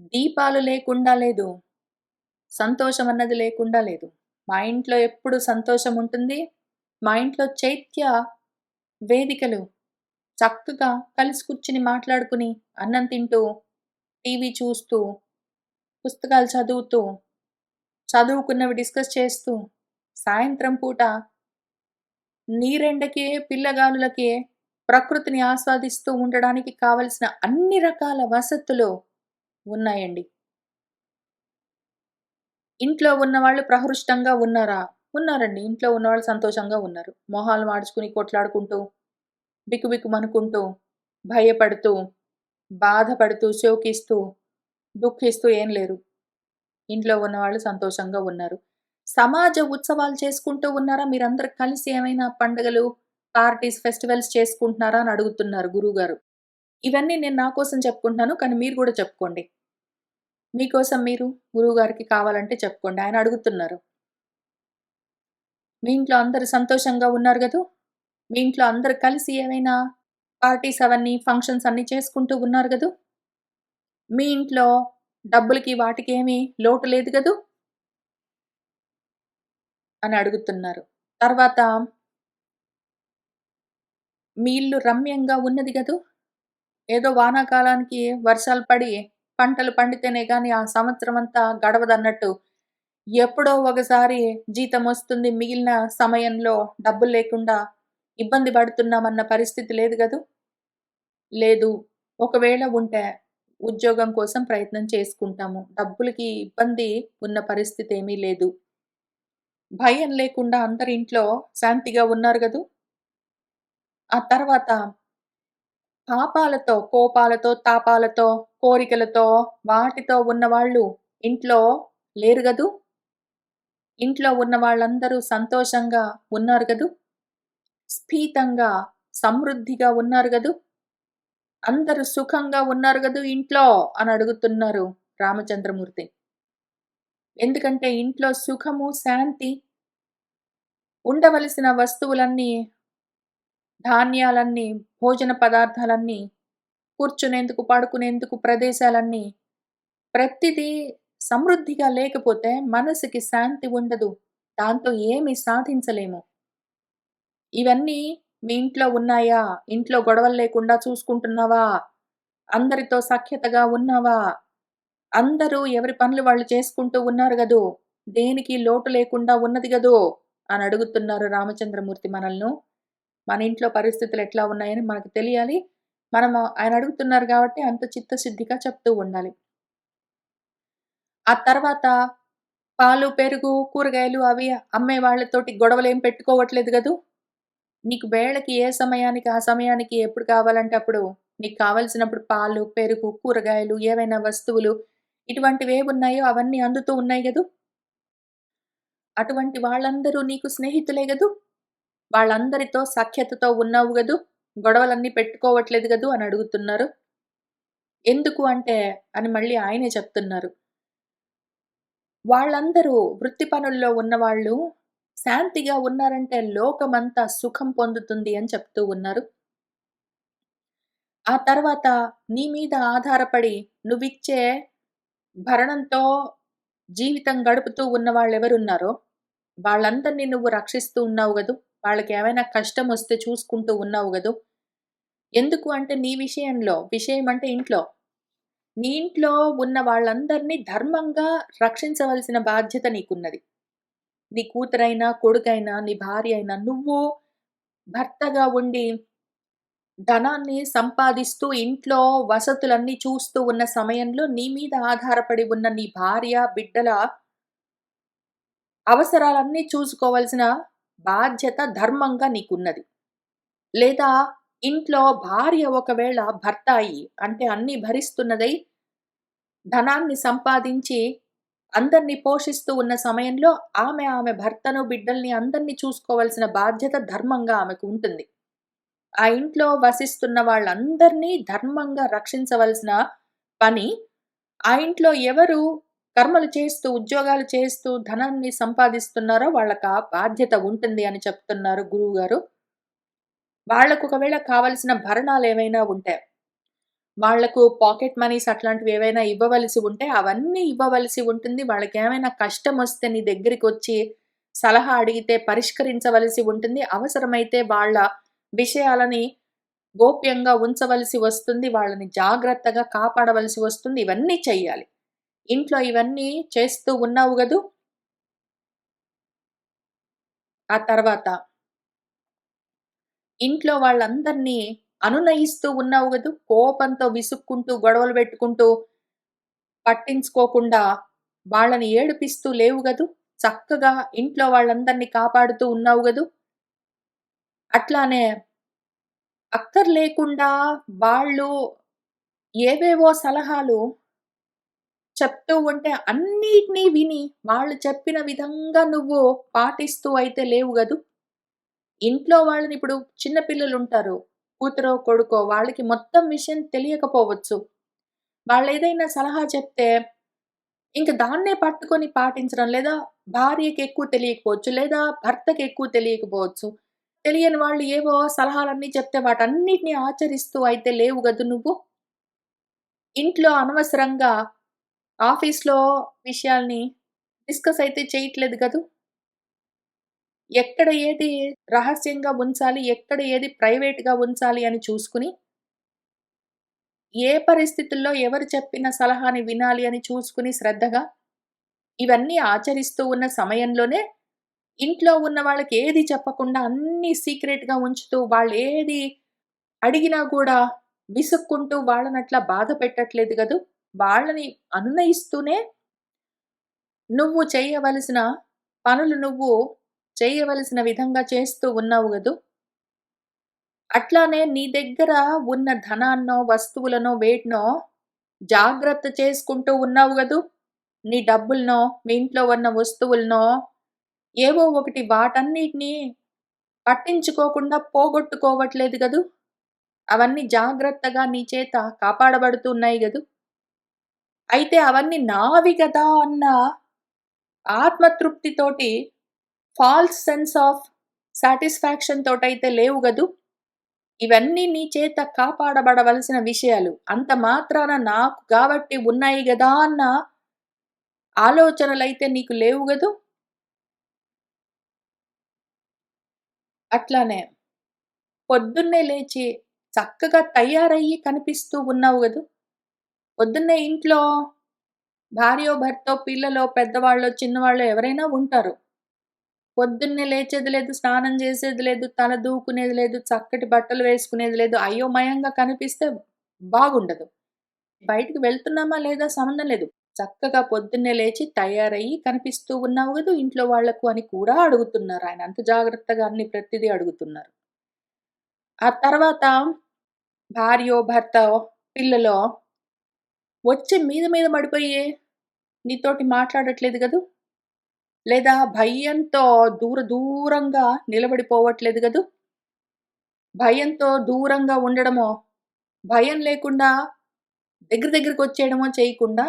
దీపాలు లేకుండా లేదు. సంతోషం అన్నది లేకుండా లేదు. మా ఇంట్లో ఎప్పుడు సంతోషం ఉంటుంది. మా ఇంట్లో చైత్య వేదికలు చక్కగా కలిసి కూర్చుని మాట్లాడుకుని, అన్నం తింటూ, టీవీ చూస్తూ, పుస్తకాలు చదువుతూ, చదువుకున్నవి డిస్కస్ చేస్తూ, సాయంత్రం పూట నీరెండకి, పిల్లగాలులకి ప్రకృతిని ఆస్వాదిస్తూ ఉండడానికి కావలసిన అన్ని రకాల వసతులు ఉన్నాయండి. ఇంట్లో ఉన్నవాళ్ళు ప్రహృష్టంగా ఉన్నారా? ఉన్నారండి. ఇంట్లో ఉన్నవాళ్ళు సంతోషంగా ఉన్నారు. మొహాలు మాడ్చుకుని కొట్లాడుకుంటూ, బిక్కుబిక్కుమనుకుంటూ, భయపడుతూ, బాధపడుతూ, శోకిస్తూ, దుఃఖిస్తూ ఏం లేరు. ఇంట్లో ఉన్నవాళ్ళు సంతోషంగా ఉన్నారు. సమాజ ఉత్సవాలు చేసుకుంటూ ఉన్నారా? మీరందరూ కలిసి ఏమైనా పండుగలు, పార్టీస్, ఫెస్టివల్స్ చేసుకుంటున్నారా అని అడుగుతున్నారు గురువుగారు. ఇవన్నీ నేను నా కోసం చెప్పుకుంటున్నాను. కానీ మీరు గూడా చెప్పుకోండి. మీకోసం మీరు గురువుగారికి కావాలంటే చెప్పుకోండి. ఆయన అడుగుతున్నారు. మీ ఇంట్లో అందరూ సంతోషంగా ఉన్నారు గదూ! మీ ఇంట్లో అందరూ కలిసి ఏమైనా పార్టీస్ అవన్నీ, ఫంక్షన్స్ అన్నీ చేసుకుంటూ ఉన్నారు గదూ! మీ ఇంట్లో డబ్బులకి వాటికేమీ లోటు లేదు గదూ! అని అడుగుతున్నారు. తర్వాత మీ ఇల్లు రమ్యంగా ఉన్నది గదూ! ఏదో వానాకాలానికి వర్షాలు పడి పంటలు పండితేనే గాని ఆ సంవత్సరమంతా గడవదన్నట్టు ఎప్పుడో ఒకసారి జీతమొస్తుంది. మిగిలిన సమయంలో డబ్బులు లేకుండా ఇబ్బంది పడుతున్నామన్న పరిస్థితి లేదు గదూ! లేదు. ఒకవేళ ఉంటే ఉద్యోగం కోసం ప్రయత్నం చేసుకుంటాము. డబ్బులకి ఇబ్బంది ఉన్న పరిస్థితేమీ లేదు. భయం లేకుండా అందరింట్లో శాంతిగా ఉన్నారు గదూ! ఆ తర్వాత పాపాలతో, కోపాలతో, తాపాలతో, కోరికలతో, వాటితో ఉన్నవాళ్ళు ఇంట్లో లేరు గదూ! ఇంట్లో ఉన్న వాళ్ళందరూ సంతోషంగా ఉన్నారు గదూ! స్ఫీతంగా, సమృద్ధిగా ఉన్నారు గదూ! అందరూ సుఖంగా ఉన్నారు గదూ ఇంట్లో అని అడుగుతున్నారు రామచంద్రమూర్తి. ఎందుకంటే ఇంట్లో సుఖము, శాంతి, ఉండవలసిన వస్తువులన్నీ, ధాన్యాలన్నీ, భోజన పదార్థాలన్నీ, కూర్చునేందుకు, పడుకునేందుకు ప్రదేశాలన్నీ, ప్రతిదీ సమృద్ధిగా లేకపోతే మనసుకి శాంతి ఉండదు. దాంతో ఏమి సాధించలేము. ఇవన్నీ మీ ఇంట్లో ఉన్నాయా? ఇంట్లో గొడవలు లేకుండా చూసుకుంటున్నావా? అందరితో సఖ్యతగా ఉన్నావా? అందరూ ఎవరి పనులు వాళ్ళు చేసుకుంటూ ఉన్నారు గదూ! దేనికి లోటు లేకుండా ఉన్నది గదూ! అని అడుగుతున్నారు రామచంద్రమూర్తి మనల్ని. మన ఇంట్లో పరిస్థితులు ఎట్లా ఉన్నాయని మనకు తెలియాలి. మనము ఆయన అడుగుతున్నారు గాబట్టి అంత చిత్తశుద్ధిగా చెప్తూ ఉండాలి. ఆ తర్వాత పాలు, పెరుగు, కూరగాయలు అవి అమ్మే వాళ్ళతోటి గొడవలేం పెట్టుకోవట్లేదు గదూ! నీకు వేళకి ఏ సమయానికి, ఆ సమయానికి ఎప్పుడు కావాలంటే అప్పుడు నీకు కావాల్సినప్పుడు పాలు, పెరుగు, కూరగాయలు, ఏవైనా వస్తువులు ఇటువంటివేవున్నాయో అవన్నీ అందుతూ ఉన్నాయి గదూ! అటువంటి వాళ్ళందరూ నీకు స్నేహితులే గదూ! వాళ్ళందరితో సఖ్యతతో ఉన్నావు గదూ! గొడవలన్నీ పెట్టుకోవట్లేదు గదూ! అని అడుగుతున్నారు. ఎందుకు అంటే అని మళ్ళీ ఆయనే చెప్తున్నారు. వాళ్ళందరూ వృత్తి పనుల్లో ఉన్నవాళ్ళు శాంతిగా ఉన్నారంటే లోకమంతా సుఖం పొందుతుంది అని చెప్తూ ఉన్నారు. ఆ తర్వాత నీ మీద ఆధారపడి నువ్విచ్చే భరణంతో జీవితం గడుపుతూ ఉన్న వాళ్ళెవరున్నారో వాళ్ళందరిని నువ్వు రక్షిస్తూ ఉన్నావు గదూ! వాళ్ళకేమైనా కష్టమొస్తే చూసుకుంటూ ఉన్నావు గదూ! ఎందుకు అంటే నీ విషయంలో, విషయం అంటే ఇంట్లో. నీ ఇంట్లో ఉన్న వాళ్ళందరిని ధర్మంగా రక్షించవలసిన బాధ్యత నీకున్నది. నీ కూతురైనా, కొడుకైనా, నీ భార్య అయినా నువ్వు భర్తగా ఉండి ధనాన్ని సంపాదిస్తూ ఇంట్లో వసతులన్నీ చూస్తూ ఉన్న సమయంలో నీ మీద ఆధారపడి ఉన్న నీ భార్య, బిడ్డల అవసరాలన్నీ చూసుకోవాల్సిన బాధ్యత ధర్మంగా నీకున్నది. లేదా ఇంట్లో భార్య ఒకవేళ భర్త అయ్యి అంటే అన్నీ భరిస్తున్నదై ధనాన్ని సంపాదించి అందరిని పోషిస్తూ ఉన్న సమయంలో ఆమె భర్తను, బిడ్డల్ని అందరిని చూసుకోవాల్సిన బాధ్యత ధర్మంగా ఆమెకు ఉంటుంది. ఆ ఇంట్లో వసిస్తున్న వాళ్ళందరినీ ధర్మంగా రక్షించవలసిన పని ఆ ఇంట్లో ఎవరు కర్మలు చేస్తూ, ఉద్యోగాలు చేస్తూ ధనాన్ని సంపాదిస్తున్నారో వాళ్ళకా బాధ్యత ఉంటుంది అని చెప్తున్నారు గురువుగారు. వాళ్ళకు ఒకవేళ కావాల్సిన భరణాలేవైనా ఉంటే, వాళ్లకు పాకెట్ మనీస్ అట్లాంటివేవైనా ఇవ్వవలసి ఉంటే అవన్నీ ఇవ్వవలసి ఉంటుంది. వాళ్ళకేమైనా కష్టమొస్తే నీ దగ్గరికొచ్చి సలహా అడిగితే పరిష్కరించవలసి ఉంటుంది. అవసరమైతే వాళ్ళ విషయాలని గోప్యంగా ఉంచవలసి వస్తుంది. వాళ్ళని జాగ్రత్తగా కాపాడవలసి వస్తుంది. ఇవన్నీ చెయ్యాలి. ఇంట్లో ఇవన్నీ చేస్తూ ఉన్నావు గదూ! ఆ తర్వాత ఇంట్లో వాళ్ళందరినీ అనునయిస్తూ ఉన్నావు గదూ! కోపంతో విసుక్కుంటూ, గొడవలు పెట్టుకుంటూ, పట్టించుకోకుండా వాళ్ళని ఏడిపిస్తూ లేవు గదూ! చక్కగా ఇంట్లో వాళ్ళందరిని కాపాడుతూ ఉన్నావు గదూ! అట్లానే అక్కర్లేకుండా వాళ్ళు ఏవేవో సలహాలు చెప్తూ ఉంటే అన్నిటిని విని వాళ్ళు చెప్పిన విధంగా నువ్వు పాటిస్తూ అయితే లేవు గదూ! ఇంట్లో వాళ్ళనిప్పుడు చిన్న పిల్లలుంటారు. కూతురో, కొడుకో వాళ్ళకి మొత్తం విషయం తెలియకపోవచ్చు. వాళ్ళేదైనా సలహా చెప్తే ఇంక దాన్నే పట్టుకొని పాటించడం. లేదా భార్యకెక్కువ తెలియకపోవచ్చు. లేదా భర్తకెక్కువ తెలియకపోవచ్చు. తెలియని వాళ్ళు ఏవో సలహాలన్నీ చెప్తే వాటన్నిటిని ఆచరిస్తూ అయితే లేవు గదు నువ్వు. ఇంట్లో అనవసరంగా ఆఫీస్‌లో విషయాల్ని డిస్కస్ అయితే చేయట్లేదు గదు. ఎక్కడ ఏది రహస్యంగా ఉంచాలి, ఎక్కడ ఏది ప్రైవేట్‌గా ఉంచాలి అని చూసుకొని, ఏ పరిస్థితుల్లో ఎవరు చెప్పిన సలహాని వినాలి అని చూసుకొని శ్రద్ధగా ఇవన్నీ ఆచరిస్తూ ఉన్న సమయంలోనే ఇంట్లో ఉన్న వాళ్ళకి ఏది చెప్పకుండా అన్నీ సీక్రెట్‌గా ఉంచుతూ వాళ్ళేది అడిగినా కూడా విసుక్కుంటూ వాళ్ళనట్లా బాధ పెట్టట్లేదు గదూ! వాళ్ళని అనునయిస్తూనే నువ్వు చేయవలసిన పనులు నువ్వు చేయవలసిన విధంగా చేస్తూ ఉన్నావు గదూ! అట్లానే నీ దగ్గర ఉన్న ధనాన్నో, వస్తువులనో, వేటినో జాగ్రత్త చేసుకుంటూ ఉన్నావు గదూ! నీ డబ్బులనో, మీ ఇంట్లో ఉన్న వస్తువులనో ఏవో ఒకటి వాటన్నిటిని పట్టించుకోకుండా పోగొట్టుకోవట్లేదు గదూ! అవన్నీ జాగ్రత్తగా నీ చేత కాపాడబడుతున్నాయి గదూ! అయితే అవన్నీ నావి గదా అన్న ఆత్మతృప్తితోటి ఫాల్స్ సెన్స్ ఆఫ్ సాటిస్ఫాక్షన్ తోటైతే లేవు గదూ! ఇవన్నీ నీ చేత కాపాడబడవలసిన విషయాలు. అంత మాత్రాన నాకు గాబట్టి ఉన్నాయి గదా అన్న ఆలోచనలైతే నీకు లేవు గదూ! అట్లానే పొద్దున్నే లేచి చక్కగా తయారయ్యి కనిపిస్తూ ఉన్నావు గదూ! పొద్దున్నే ఇంట్లో భార్యో, భర్తో, పిల్లలో, పెద్దవాళ్ళో, చిన్నవాళ్ళో ఎవరైనా ఉంటారు. పొద్దున్నే లేచేది లేదు, స్నానం చేసేది లేదు, తల దూకునేది లేదు, చక్కటి బట్టలు వేసుకునేది లేదు, అయోమయంగా కనిపిస్తే బాగుండదు. బయటికి వెళ్తున్నామా లేదా సంబంధం లేదు. చక్కగా పొద్దున్నే లేచి తయారయ్యి కనిపిస్తూ ఉన్నావు గదూ ఇంట్లో వాళ్ళకు అని కూడా అడుగుతున్నారు ఆయన. అంత జాగ్రత్తగా అన్ని ప్రతిదీ అడుగుతున్నారు. ఆ తర్వాత భార్యో, భర్తో, పిల్లలో వచ్చి మీద మీద పడిపోయి నీతోటి మాట్లాడట్లేదు గదూ! లేదా భయంతో దూరంగా నిలబడిపోవట్లేదు గదూ! భయంతో దూరంగా ఉండడమో, భయం లేకుండా దగ్గరకొచ్చేయడమో చేయకుండా,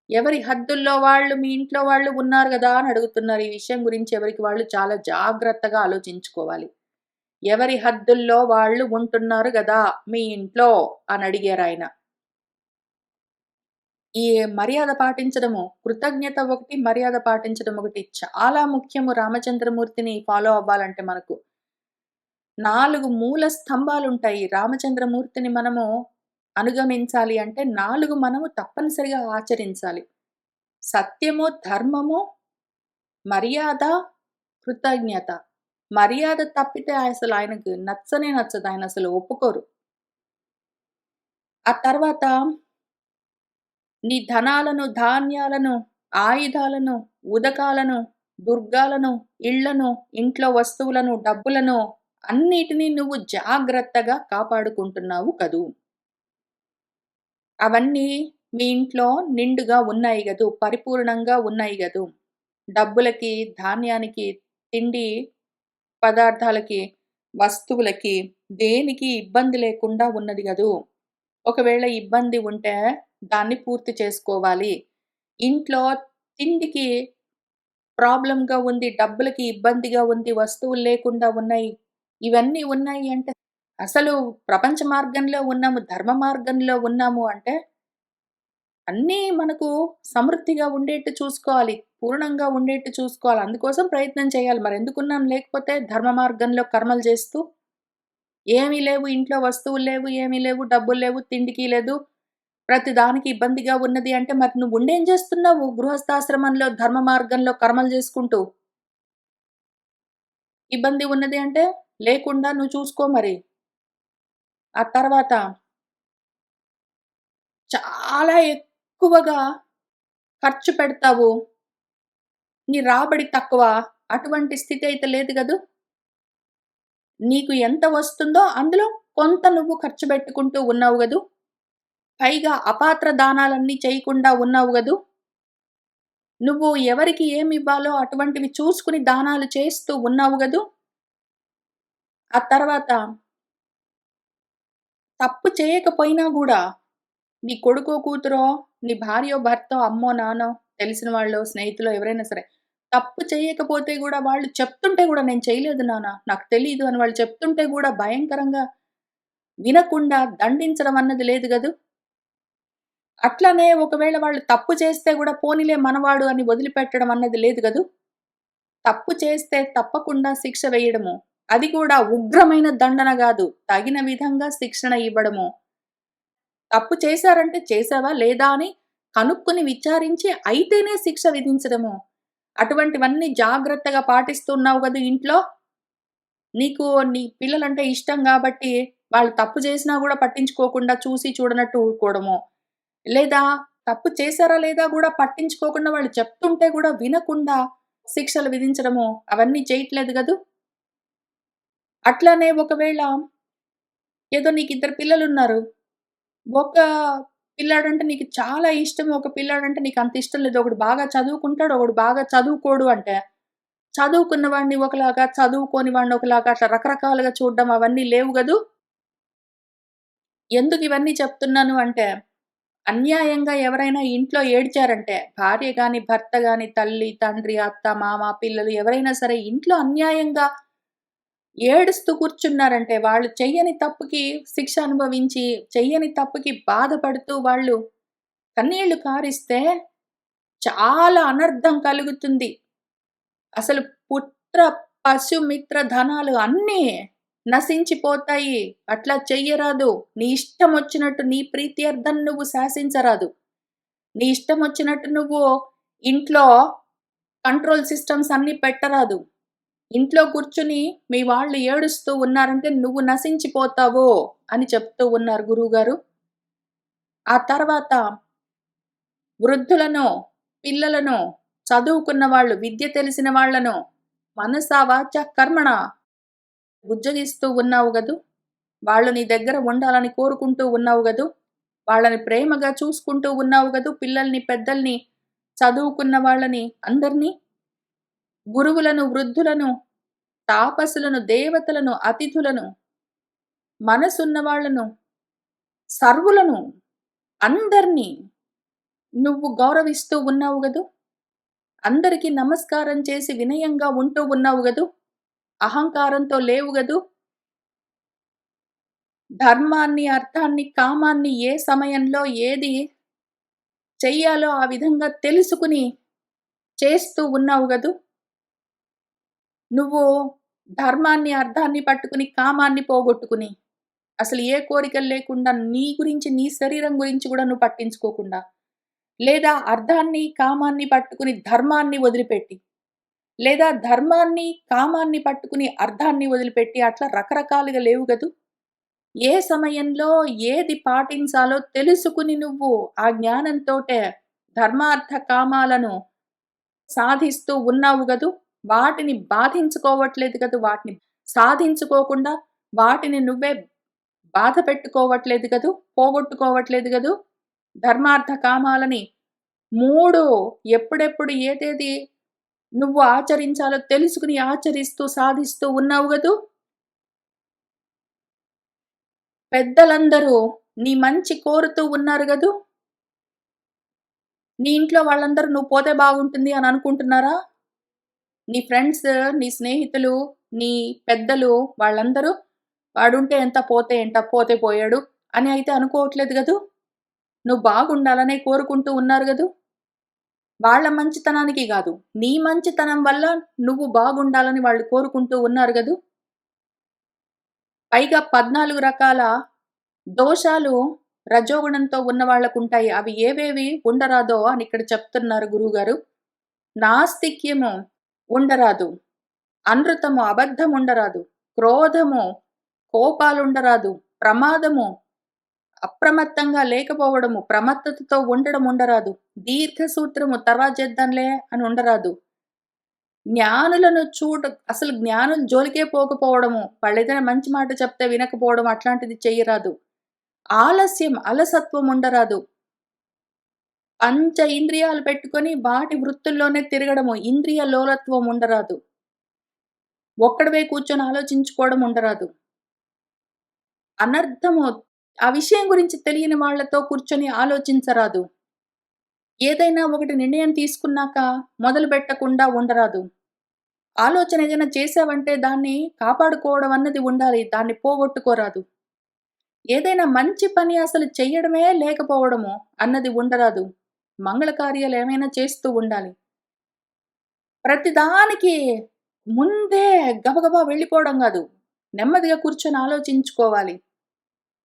ఎవరి హద్దుల్లో వాళ్ళు మీ ఇంట్లో వాళ్ళు ఉన్నారు గదా అని అడుగుతున్నారు. ఈ విషయం గురించి ఎవరికి వాళ్ళు చాలా జాగ్రత్తగా ఆలోచించుకోవాలి. ఎవరి హద్దుల్లో వాళ్ళు ఉంటున్నారు గదా మీ ఇంట్లో అని అడిగారాయన. ఈ మర్యాద పాటించడము, కృతజ్ఞత ఒకటి, మర్యాద పాటించడం ఒకటి చాలా ముఖ్యము రామచంద్రమూర్తిని ఫాలో అవ్వాలంటే మనకు. 4 మూల స్తంభాలుంటాయి. రామచంద్రమూర్తిని మనము అనుగమించాలి అంటే 4 మనము తప్పనిసరిగా ఆచరించాలి. సత్యము, ధర్మము, మర్యాద, కృతజ్ఞత. మర్యాద తప్పితే అసలు ఆయనకు నచ్చనే నచ్చదు. ఆయనసలు ఒప్పుకోరు. ఆ తర్వాత నీ ధనాలను, ధాన్యాలను, ఆయుధాలను, ఉదకాలను, దుర్గాలను, ఇళ్ళను, ఇంట్లో వస్తువులను, డబ్బులను అన్నిటిని నువ్వు జాగ్రత్తగా కాపాడుకుంటున్నావు కదూ! అవన్నీ మీ ఇంట్లో నిండుగా ఉన్నాయి గదూ! పరిపూర్ణంగా ఉన్నాయి గదూ! డబ్బులకి, ధాన్యానికి, తిండి పదార్థాలకి, వస్తువులకి దేనికి ఇబ్బంది లేకుండా ఉన్నది గదూ! ఒకవేళ ఇబ్బంది ఉంటే దాన్ని పూర్తి చేసుకోవాలి. ఇంట్లో తిండికి ప్రాబ్లమ్‌గా ఉంది, డబ్బులకి ఇబ్బందిగా ఉంది, వస్తువులు లేకుండా ఉన్నాయి. ఇవన్నీ ఉన్నాయి అంటే అసలు ప్రపంచ మార్గంలో ఉన్నాము, ధర్మ మార్గంలో ఉన్నాము అంటే అన్నీ మనకు సమృద్ధిగా ఉండేట్టు చూసుకోవాలి. పూర్ణంగా ఉండేట్టు చూసుకోవాలి. అందుకోసం ప్రయత్నం చేయాలి. మరెందుకున్నాం లేకపోతే ధర్మ మార్గంలో కర్మలు చేస్తూ ఏమీ లేవు, ఇంట్లో వస్తువులు లేవు, ఏమీ లేవు, డబ్బులు లేవు, తిండికి లేదు. ప్రతి దానికి ఇబ్బందిగా ఉన్నది అంటే మరి నువ్వుండేం చేస్తున్నావు? గృహస్థాశ్రమంలో ధర్మ మార్గంలో కర్మలు చేసుకుంటూ. ఇబ్బంది ఉన్నది అంటే లేకుండా నువ్వు చూసుకో మరి. ఆ తర్వాత చాలా ఎక్కువగా ఖర్చు పెడతావు. నీ రాబడి తక్కువ. అటువంటి స్థితి అయితే లేదు గదూ! నీకు ఎంత వస్తుందో అందులో కొంత నువ్వు ఖర్చు పెట్టుకుంటూ ఉన్నావు గదూ! పైగా అపాత్ర దానాలన్నీ చేయకుండా ఉన్నావు గదూ! నువ్వు ఎవరికి ఏమివ్వాలో అటువంటివి చూసుకుని దానాలు చేస్తూ ఉన్నావు గదూ! ఆ తర్వాత తప్పు చేయకపోయినా గూడా నీ కొడుకో, కూతురో, నీ భార్యో, భర్తో, అమ్మో, నాన్నో, తెలిసిన వాళ్ళో, స్నేహితులో ఎవరైనా సరే తప్పు చేయకపోతే గూడా వాళ్ళు చెప్తుంటే గూడా నేను చేయలేదు నాన్న, నాకు తెలీదు అని వాళ్ళు చెప్తుంటే గూడా భయంకరంగా వినకుండా దండించడం అన్నది లేదు గదూ! అట్లనే ఒకవేళ వాళ్ళు తప్పు చేస్తే గూడా పోనీలే మనవాడు అని వదిలిపెట్టడం అన్నది లేదు గదూ! తప్పు చేస్తే తప్పకుండా శిక్ష వేయడము. అది కూడా ఉగ్రమైన దండన గాదు. తగిన విధంగా శిక్షణ ఇవ్వడము. తప్పు చేశారంటే చేశావా? లేదా? అని కనుక్కొని విచారించి అయితేనే శిక్ష విధించడము. అటువంటివన్నీ జాగ్రత్తగా పాటిస్తున్నావు గదా ఇంట్లో. నీకు నీ పిల్లలంటే ఇష్టం గాబట్టి, వాళ్ళు తప్పు చేసినా గూడా పట్టించుకోకుండా చూసి చూడనట్టు ఊరుకోవడమో, లేదా తప్పు చేశారా లేదా గూడా పట్టించుకోకుండా వాళ్ళు చెప్తుంటే గూడా వినకుండా శిక్షలు విధించడమో అవన్నీ చేయట్లేదు గదూ! అట్లానే ఒకవేళ ఏదో నీకిద్దరు పిల్లలున్నారు. ఒక పిల్లాడంటే నీకు చాలా ఇష్టం. ఒక పిల్లాడంటే నీకంత ఇష్టం లేదు. ఒకడు బాగా చదువుకుంటాడు. ఒకడు బాగా చదువుకోడు అంటే, చదువుకున్న వాడిని ఒకలాగా, చదువుకోని వాడిని ఒకలాగా అట్లా రకరకాలుగా చూడడం అవన్నీ లేవు గదూ! ఎందుకివన్నీ చెప్తున్నాను అంటే, అన్యాయంగా ఎవరైనా ఇంట్లో ఏడ్చారంటే, భార్య గాని, భర్త గాని, తల్లి, తండ్రి, అత్త, మామ, పిల్లలు ఎవరైనా సరే ఇంట్లో అన్యాయంగా ఏడుస్తూ కూర్చున్నారంటే, వాళ్ళు చెయ్యని తప్పుకి శిక్ష అనుభవించి, చెయ్యని తప్పుకి బాధపడుతూ వాళ్ళు కన్నీళ్లు కారిస్తే చాలా అనర్థం కలుగుతుంది. అసలు పుత్ర, పశు, మిత్ర ధనాలు అన్నీ నశించిపోతాయి. అట్లా చెయ్యరాదు. నీ ఇష్టమొచ్చినట్టు నీ ప్రీత్యర్థం నువ్వు శాసించరాదు. నీ ఇష్టమొచ్చినట్టు నువ్వు ఇంట్లో కంట్రోల్ సిస్టమ్స్ అన్నీ పెట్టరాదు. ఇంట్లో కూర్చొని మీ వాళ్ళు ఏడుస్తూ ఉన్నారంటే నువ్వు నశించిపోతావు అని చెప్తూ ఉన్నారు గురువుగారు. ఆ తర్వాత వృద్ధులను, పిల్లలను, చదువుకున్న వాళ్ళు, విద్య తెలిసిన వాళ్ళను మనసా వాచా కర్మణ బుజ్జగిస్తూ ఉన్నావు గదూ! వాళ్ళు నీ దగ్గర ఉండాలని కోరుకుంటూ ఉన్నావు గదూ! వాళ్ళని ప్రేమగా చూసుకుంటూ ఉన్నావు గదూ! పిల్లల్ని, పెద్దల్ని, చదువుకున్న వాళ్ళని అందరిని. గురువులను, వృద్ధులను, తాపసులను, దేవతలను, అతిథులను, మనసున్న వాళ్ళను, సర్వులను అందర్నీ నువ్వు గౌరవిస్తూ ఉన్నావు గదూ! అందరికి నమస్కారం చేసి వినయంగా ఉంటూ ఉన్నావు గదూ! అహంకారంతో లేవు గదూ! ధర్మాన్ని, అర్థాన్ని, కామాన్ని ఏ సమయంలో ఏది చెయ్యాలో ఆ విధంగా తెలుసుకుని చేస్తూ ఉన్నావు గదూ! నువ్వు ధర్మాన్ని, అర్థాన్ని పట్టుకుని, కామాన్ని పోగొట్టుకుని, అసలు ఏ కోరికలు లేకుండా నీ గురించి, నీ శరీరం గురించి గూడా నువ్వు పట్టించుకోకుండా, లేదా అర్థాన్ని, కామాన్ని పట్టుకుని ధర్మాన్ని వదిలిపెట్టి, లేదా ధర్మాన్ని, కామాన్ని పట్టుకుని అర్థాన్ని వదిలిపెట్టి అట్లా రకరకాలుగా లేవు గదూ! ఏ సమయంలో ఏది పాటించాలో తెలుసుకుని నువ్వు ఆ జ్ఞానంతోటే ధర్మార్థ కామాలను సాధిస్తూ ఉన్నావు గదూ! వాటిని బాధించుకోవట్లేదు గదూ! వాటిని సాధించుకోకుండా వాటిని నువ్వే బాధ పెట్టుకోవట్లేదు గదూ! పోగొట్టుకోవట్లేదు గదూ! ధర్మార్థ కామాలని 3 ఎప్పుడెప్పుడు ఏదేది నువ్వు ఆచరించాలో తెలుసుకుని ఆచరిస్తూ సాధిస్తూ ఉన్నావు గదూ! పెద్దలందరూ నీ మంచి కోరుతూ ఉన్నారు గదూ! నీ ఇంట్లో వాళ్ళందరూ నువ్వు పోతే బాగుంటుంది అని అనుకుంటున్నారా? నీ ఫ్రెండ్స్, నీ స్నేహితులు, నీ పెద్దలు వాళ్ళందరూ వాడుంటే ఎంత పోతే ఏంట పోతే పోయాడు అని అయితే అనుకోవట్లేదు గదూ! నువ్వు బాగుండాలనే కోరుకుంటూ ఉన్నారు గదూ! వాళ్ళ మంచితనానికి గాదు. నీ మంచితనం వల్ల నువ్వు బాగుండాలని వాళ్ళు కోరుకుంటూ ఉన్నారు గదూ! పైగా 14 రకాల దోషాలు రజోగుణంతో ఉన్న వాళ్ళకుంటాయి. అవి ఏవేవి ఉండరాదో అని ఇక్కడ చెప్తున్నారు గురువుగారు. నాస్తిక్యము ఉండరాదు. అనృతము, అబద్ధముండరాదు. క్రోధము, కోపాలుండరాదు. ప్రమాదము, అప్రమత్తంగా లేకపోవడము, ప్రమత్తతతో ఉండడం ఉండరాదు. దీర్ఘసూత్రము తర్వాత చేద్దాంలే అని ఉండరాదు. జ్ఞానులను అసలు జ్ఞానుల జోలికే పోకపోవడము, వాళ్ళేదైనా మంచి మాట చెప్తే వినకపోవడం అట్లాంటిది చెయ్యరాదు. ఆలస్యం, అలసత్వం ఉండరాదు. పంచ ఇంద్రియాలు పెట్టుకొని వాటి వృత్తుల్లోనే తిరగడము, ఇంద్రియ లోలత్వం ఉండరాదు. ఒక్కడివే కూర్చొని ఆలోచించుకోవడం ఉండరాదు. అనర్థము ఆ విషయం గురించి తెలియని వాళ్ళతో కూర్చొని ఆలోచించరాదు. ఏదైనా ఒకటి నిర్ణయం తీసుకున్నాక మొదలుపెట్టకుండా ఉండరాదు. ఆలోచన ఏదైనా చేశావంటే దాన్ని కాపాడుకోవడం అన్నది ఉండాలి. దాన్ని పోగొట్టుకోరాదు. ఏదైనా మంచి పని అసలు చెయ్యడమే లేకపోవడము అన్నది ఉండరాదు. మంగళ కార్యాలు ఏమైనా చేస్తూ ఉండాలి. ప్రతిదానికి ముందే గబగబా వెళ్ళిపోవడం గాదు. నెమ్మదిగా కూర్చొని ఆలోచించుకోవాలి.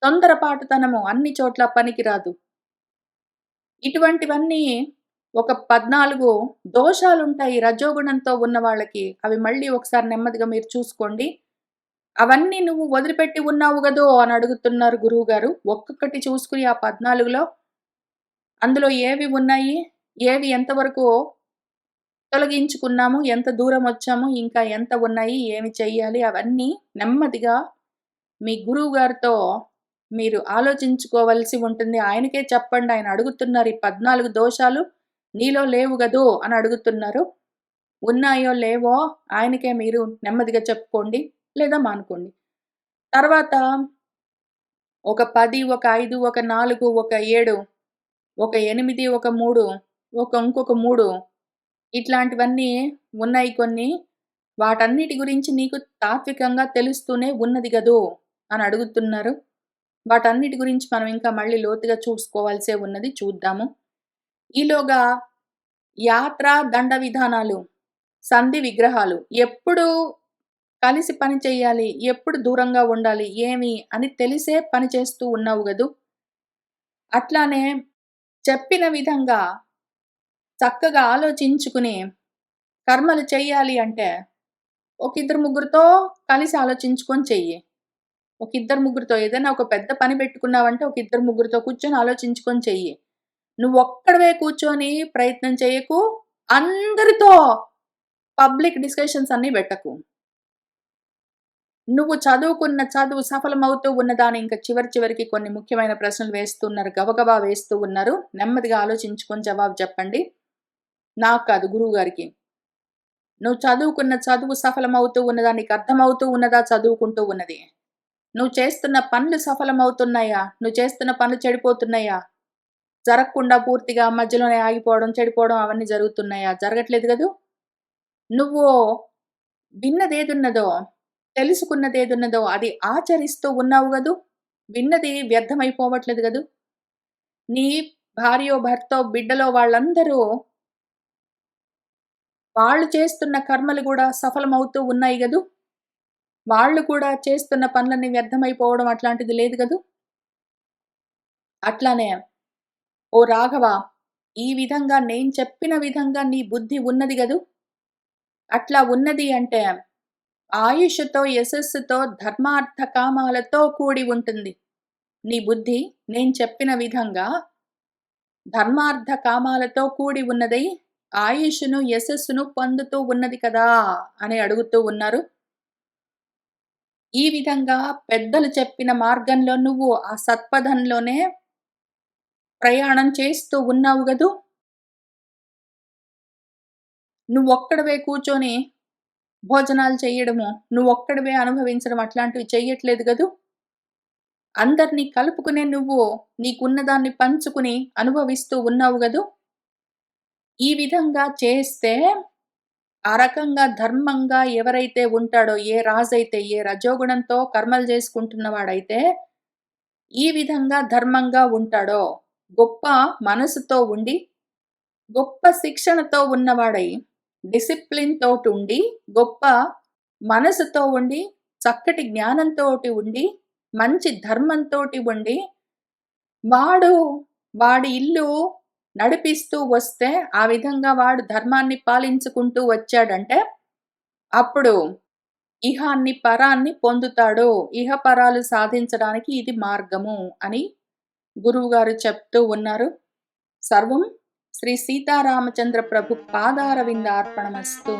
తొందరపాటుతనము అన్ని చోట్ల పనికిరాదు. ఇటువంటివన్నీ ఒక 14 దోషాలుంటాయి రజోగుణంతో ఉన్న వాళ్ళకి. అవి మళ్ళీ ఒకసారి నెమ్మదిగా మీరు చూసుకోండి. అవన్నీ నువ్వు వదిలిపెట్టి ఉన్నావు గదో అని అడుగుతున్నారు గురువుగారు. ఒక్కొక్కటి చూసుకుని ఆ 14లో అందులో ఏవి ఉన్నాయి? ఏవి ఎంతవరకు తొలగించుకున్నాము? ఎంత దూరమొచ్చాము? ఇంకా ఎంత ఉన్నాయి? ఏమి చెయ్యాలి? అవన్నీ నెమ్మదిగా మీ గురువుగారితో మీరు ఆలోచించుకోవలసి ఉంటుంది. ఆయనకే చెప్పండి. ఆయన అడుగుతున్నారు. ఈ 14 దోషాలు నీలో లేవు గదూ అని అడుగుతున్నారు. ఉన్నాయో లేవో ఆయనకే మీరు నెమ్మదిగా చెప్పుకోండి. లేదా మానుకోండి. తర్వాత ఒక 10, ఒక 5, ఒక 4, ఒక 7, ఒక 8, ఒక 3, ఇంకొక 3 ఇట్లాంటివన్నీ ఉన్నాయి కొన్ని. వాటన్నిటి గురించి నీకు తాత్వికంగా తెలుస్తూనే ఉన్నది గదూ అని అడుగుతున్నారు. వాటన్నిటి గురించి మనం ఇంకా మళ్ళీ లోతుగా చూసుకోవాల్సే ఉన్నది. చూద్దాము. ఈలోగా యాత్ర, దండ విధానాలు, సంధి విగ్రహాలు ఎప్పుడు కలిసి పని చెయ్యాలి, ఎప్పుడు దూరంగా ఉండాలి, ఏమి అని తెలిసే పని చేస్తూ ఉన్నావు గదూ! అట్లానే చెప్పిన విధంగా చక్కగా ఆలోచించుకుని కర్మలు చెయ్యాలి అంటే ఒక ఇద్దరు ముగ్గురితో కలిసి ఆలోచించుకొని చెయ్యి. ఒక ఇద్దరు ముగ్గురితో ఏదైనా ఒక పెద్ద పని పెట్టుకున్నావంటే ఒక ఇద్దరు ముగ్గురితో కూర్చొని ఆలోచించుకొని చెయ్యి. నువ్వొక్కడివే కూర్చొని ప్రయత్నం చేయకు. అందరితో పబ్లిక్ డిస్కషన్స్ అన్నీ పెట్టకు. నువ్వు చదువుకున్న చదువు సఫలమవుతూ ఉన్నదాని ఇంక చివరికి కొన్ని ముఖ్యమైన ప్రశ్నలు వేస్తున్నారు. గబగబా వేస్తూ ఉన్నారు. నెమ్మదిగా ఆలోచించుకొని జవాబు చెప్పండి. నాకు కాదు గురువుగారికి. నువ్వు చదువుకున్న చదువు సఫలమవుతూ ఉన్నదా? నీకు అర్థమవుతూ ఉన్నదా చదువుకుంటూ ఉన్నది? నువ్వు చేస్తున్న పనులు సఫలమవుతున్నాయా? నువ్వు చేస్తున్న పనులు చెడిపోతున్నాయా? జరగకుండా పూర్తిగా మధ్యలోనే ఆగిపోవడం, చెడిపోవడం అవన్నీ జరుగుతున్నాయా? జరగట్లేదు గదూ! నువ్వు విన్నదేదున్నదో, తెలుసుకున్నదేదున్నదో అది ఆచరిస్తూ ఉన్నావు గదూ! విన్నది వ్యర్థమైపోవట్లేదు గదూ! నీ భార్యో, భర్తో, బిడ్డలో వాళ్ళందరూ వాళ్ళు చేస్తున్న కర్మలు గూడా సఫలమవుతూ ఉన్నాయి గదూ! వాళ్ళు కూడా చేస్తున్న పనులన్నీ వ్యర్థమైపోవడం అట్లాంటిది లేదు గదూ! అట్లానే ఓ రాఘవ, ఈ విధంగా నేను చెప్పిన విధంగా నీ బుద్ధి ఉన్నది గదూ! అట్లా ఉన్నది అంటే ఆయుష్‌తో, యశస్సుతో, ధర్మార్థ కామాలతో కూడి ఉంటుంది. నీ బుద్ధి నేను చెప్పిన విధంగా ధర్మార్థ కామాలతో కూడి ఉన్నదై ఆయుష్‌ను, యశస్సును పొందుతూ ఉన్నది కదా! అని అడుగుతూ ఉన్నారు. ఈ విధంగా పెద్దలు చెప్పిన మార్గంలో నువ్వు ఆ సత్పథంలోనే ప్రయాణం చేస్తూ ఉన్నావు గదూ! నువ్వొక్కడివే కూర్చొని భోజనాలు చెయ్యడము, నువ్వొక్కడివే అనుభవించడం అట్లాంటివి చెయ్యట్లేదు గదూ! అందరిని కలుపుకునే నువ్వు నీకున్నదాన్ని పంచుకుని అనుభవిస్తూ ఉన్నావు గదూ! ఈ విధంగా చేస్తే ఆ రకంగా ధర్మంగా ఎవరైతే ఉంటాడో, ఏ రాజైతే, ఏ రజోగుణంతో కర్మలు చేసుకుంటున్నవాడైతే ఈ విధంగా ధర్మంగా ఉంటాడో, గొప్ప మనసుతో ఉండి, గొప్ప శిక్షణతో ఉన్నవాడై, డిసిప్లిన్ తోటుండి, గొప్ప మనసుతో ఉండి, చక్కటి జ్ఞానంతోటి ఉండి, మంచి ధర్మంతోటి ఉండి, వాడు వాడి ఇల్లు నడిపిస్తూ వస్తే, ఆ విధంగా వాడు ధర్మాన్ని పాలించుకుంటూ వచ్చాడంటే, అప్పుడు ఇహాన్ని, పరాన్ని పొందుతాడు. ఇహపరాలు సాధించడానికి ఇది మార్గము అని గురువుగారు చెప్తూ ఉన్నారు. సర్వం శ్రీ సీతారామచంద్ర ప్రభు పాదారవిందార్పణమస్తు.